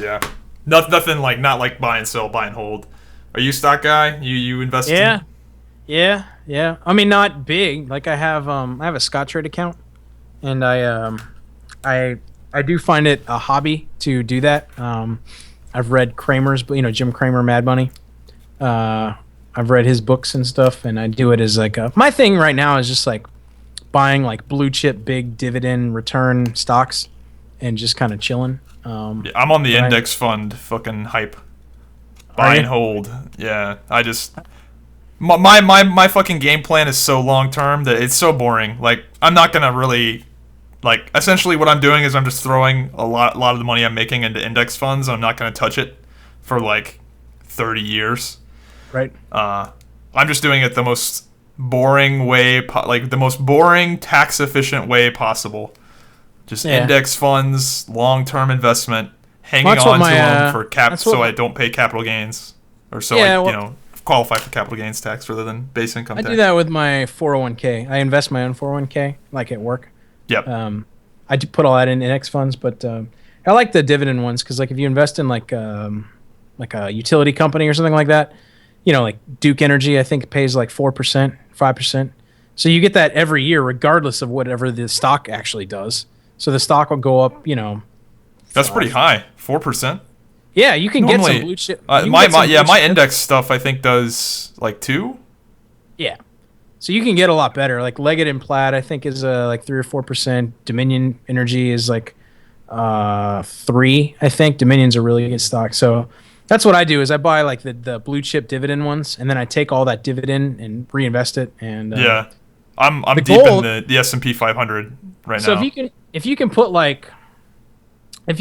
yeah. Nothing like not like buy and sell, buy and hold. Are you a stock guy? You invest? Yeah. Yeah. I mean, not big. Like I have a Scottrade account, and I do find it a hobby to do that. I've read Kramer's, Jim Cramer, Mad Money. I've read his books and stuff, and I do it as like my thing right now is just like buying like blue chip, big dividend return stocks, and just kind of chilling. Yeah, I'm on the index fund fucking hype. Buy and hold. Yeah, I just my fucking game plan is so long term that it's so boring. Like I'm not gonna really like. Essentially, what I'm doing is I'm just throwing a lot of the money I'm making into index funds. I'm not gonna touch it for like 30 years. Right. I'm just doing it the most boring way, like the most boring tax efficient way possible. Just index funds, long term investment, hanging on to them for so I don't pay capital gains, or so I qualify for capital gains tax rather than base income tax. I do that with my 401k. I invest my own 401k, like at work. Yep. I do put all that in index funds, but I like the dividend ones because like if you invest in like a utility company or something like that, like Duke Energy, I think pays like 4%, 5%. So you get that every year, regardless of whatever the stock actually does. So the stock will go up, That's pretty high, 4%. Yeah, you can get some blue chip. My index stuff I think does like 2. Yeah, so you can get a lot better. Like Leggett and Plaid, I think is like 3 or 4%. Dominion Energy is like 3. I think Dominion's a really good stock. So that's what I do is I buy like the blue chip dividend ones, and then I take all that dividend and reinvest it. And I'm deep in the S&P 500 right now. So if you can put like I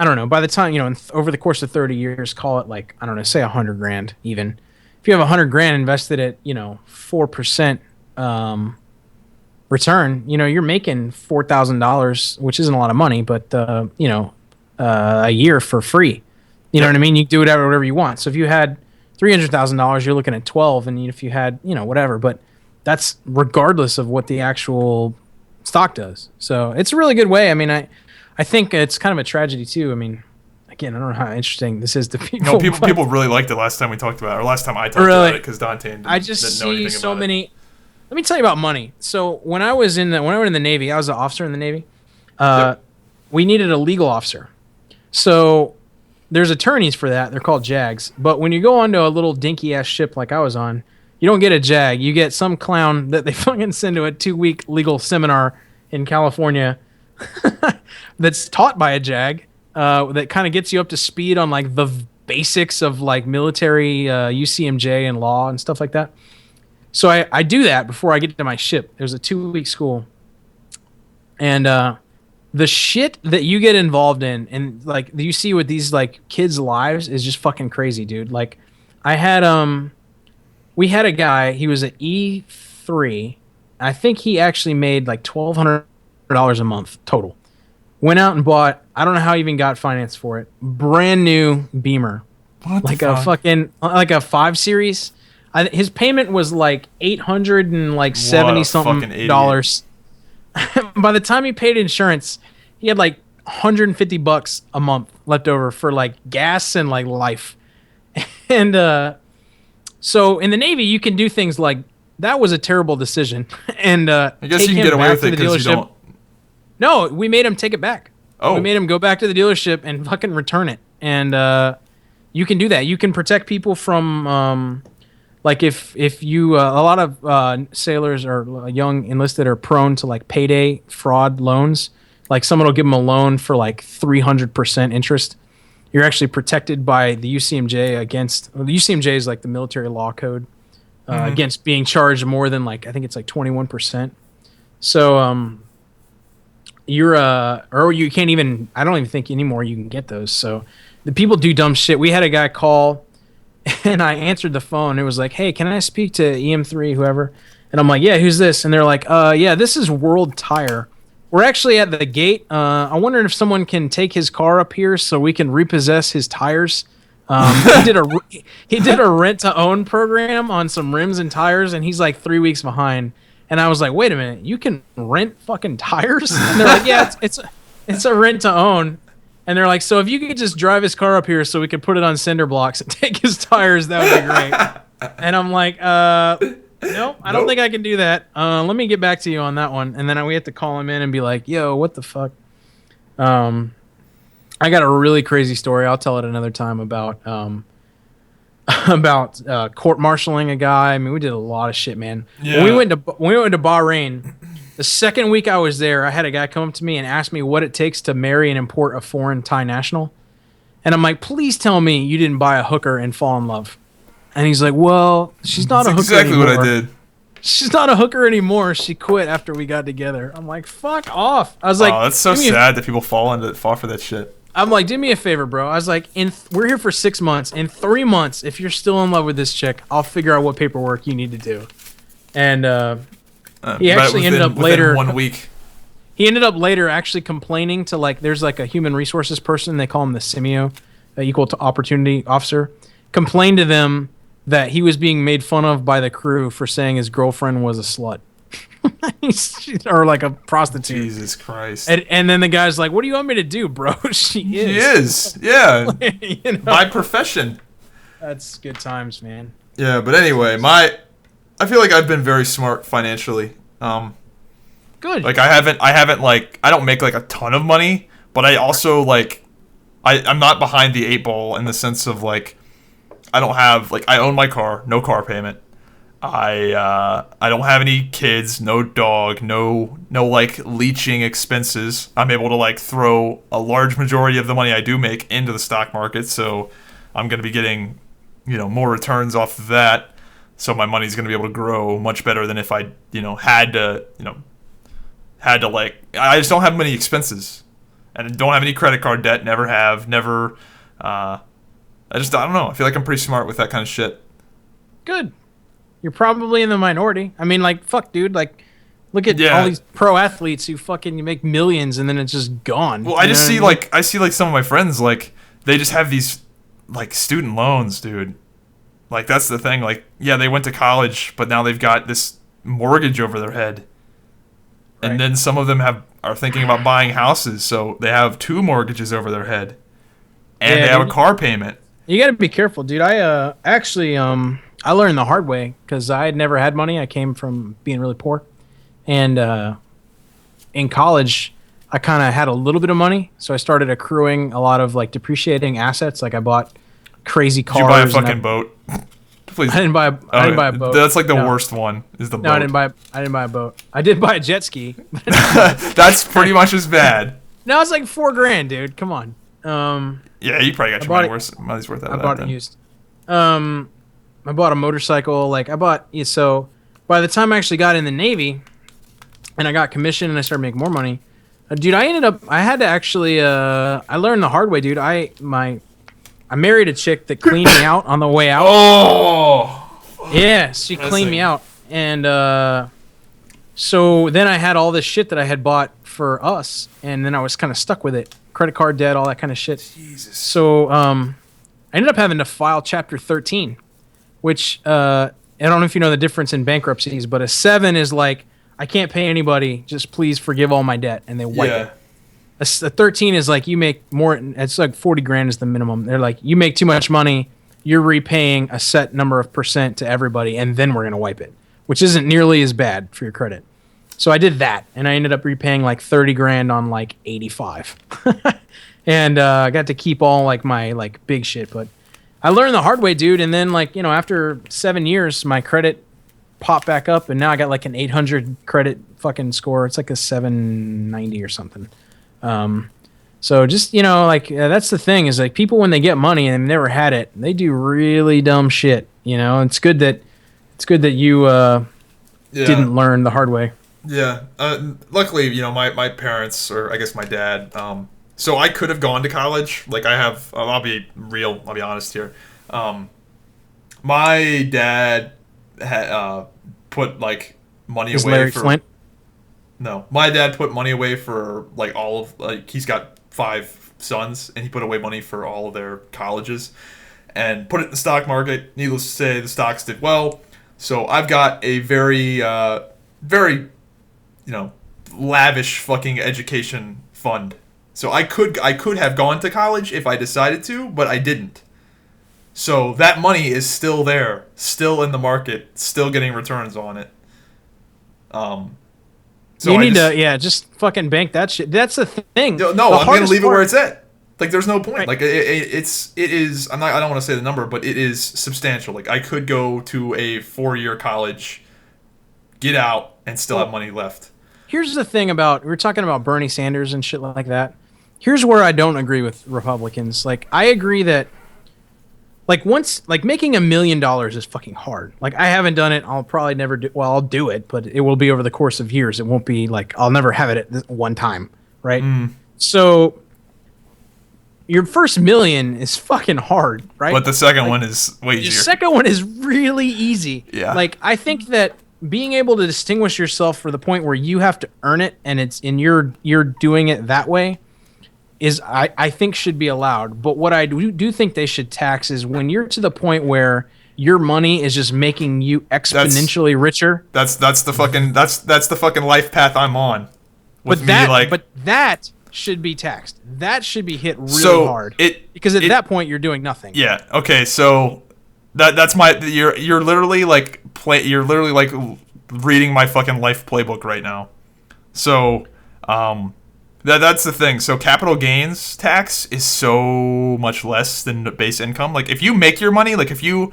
don't know, by the time over the course of 30 years, call it like I don't know, say $100,000 even. If you have $100,000 invested at 4% return, you're making $4,000, which isn't a lot of money, but a year for free. You know what I mean? You can do whatever you want. So if you had $300,000, you're looking at 12, and if you had whatever, but that's regardless of what the actual stock does. So it's a really good way. I mean, I think it's kind of a tragedy too. I mean, again, I don't know how interesting this is to people. People really liked it last time we talked about it, or last time I talked about it, because Dante didn't know anything about it. I just see so many. Let me tell you about money. So when I went in the Navy, I was an officer in the Navy. We needed a legal officer. So there's attorneys for that. They're called JAGs. But when you go onto a little dinky ass ship like I was on, you don't get a JAG. You get some clown that they fucking send to a 2-week legal seminar in California that's taught by a JAG that kind of gets you up to speed on like the basics of like military UCMJ and law and stuff like that. So I do that before I get to my ship. There's a 2-week school. And the shit that you get involved in and like you see with these like kids' lives is just fucking crazy, dude. Like we had a guy, he was at E3. I think he actually made like $1,200 a month total. Went out and bought, I don't know how he even got finance for it, brand new Beamer. What the like fuck? A fucking like a 5 Series. His payment was like $870 something dollars. By the time he paid insurance, he had like $150 a month left over for like gas and like life. And so in the Navy, you can do things like that was a terrible decision. And I guess you can get away with it because you don't. No, we made him take it back. Oh. We made him go back to the dealership and fucking return it. And you can do that. You can protect people from like if you a lot of sailors or young enlisted are prone to like payday fraud loans. Like someone will give them a loan for like 300% interest. You're actually protected by the UCMJ against the UCMJ is like the military law code against being charged more than like I think it's like 21%. So you're or you can't even I don't even think anymore you can get those. So the people do dumb shit. We had a guy call and I answered the phone. It was like, "Hey, can I speak to EM3 whoever?" And I'm like, "Yeah, who's this?" And they're like, yeah, this is World Tire. We're actually at the gate. I wonder if someone can take his car up here so we can repossess his tires." He did a rent to own program on some rims and tires, and he's like 3 weeks behind. And I was like, "Wait a minute, you can rent fucking tires?" And they're like, "Yeah, it's a rent to own." And they're like, "So if you could just drive his car up here so we could put it on cinder blocks and take his tires, that would be great." And I'm like, nope, I don't think I can do that. Let me get back to you on that one. And then we have to call him in and be like, yo, what the fuck? I got a really crazy story. I'll tell it another time about court-martialing a guy. I mean, we did a lot of shit, man. Yeah. When we went to Bahrain, the second week I was there, I had a guy come up to me and ask me what it takes to marry and import a foreign Thai national. And I'm like, please tell me you didn't buy a hooker and fall in love. And he's like, well, she's not a hooker exactly anymore. What I did. She's not a hooker anymore. She quit after we got together. I'm like, fuck off. I was like, oh, that's so sad that people fall for that shit. I'm like, do me a favor, bro. I was like, we're here for 6 months. In 3 months, if you're still in love with this chick, I'll figure out what paperwork you need to do. And he actually ended up later. 1 week. He ended up later actually complaining to there's a human resources person. They call him the CMO, equal to opportunity officer. Complained to them that he was being made fun of by the crew for saying his girlfriend was a slut. Or like a prostitute. Jesus Christ. And then the guy's like, what do you want me to do, bro? She is. Yeah. You know? My profession. That's good times, man. Yeah, but anyway, I feel like I've been very smart financially. Good. Like I haven't I don't make a ton of money, but I also I'm not behind the 8 ball in the sense of I don't have I own my car, no car payment. I don't have any kids, no dog, no leeching expenses. I'm able to throw a large majority of the money I do make into the stock market, so I'm going to be getting more returns off of that. So my money's going to be able to grow much better than if I had to I just don't have many expenses and don't have any credit card debt. Never I don't know. I feel like I'm pretty smart with that kind of shit. Good. You're probably in the minority. I mean, fuck, dude. Look at all these pro athletes who fucking make millions and then it's just gone. Well, I just see I see some of my friends they just have these student loans, dude. That's the thing. They went to college, but now they've got this mortgage over their head. Right. And then some of them are thinking about buying houses, so they have 2 mortgages over their head. And they have a car payment. You got to be careful, dude. I actually I learned the hard way because I had never had money. I came from being really poor. And in college, I kind of had a little bit of money. So I started accruing a lot of depreciating assets. I bought crazy cars. Did you buy a fucking boat? Please. I didn't buy a boat. That's the worst one is the boat. No, I didn't buy a boat. I did buy a jet ski. That's pretty much as bad. No, it's $4,000, dude. Come on. Yeah, you probably got your money's worth out of that. I bought it used. I bought a motorcycle. So by the time I actually got in the Navy and I got commissioned and I started making more money, dude, I had to actually, I learned the hard way, dude. I married a chick that cleaned me out on the way out. Oh! Yeah, she cleaned me out. And so then I had all this shit that I had bought for us, and then I was kind of stuck with it. Credit card debt, all that kind of shit. Jesus. So I ended up having to file Chapter 13, which I don't know if you know the difference in bankruptcies, but a 7 is I can't pay anybody, just please forgive all my debt, and they wipe it. A 13 is you make more, it's $40,000 is the minimum. They're you make too much money, you're repaying a set number of % to everybody, and then we're going to wipe it, which isn't nearly as bad for your credit. So I did that, and I ended up repaying $30,000 on 85. And I got to keep all my big shit, but I learned the hard way, dude. And then after 7 years, my credit popped back up, and now I got an 800 credit fucking score. It's a 790 or something. So just that's the thing is people when they get money and they've never had it, they do really dumb shit. It's good that you didn't learn the hard way. Yeah. Luckily, my parents, or I guess my dad, so I could have gone to college. I'll be honest here. My dad had put money Is away Larry for Flint? No. My dad put money away for all of he's got 5 sons, and he put away money for all of their colleges and put it in the stock market. Needless to say, the stocks did well. So I've got a very very lavish fucking education fund. So I could have gone to college if I decided to, but I didn't. So that money is still there, still in the market, still getting returns on it. So you need to just fucking bank that shit. That's the thing. No, I'm gonna leave it where it's at. Like, there's no point. Right. Like, it is. I don't want to say the number, but it is substantial. Like, I could go to a 4-year college, get out, and still have money left. Here's the thing about, we're talking about Bernie Sanders and shit like that. Here's where I don't agree with Republicans. Like, I agree that, like, making $1 million is fucking hard. Like, I haven't done it. I'll probably never do. Well, I'll do it, but it will be over the course of years. It won't be like I'll never have it at one time, right? So your first $1 million is fucking hard, right? But the second one is way easier. The second one is really easy. Yeah. Like, I think that being able to distinguish yourself for the point where you have to earn it and it's in you're doing it that way is I think should be allowed. But what I do think they should tax is when you're to the point where your money is just making you exponentially richer. That's the fucking life path I'm on. But that should be taxed. That should be hit really hard. Because at that point you're doing nothing. Yeah. Okay. So that's you're literally like reading my fucking life playbook right now. So that's the thing. So capital gains tax is so much less than base income. Like, if you make your money, like if you're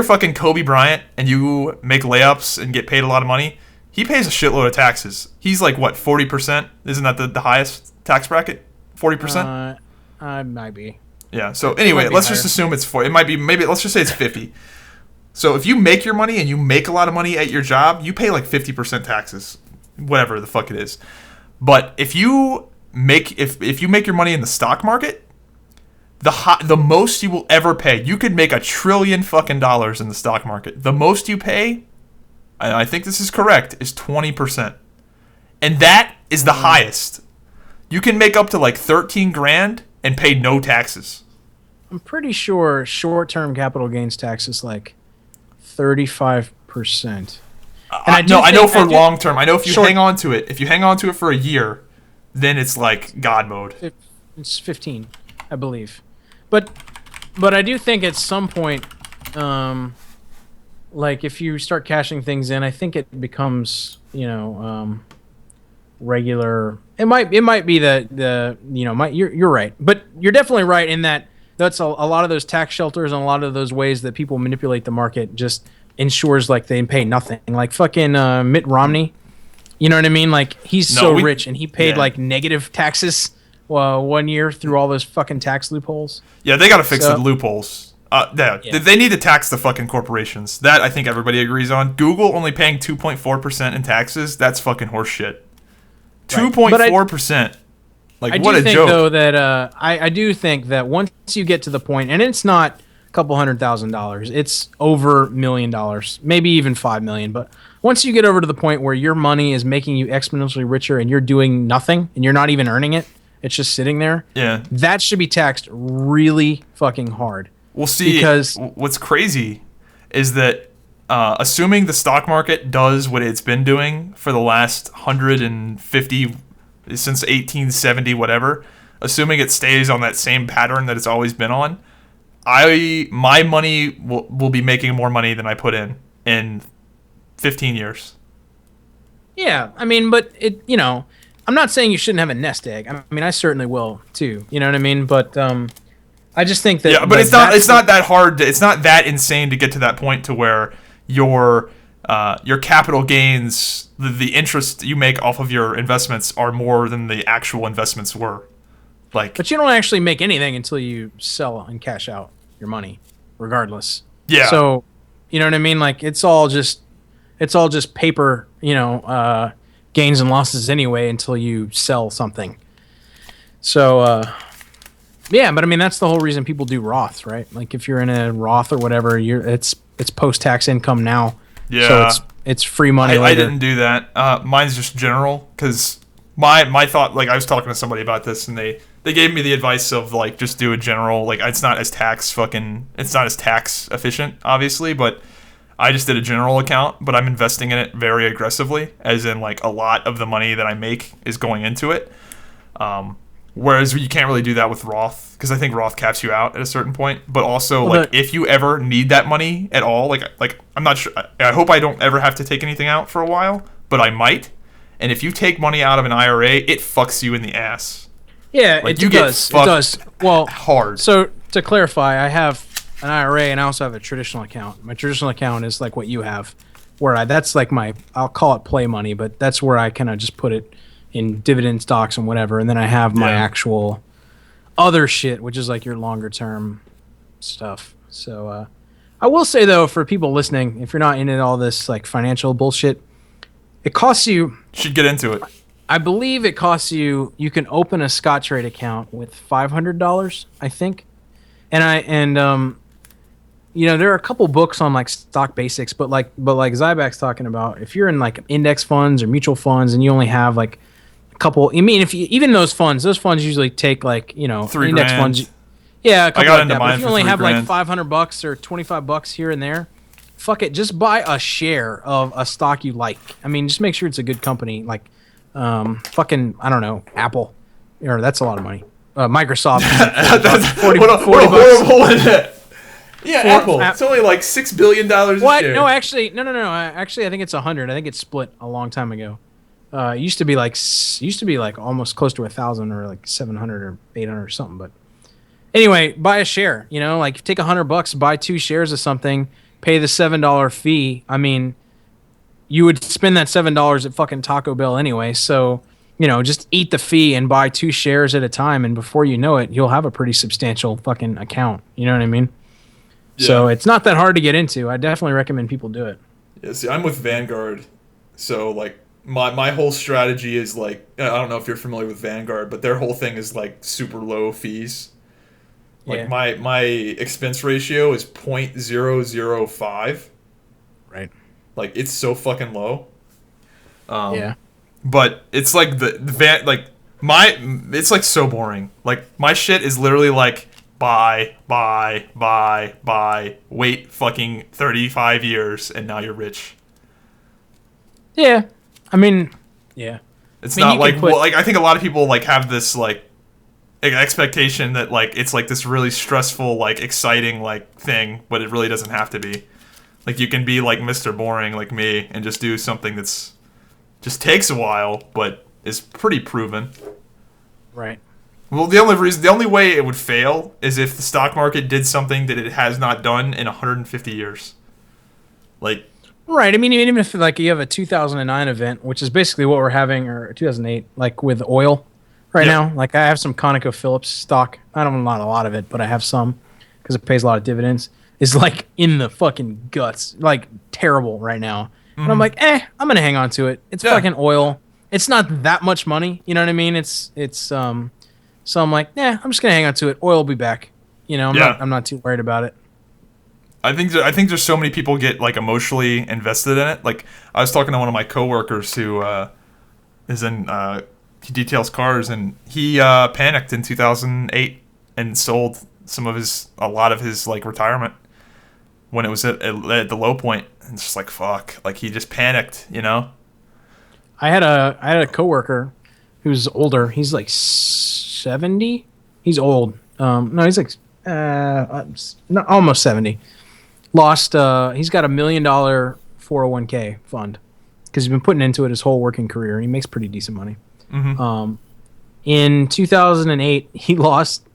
fucking Kobe Bryant and you make layups and get paid a lot of money, he pays a shitload of taxes. He's like, what, 40%? Isn't that the highest tax bracket? 40%? Might be. Yeah. So anyway, let's just assume it's 40. It might be, maybe let's just say it's 50. So if you make your money and you make a lot of money at your job, you pay like 50% taxes, whatever the fuck it is. But if you make your money in the stock market, the most you will ever pay, you could make $1 trillion fucking dollars in the stock market. The most you pay, I think this is correct, is 20%, and that is the highest. You can make up to like 13 grand and pay no taxes. I'm pretty sure short-term capital gains tax is like 35%. I know for long term. I know if you hang on to it for a year, then it's like God mode. It's 15, I believe. But I do think at some point, like if you start cashing things in, I think it becomes, regular. It might be you're right, but you're definitely right in that that's a lot of those tax shelters and a lot of those ways that people manipulate the market just ensures like they pay nothing. Like fucking Mitt Romney, you know what I mean? Like he's rich and he paid like negative taxes 1 year through all those fucking tax loopholes. Yeah, they got to fix the loopholes. They need to tax the fucking corporations. That I think everybody agrees on. Google only paying 2.4% in taxes. That's fucking horseshit. 2.4%. Like, what a joke. I do think though that I do think that once you get to the point, and it's not a couple $100,000, it's over $1 million, maybe even $5 million. But once you get over to the point where your money is making you exponentially richer and you're doing nothing and you're not even earning it, it's just sitting there. Yeah, that should be taxed really fucking hard. We'll see. Because what's crazy is that assuming the stock market does what it's been doing for the last 150 since 1870, whatever, assuming it stays on that same pattern that it's always been on, my money will be making more money than I put in 15 years. Yeah, I mean, but I'm not saying you shouldn't have a nest egg. I mean, I certainly will too. You know what I mean? But I just think that but it's not that hard. It's not that insane to get to that point to where your capital gains, the interest you make off of your investments are more than the actual investments were. But you don't actually make anything until you sell and cash out your money, regardless. Yeah. So, you know what I mean? Like it's all just paper, gains and losses anyway until you sell something. So, yeah, but I mean that's the whole reason people do Roths, right? Like if you're in a Roth or whatever, it's post-tax income now. Yeah. So it's free money later. I didn't do that. Mine's just general because my thought, like I was talking to somebody about this and they gave me the advice of like just do a general, like it's not as tax efficient, obviously, but I just did a general account, but I'm investing in it very aggressively, as in like a lot of the money that I make is going into it. Whereas you can't really do that with Roth, because I think Roth caps you out at a certain point. But also, like, if you ever need that money at all, like I'm not sure. I hope I don't ever have to take anything out for a while, but I might. And if you take money out of an IRA, it fucks you in the ass. Yeah, like, it does. It does. Well, hard. So to clarify, I have an IRA and I also have a traditional account. My traditional account is like what you have, where that's like I'll call it play money, but that's where I kind of just put it in dividend stocks and whatever, and then I have my actual other shit, which is like your longer term stuff. So I will say though, for people listening, if you're not into all this like financial bullshit, it costs you. Should get into it. I believe it costs you. You can open a Scottrade account with $500, I think, and you know, there are a couple books on like stock basics, but like Zybak's talking about, if you're in like index funds or mutual funds and you only have like couple. I mean, if you, even those funds usually take like, you know, $3 index grand. funds. Yeah, a couple I got like into that. mine But if you for only have $3 like $500 or $25 here and there, fuck it, just buy a share of a stock you like. I mean, just make sure it's a good company, like fucking, I don't know, Apple, or that's a lot of money. Microsoft, $40 bucks. Yeah, Apple. It's only like $6 billion a what? share. No, actually, no. Actually, I think it's 100. I think it split a long time ago. It used to be like almost close to 1,000 or like 700 or 800 or something. But anyway, buy a share. You know, like take $100, buy 2 shares of something, pay the $7 fee. I mean, you would spend that $7 at fucking Taco Bell anyway. So, you know, just eat the fee and buy 2 shares at a time, and before you know it, you'll have a pretty substantial fucking account. You know what I mean? Yeah. So it's not that hard to get into. I definitely recommend people do it. Yeah, see, I'm with Vanguard, so like. My whole strategy is like, I don't know if you're familiar with Vanguard, but their whole thing is like super low fees. Like my expense ratio is 0.005. Right. Like it's so fucking low. Yeah. But it's like it's like so boring. Like my shit is literally like buy, wait fucking 35 years and now you're rich. Yeah. I mean, yeah. It's not like like I think a lot of people like have this like expectation that like it's like this really stressful like exciting like thing, but it really doesn't have to be. Like you can be like Mr. Boring like me and just do something that's just takes a while but is pretty proven. Right. Well, the only way it would fail is if the stock market did something that it has not done in 150 years. Like right. I mean, even if like you have a 2009 event, which is basically what we're having, or 2008, like with oil right now. Like I have some ConocoPhillips stock. I don't want a lot of it, but I have some because it pays a lot of dividends. It's like in the fucking guts, like terrible right now. Mm-hmm. And I'm like, I'm gonna hang on to it. It's fucking oil. It's not that much money. You know what I mean? It's so I'm like, I'm just gonna hang on to it. Oil will be back. You know, I'm not too worried about it. I think there's so many people get like emotionally invested in it. Like I was talking to one of my coworkers who is in he details cars, and he panicked in 2008 and sold a lot of his like retirement when it was at the low point. And it's just like fuck, like he just panicked, you know. I had a coworker who's older. He's like 70. He's old. No, he's like almost 70. Lost. He's got $1 million 401k fund because he's been putting into it his whole working career. He makes pretty decent money. Mm-hmm. In 2008, he lost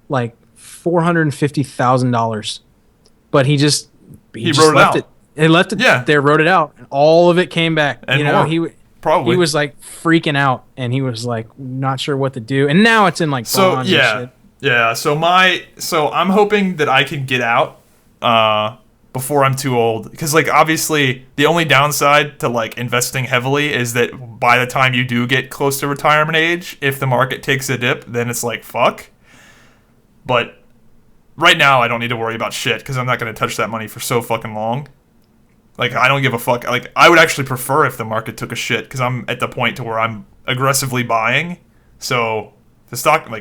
like $450,000, but he just wrote left it out. He left it there, wrote it out, and all of it came back. And you know, more, probably he was like freaking out, and he was like not sure what to do. And now it's in like bonds and shit. Yeah. So I'm hoping that I can get out before I'm too old, because like obviously the only downside to like investing heavily is that by the time you do get close to retirement age, if the market takes a dip, then it's like fuck. But right now I don't need to worry about shit because I'm not going to touch that money for so fucking long. Like I don't give a fuck. Like I would actually prefer if the market took a shit because I'm at the point to where I'm aggressively buying. So the stock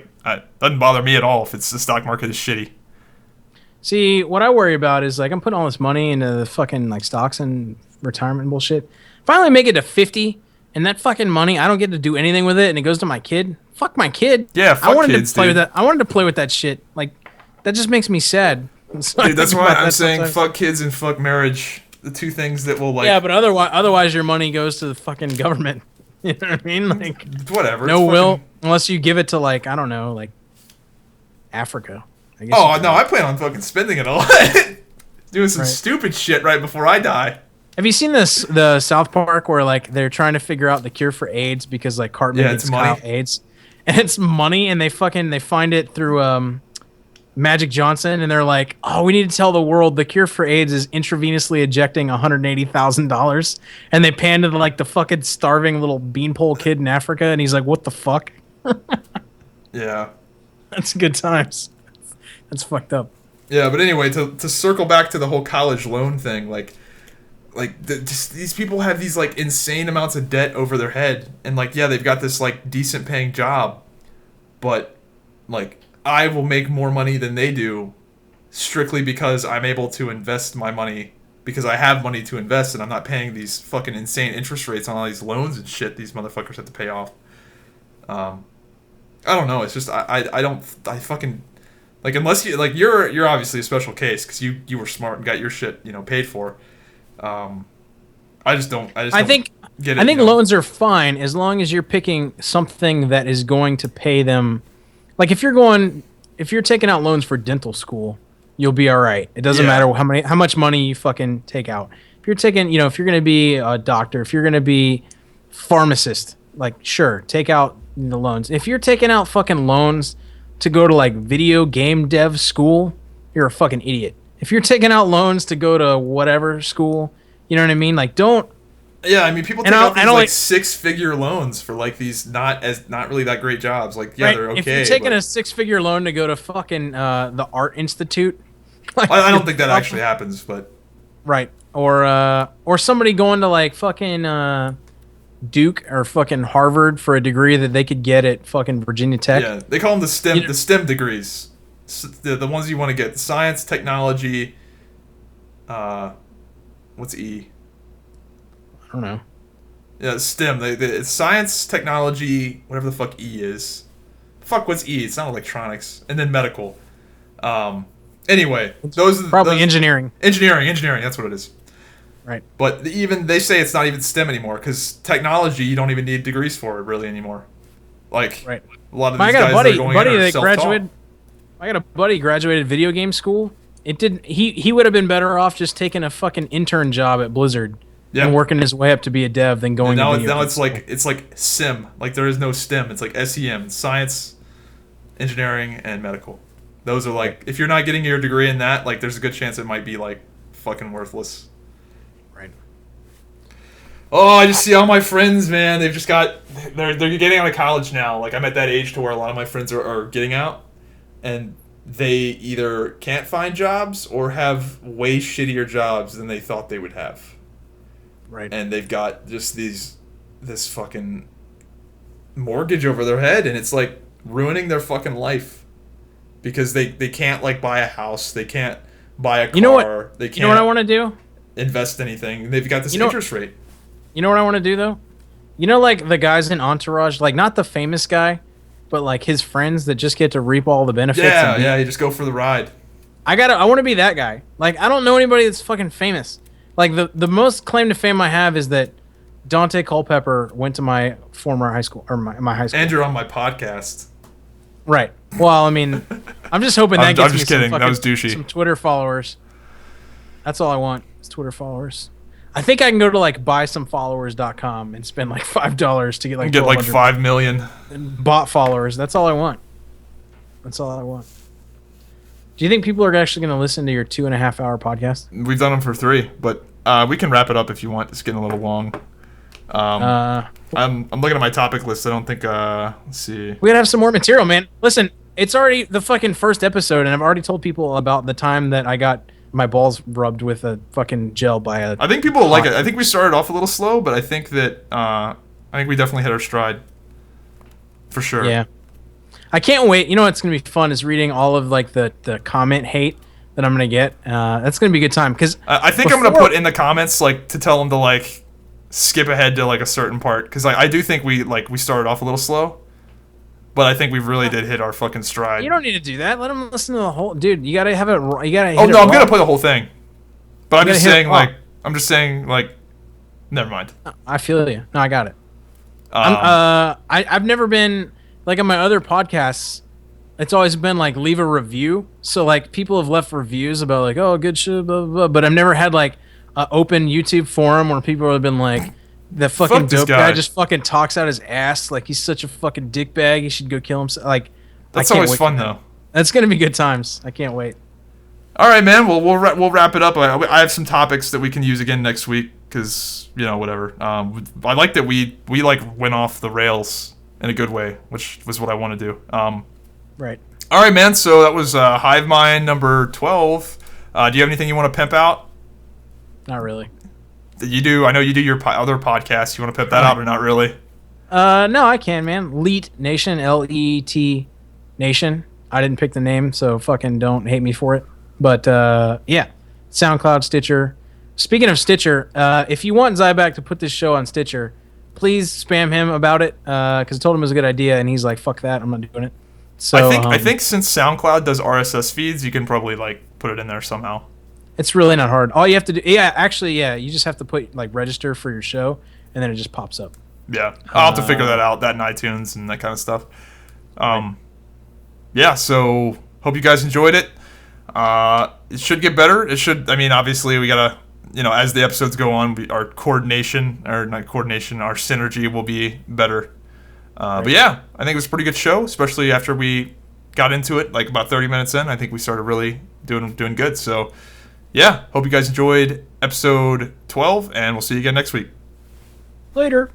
doesn't bother me at all if the stock market is shitty. See, what I worry about is like I'm putting all this money into the fucking like stocks and retirement bullshit. Finally make it to 50, and that fucking money, I don't get to do anything with it, and it goes to my kid. Fuck my kid. Yeah, fuck I wanted kids, to play dude. with that. I wanted to play with that shit. Like, that just makes me sad. So Dude, that's I think why about I'm that saying sometimes. fuck kids and fuck marriage. The two things that will like. Yeah, but otherwise your money goes to the fucking government. You know what I mean? Like, Whatever. no it's will, fucking- unless you give it to, like, I don't know, like Africa. I guess Oh you no, could. I plan on fucking spending it all. Doing some Right. stupid shit right before I die. Have you seen the South Park where like they're trying to figure out the cure for AIDS because like Cartman Yeah, gets it's money. Kyle AIDS, and it's money, and they find it through Magic Johnson, and they're like, oh, we need to tell the world the cure for AIDS is intravenously ejecting $180,000, and they pan to like the fucking starving little beanpole kid in Africa, and he's like, what the fuck? Yeah. That's good times. That's fucked up. Yeah, but anyway, to circle back to the whole college loan thing, just these people have these like insane amounts of debt over their head, and like yeah, they've got this like decent paying job, but like I will make more money than they do, strictly because I'm able to invest my money because I have money to invest, and I'm not paying these fucking insane interest rates on all these loans and shit these motherfuckers have to pay off. I don't know. It's just I fucking. Like unless you like you're obviously a special case because you were smart and got your shit paid for. I just don't. I think get it, I think loans are fine as long as you're picking something that is going to pay them. Like if you're taking out loans for dental school, you'll be all right. It doesn't matter how much money you fucking take out. If you're taking, if you're going to be a doctor, if you're going to be pharmacist, like sure, take out the loans. If you're taking out fucking loans to go to like video game dev school, you're a fucking idiot. If you're taking out loans to go to whatever school, you know what I mean? Like don't. Yeah, I mean people take out these like 6-figure loans for like these not really that great jobs. Like yeah, right, they're okay. If you're taking a 6-figure loan to go to fucking the Art Institute, like, I don't think that actually happens, but right. Or somebody going to like fucking Duke or fucking Harvard for a degree that they could get at fucking Virginia Tech. yeah, they call them the STEM degrees, the ones you want to get: science, technology. What's E? I don't know. Yeah, STEM. It's science, technology, whatever the fuck E is. Fuck, what's E? It's not electronics. And then medical. Anyway, those Probably engineering. Engineering. That's what it is. Right. But even they say it's not even STEM anymore because technology you don't even need degrees for it really anymore. Like Right. a lot of I these got guys a buddy that are going in are that self-taught. graduated. I got a buddy graduated video game school. It didn't. He would have been better off just taking a fucking intern job at Blizzard Yeah. and working his way up to be a dev than going. And to now video it's game like it's like SIM. Like there is no STEM. It's like SEM, science, engineering, and medical. Those are like if you're not getting your degree in that, like there's a good chance it might be like fucking worthless. Right. Oh, I just see all my friends, man. They've just they're getting out of college now. Like I'm at that age to where a lot of my friends are getting out, and they either can't find jobs or have way shittier jobs than they thought they would have. Right. And they've got just this fucking mortgage over their head, and it's like ruining their fucking life because they can't like buy a house, they can't buy a car, You know what? they can't You know what I want to do? invest anything. They've got this You know- interest rate. You know what I want to do though? You know, like the guys in Entourage, like not the famous guy, but like his friends that just get to reap all the benefits. Yeah, and yeah, you just go for the ride. I want to be that guy. Like I don't know anybody that's fucking famous. Like the most claim to fame I have is that Dante Culpepper went to my former high school or my high school. And you're on my podcast. Right. Well, I mean, I'm just hoping that I'm gets me just kidding. some That was fucking- douchey. some Twitter followers. That's all I want. Is Twitter followers. I think I can go to like buysomefollowers.com and spend like $5 to get like Get like 1,200 5 million. bot followers. That's all I want. That's all I want. Do you think people are actually going to listen to your 2.5-hour podcast? We've done them for 3, but we can wrap it up if you want. It's getting a little long. I'm looking at my topic list. I don't think. Let's see. We gotta have some more material, man. Listen, it's already the fucking first episode, and I've already told people about the time that I got my balls rubbed with a fucking gel by a. I think people will like it. I think we started off a little slow, but I think that we definitely hit our stride. For sure. Yeah. I can't wait. You know what's gonna be fun is reading all of like the comment hate that I'm gonna get. That's gonna be a good time because I think I'm gonna put in the comments like to tell them to like skip ahead to like a certain part because I do think we started off a little slow, but I think we really did hit our fucking stride. You don't need to do that. Let them listen to the whole. Dude, you gotta have it. You gotta. Oh no, I'm gonna play the whole thing. But I'm just saying like, never mind. I feel you. No, I got it. I've never been like on my other podcasts. It's always been like leave a review. So like people have left reviews about like, oh, good shit, blah, blah, blah. But I've never had like an open YouTube forum where people have been like, the fucking dope guy just fucking talks out his ass like he's such a fucking dickbag. He should go kill himself. Like that's always fun though. That's gonna be good times. I can't wait. All right, man. Well, we'll wrap it up. I have some topics that we can use again next week because whatever. I like that we like went off the rails in a good way, which was what I want to do. Right. All right, man. So that was Hive Mind number 12. Do you have anything you want to pimp out? Not really. You do. I know you do your other podcast. You want to pimp that out or not really? No, I can, man. Leet Nation, LET Nation. I didn't pick the name, so fucking don't hate me for it. But yeah, SoundCloud, Stitcher. Speaking of Stitcher, if you want Zybak to put this show on Stitcher, please spam him about it because I told him it was a good idea, and he's like, "Fuck that, I'm not doing it." So I think since SoundCloud does RSS feeds, you can probably like put it in there somehow. It's really not hard. All you have to do, you just have to put like register for your show, and then it just pops up. Yeah, I'll have to figure that out, that in iTunes and that kind of stuff. Yeah, so hope you guys enjoyed it. It should get better. It should. I mean, obviously, we gotta, as the episodes go on, our coordination, or not coordination, our synergy will be better. But yeah, I think it was a pretty good show, especially after we got into it, like about 30 minutes in. I think we started really doing good. So yeah, hope you guys enjoyed episode 12, and we'll see you again next week. Later.